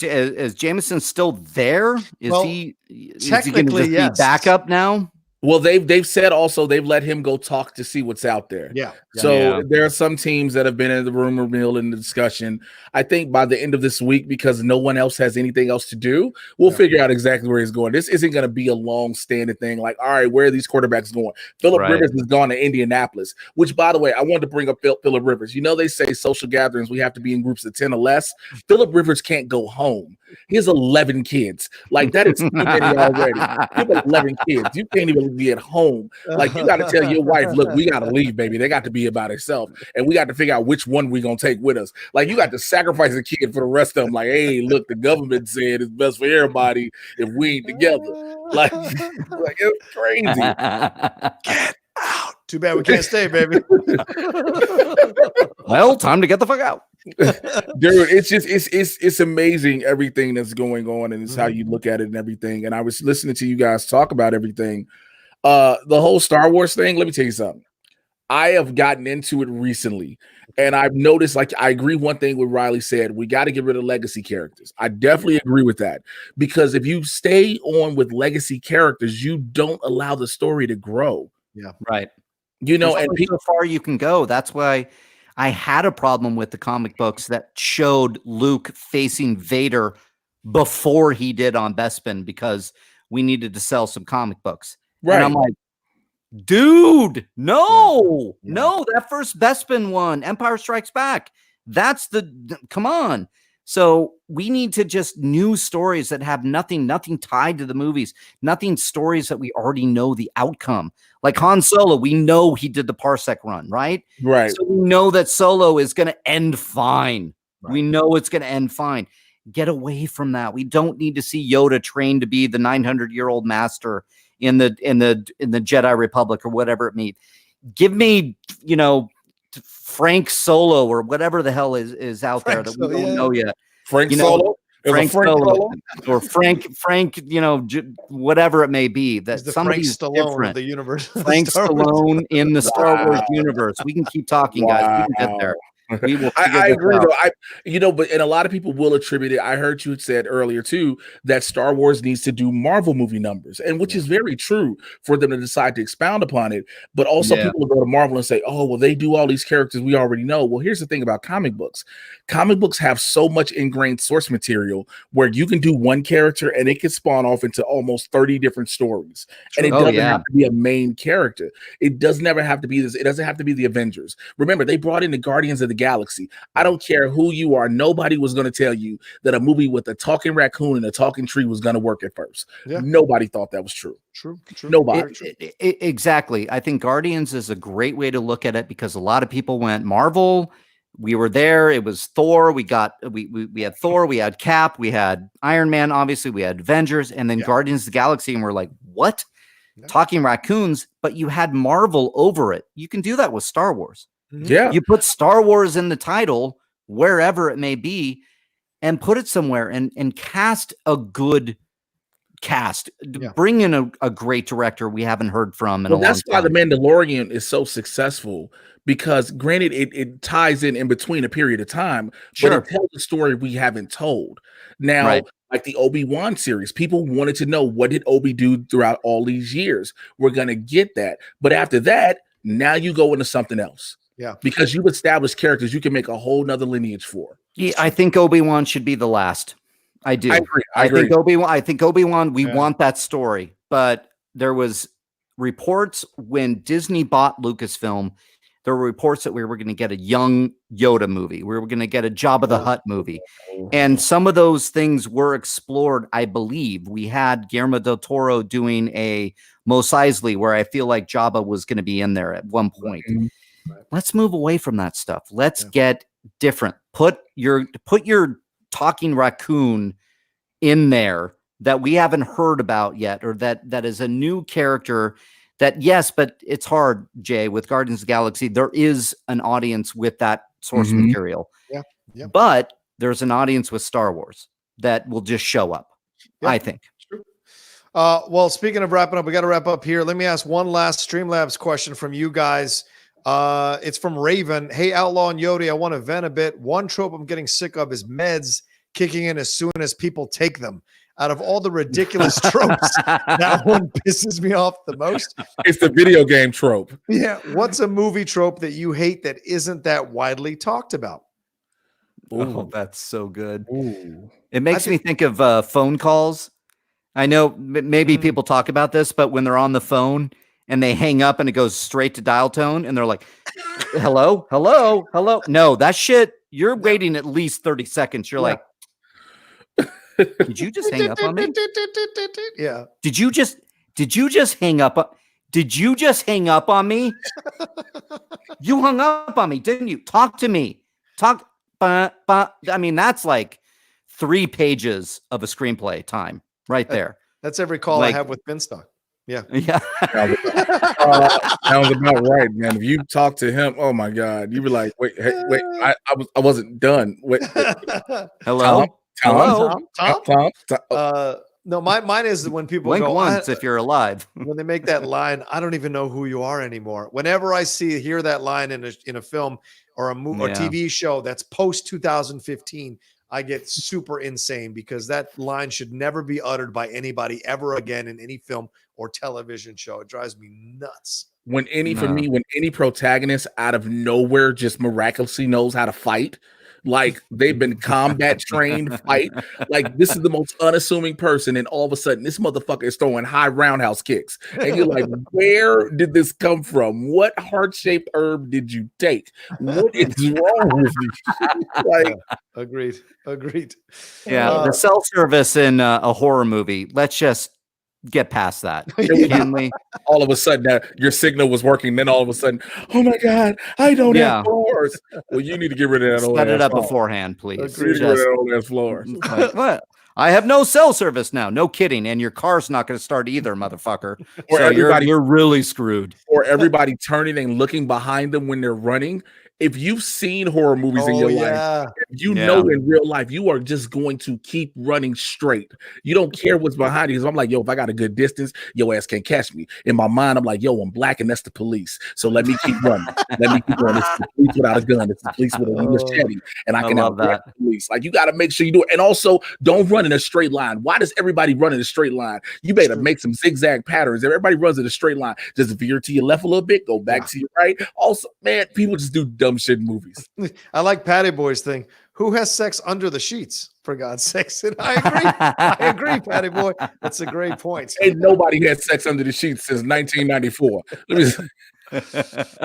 Jameson still there? Is he technically be back up now? Well, they've said also they've let him go talk to see what's out there. Yeah. So there are some teams that have been in the rumor mill in the discussion. I think by the end of this week, because no one else has anything else to do, we'll figure out exactly where he's going. This isn't going to be a long-standing thing. Like, all right, where are these quarterbacks going? Phillip Rivers has gone to Indianapolis, which, by the way, I wanted to bring up Phillip Rivers. You know, they say social gatherings, we have to be in groups of 10 or less. Phillip Rivers can't go home. He has 11 kids. Like, that is too many already. You have 11 kids. You can't even be at home. Like, you got to tell your wife, look, we got to leave, baby. They got to be about itself. And we got to figure out which one we're going to take with us. Like, you got to sacrifice a kid for the rest of them. Like, hey, look, the government said it's best for everybody if we ain't together. Like it's crazy. Get out. Too bad we can't stay, baby. Well, time to get the fuck out. Dude, it's amazing everything that's going on, and it's how you look at it and everything. And I was listening to you guys talk about everything. The whole Star Wars thing, let me tell you something. I have gotten into it recently, and I've noticed, like, I agree one thing what Reilly said. We got to get rid of legacy characters. I definitely agree with that, because if you stay on with legacy characters, you don't allow the story to grow. Yeah, right. You know, there's and so far you can go. That's why I had a problem with the comic books that showed Luke facing Vader before he did on Bespin, because we needed to sell some comic books. Right. And I'm like, dude, no, that first Bespin one, Empire Strikes Back. That's come on. So we need to just new stories that have nothing tied to the movies, nothing stories that we already know the outcome. Like Han Solo, we know he did the Parsec run, right? Right. So we know that Solo is going to end fine. Right. We know it's going to end fine. Get away from that. We don't need to see Yoda trained to be the 900-year-old master in the Jedi Republic or whatever it means. Give me, Frank Solo or whatever the hell is out there that we don't know yet. Frank Solo? Frank Solo or Frank, whatever it may be. That somebody's Frank Stallone different. Of the universe. Frank Stallone in the Star Wars universe. We can keep talking, guys. We can get there. We will. I agree, though. But a lot of people will attribute it. I heard you said earlier too that Star Wars needs to do Marvel movie numbers, and which is very true for them to decide to expound upon it. But also, people will go to Marvel and say, "Oh, well, they do all these characters we already know." Well, here's the thing about comic books: comic books have so much ingrained source material where you can do one character and it can spawn off into almost 30 different stories, and it doesn't have to be a main character. It doesn't ever have to be this. It doesn't have to be the Avengers. Remember, they brought in the Guardians of the Galaxy. I don't care who you are. Nobody was going to tell you that a movie with a talking raccoon and a talking tree was going to work at first. Yeah. Nobody thought that was true. True. Nobody. Exactly. I think Guardians is a great way to look at it because a lot of people went Marvel. We were there. It was Thor. We had Thor. We had Cap. We had Iron Man. Obviously, we had Avengers, and then Guardians of the Galaxy. And we're like, what? Yeah. Talking raccoons, but you had Marvel over it. You can do that with Star Wars. Yeah. You put Star Wars in the title, wherever it may be, and put it somewhere and cast a good cast. Yeah. Bring in a great director we haven't heard from in a long time. That's why The Mandalorian is so successful, because granted, it ties in between a period of time, but it tells a story we haven't told. Now, like the Obi-Wan series, people wanted to know, what did Obi do throughout all these years? We're going to get that. But after that, now you go into something else. Yeah, because you've established characters you can make a whole nother lineage for. Yeah, I think Obi-Wan should be the last. I do. I agree. I think Obi-Wan, we want that story. But there was reports when Disney bought Lucasfilm, there were reports that we were going to get a young Yoda movie. We were going to get a Jabba the Hutt movie. And some of those things were explored, I believe. We had Guillermo del Toro doing a Mos Eisley where I feel like Jabba was going to be in there at one point. Mm-hmm. Let's move away from that stuff. Let's get different. Put your talking raccoon in there that we haven't heard about yet, or that is a new character that, yes, but it's hard, Jay, with Guardians of the Galaxy. There is an audience with that source material. Yeah. But there's an audience with Star Wars that will just show up, I think. Well, speaking of wrapping up, we got to wrap up here. Let me ask one last Streamlabs question from you guys. It's from Raven. Hey, Outlaw and Yodi, I want to vent a bit. One trope I'm getting sick of is meds kicking in as soon as people take them. Out of all the ridiculous tropes, that one pisses me off the most. It's the video game trope. Yeah. What's a movie trope that you hate that isn't that widely talked about? Oh, that's so good. Ooh. It makes me think of phone calls. I know maybe people talk about this, but when they're on the phone and they hang up and it goes straight to dial tone and they're like, hello. No, that shit, you're waiting at least 30 seconds. You're like, did you just hang up on me? Yeah. Did you just hang up? Did you just hang up on me? You hung up on me, didn't you? Talk to me. I mean, that's like 3 pages of a screenplay time right there. That's every call I have with Finstock. Yeah. Sounds about right, man. If you talk to him, oh my God, you were like, wait, I wasn't done. Wait. Hello. Tom? No, mine is when people blink go once if you're alive. When they make that line, I don't even know who you are anymore. Whenever I hear that line in a film or a movie or TV show that's post 2015, I get super insane because that line should never be uttered by anybody ever again in any film or television show. It drives me nuts. When any protagonist out of nowhere just miraculously knows how to fight, like they've been combat trained, fight. Like this is the most unassuming person, and all of a sudden this motherfucker is throwing high roundhouse kicks. And you're like, where did this come from? What heart-shaped herb did you take? What is wrong with you? Like, agreed. Yeah, the cell service in a horror movie. Let's just get past that. Can we? All of a sudden, your signal was working. Then all of a sudden, oh my God, I don't have floors. Well, you need to get rid of that. Set it up beforehand, please. Floors. What? I have no cell service now. No kidding. And your car's not going to start either, motherfucker. Or so you're really screwed. Or everybody turning and looking behind them when they're running. If you've seen horror movies in your life, you know in real life, you are just going to keep running straight. You don't care what's behind you. Because I'm like, yo, if I got a good distance, your ass can't catch me. In my mind, I'm like, yo, I'm black and that's the police. So let me keep running. Let me keep running. It's the police without a gun. It's the police with a machete. And I can outrun the police. Like, you got to make sure you do it. And also, don't run in a straight line. Why does everybody run in a straight line? You better make some zigzag patterns. Everybody runs in a straight line. Just veer to your left a little bit, go back to your right. Also, man, people just do dumb shit in movies. I like Patty Boy's thing. Who has sex under the sheets? For God's sakes. And I agree, Patty Boy. That's a great point. Ain't nobody had sex under the sheets since 1994.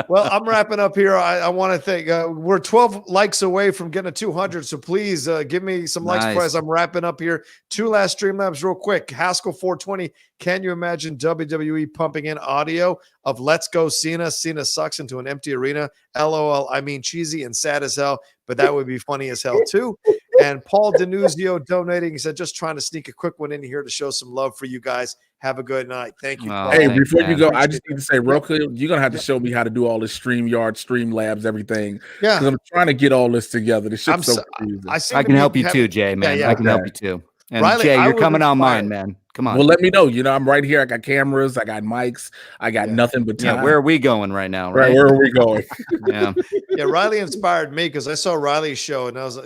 Well, I'm wrapping up here. I want to thank we're 12 likes away from getting a 200, so please give me some likes as I'm wrapping up here. 2 last Streamlabs real quick. Haskell 420, can you imagine WWE pumping in audio of Let's Go Cena? Cena sucks into an empty arena. LOL, I mean cheesy and sad as hell, but that would be funny as hell too. And Paul Denuzio donating, he said, just trying to sneak a quick one in here to show some love for you guys. Have a good night. Thank you. Hey, before you go, I just need to say real quick, you're going to have to show me how to do all this StreamYard, Streamlabs, everything. Yeah. Because I'm trying to get all this together. This shit's so confusing. I can help you too, Jay, man. I can help you too. And Riley, Jay, you're coming on mine, man. Come on. Well, let me know. You know, I'm right here. I got cameras. I got mics. I got nothing but time. Yeah, where are we going right now? Right? Where are we going? Yeah. Riley inspired me because I saw Riley's show and I was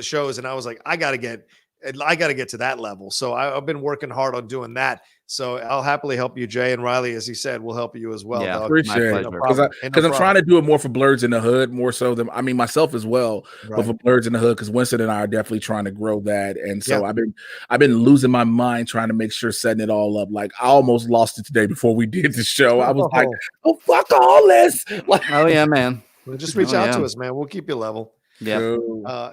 like, I got to get to that level. So I've been working hard on doing that. So I'll happily help you, Jay, and Riley, as he said, will help you as well. Yeah, appreciate it. Because I'm trying to do it more for Blurs in the Hood, more so than myself as well. Right. But for Blurs in the Hood, because Winston and I are definitely trying to grow that. And so I've been losing my mind trying to make sure setting it all up. Like I almost lost it today before we did the show. I was like, oh fuck all this. Like, oh yeah, man. Well, just reach out to us, man. We'll keep you level. Yeah.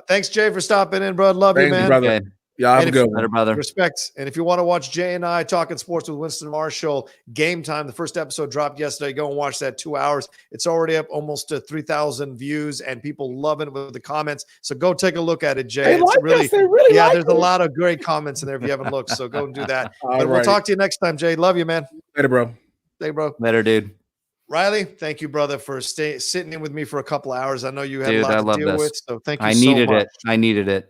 Thanks, Jay, for stopping in, bro. Love you, man. Brother. Okay. Yeah, I'm good, brother. Respect. And if you want to watch Jay and I talking sports with Winston Marshall, Game Time, the first episode dropped yesterday. Go and watch that 2 hours. It's already up almost to 3,000 views, and people loving it with the comments. So go take a look at it, Jay. There's a lot of great comments in there if you haven't looked. So go and do that. But we'll talk to you next time, Jay. Love you, man. Later, bro. Hey, bro. Later, dude. Riley, thank you, brother, for sitting in with me for a couple of hours. I know you had a lot to deal with, so thank you so much. I needed it.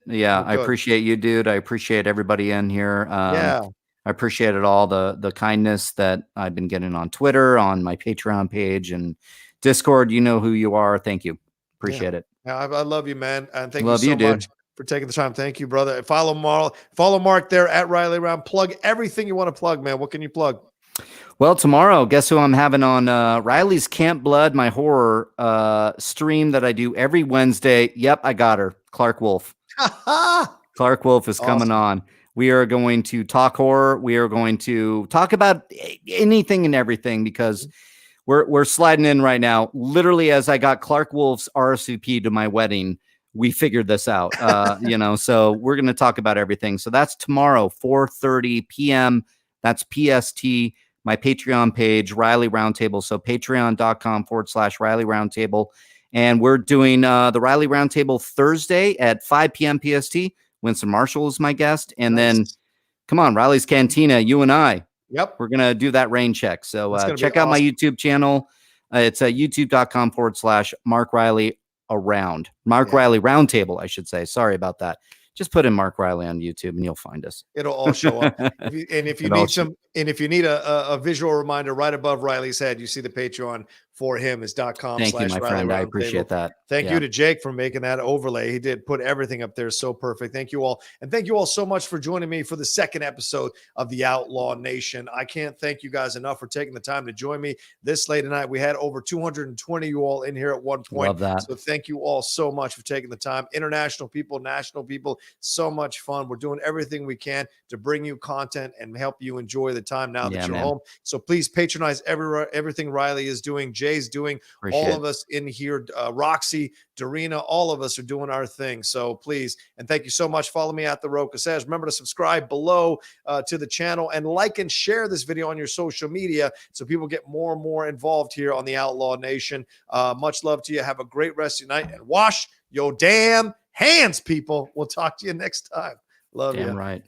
Yeah, I appreciate you, dude. I appreciate everybody in here. I appreciated all the kindness that I've been getting on Twitter, on my Patreon page, and Discord. You know who you are. Thank you. Appreciate it. Yeah, I love you, man. And thank you so much for taking the time. Thank you, brother. Follow Mark there at Riley Round. Plug everything you want to plug, man. What can you plug? Well, tomorrow, guess who I'm having on Riley's Camp Blood, my horror stream that I do every Wednesday. Yep, I got her. Clark Wolf. Clark Wolf is coming on. We are going to talk horror. We are going to talk about anything and everything because we're sliding in right now. Literally, as I got Clark Wolf's RSVP to my wedding, we figured this out. So we're going to talk about everything. So that's tomorrow, 4:30 p.m. That's PST. My Patreon page, Riley Roundtable. So patreon.com/Riley Roundtable. And we're doing the Riley Roundtable Thursday at 5 p.m. PST. Winston Marshall is my guest. And then, come on, Riley's Cantina, you and I. Yep. We're going to do that rain check. So check out my YouTube channel. It's youtube.com/Mark Reilly Around. Mark Reilly Roundtable, I should say. Sorry about that. Just put in Mark Reilly on YouTube and you'll find us. It'll all show up. If you need And if you need a visual reminder, right above Reilly's head, you see the Patreon for him is .com/. Thank you, my friend. I appreciate that. Thank you to Jake for making that overlay. He did put everything up there so perfect. Thank you all. And thank you all so much for joining me for the second episode of the Outlaw Nation. I can't thank you guys enough for taking the time to join me this late tonight. We had over 220 you all in here at one point. Love that. So thank you all so much for taking the time. International people, national people, so much fun. We're doing everything we can to bring you content and help you enjoy the time now that you're home. So please patronize everything Reilly is doing, Jay's doing, all of us in here, Roxy, Dorina, all of us are doing our thing. So please, and thank you so much. Follow me at The Rocha Says. Remember to subscribe below to the channel and like and share this video on your social media so people get more and more involved here on the Outlaw Nation. Much love to you. Have a great rest of your night and wash your damn hands, people. We'll talk to you next time. Love you. Right.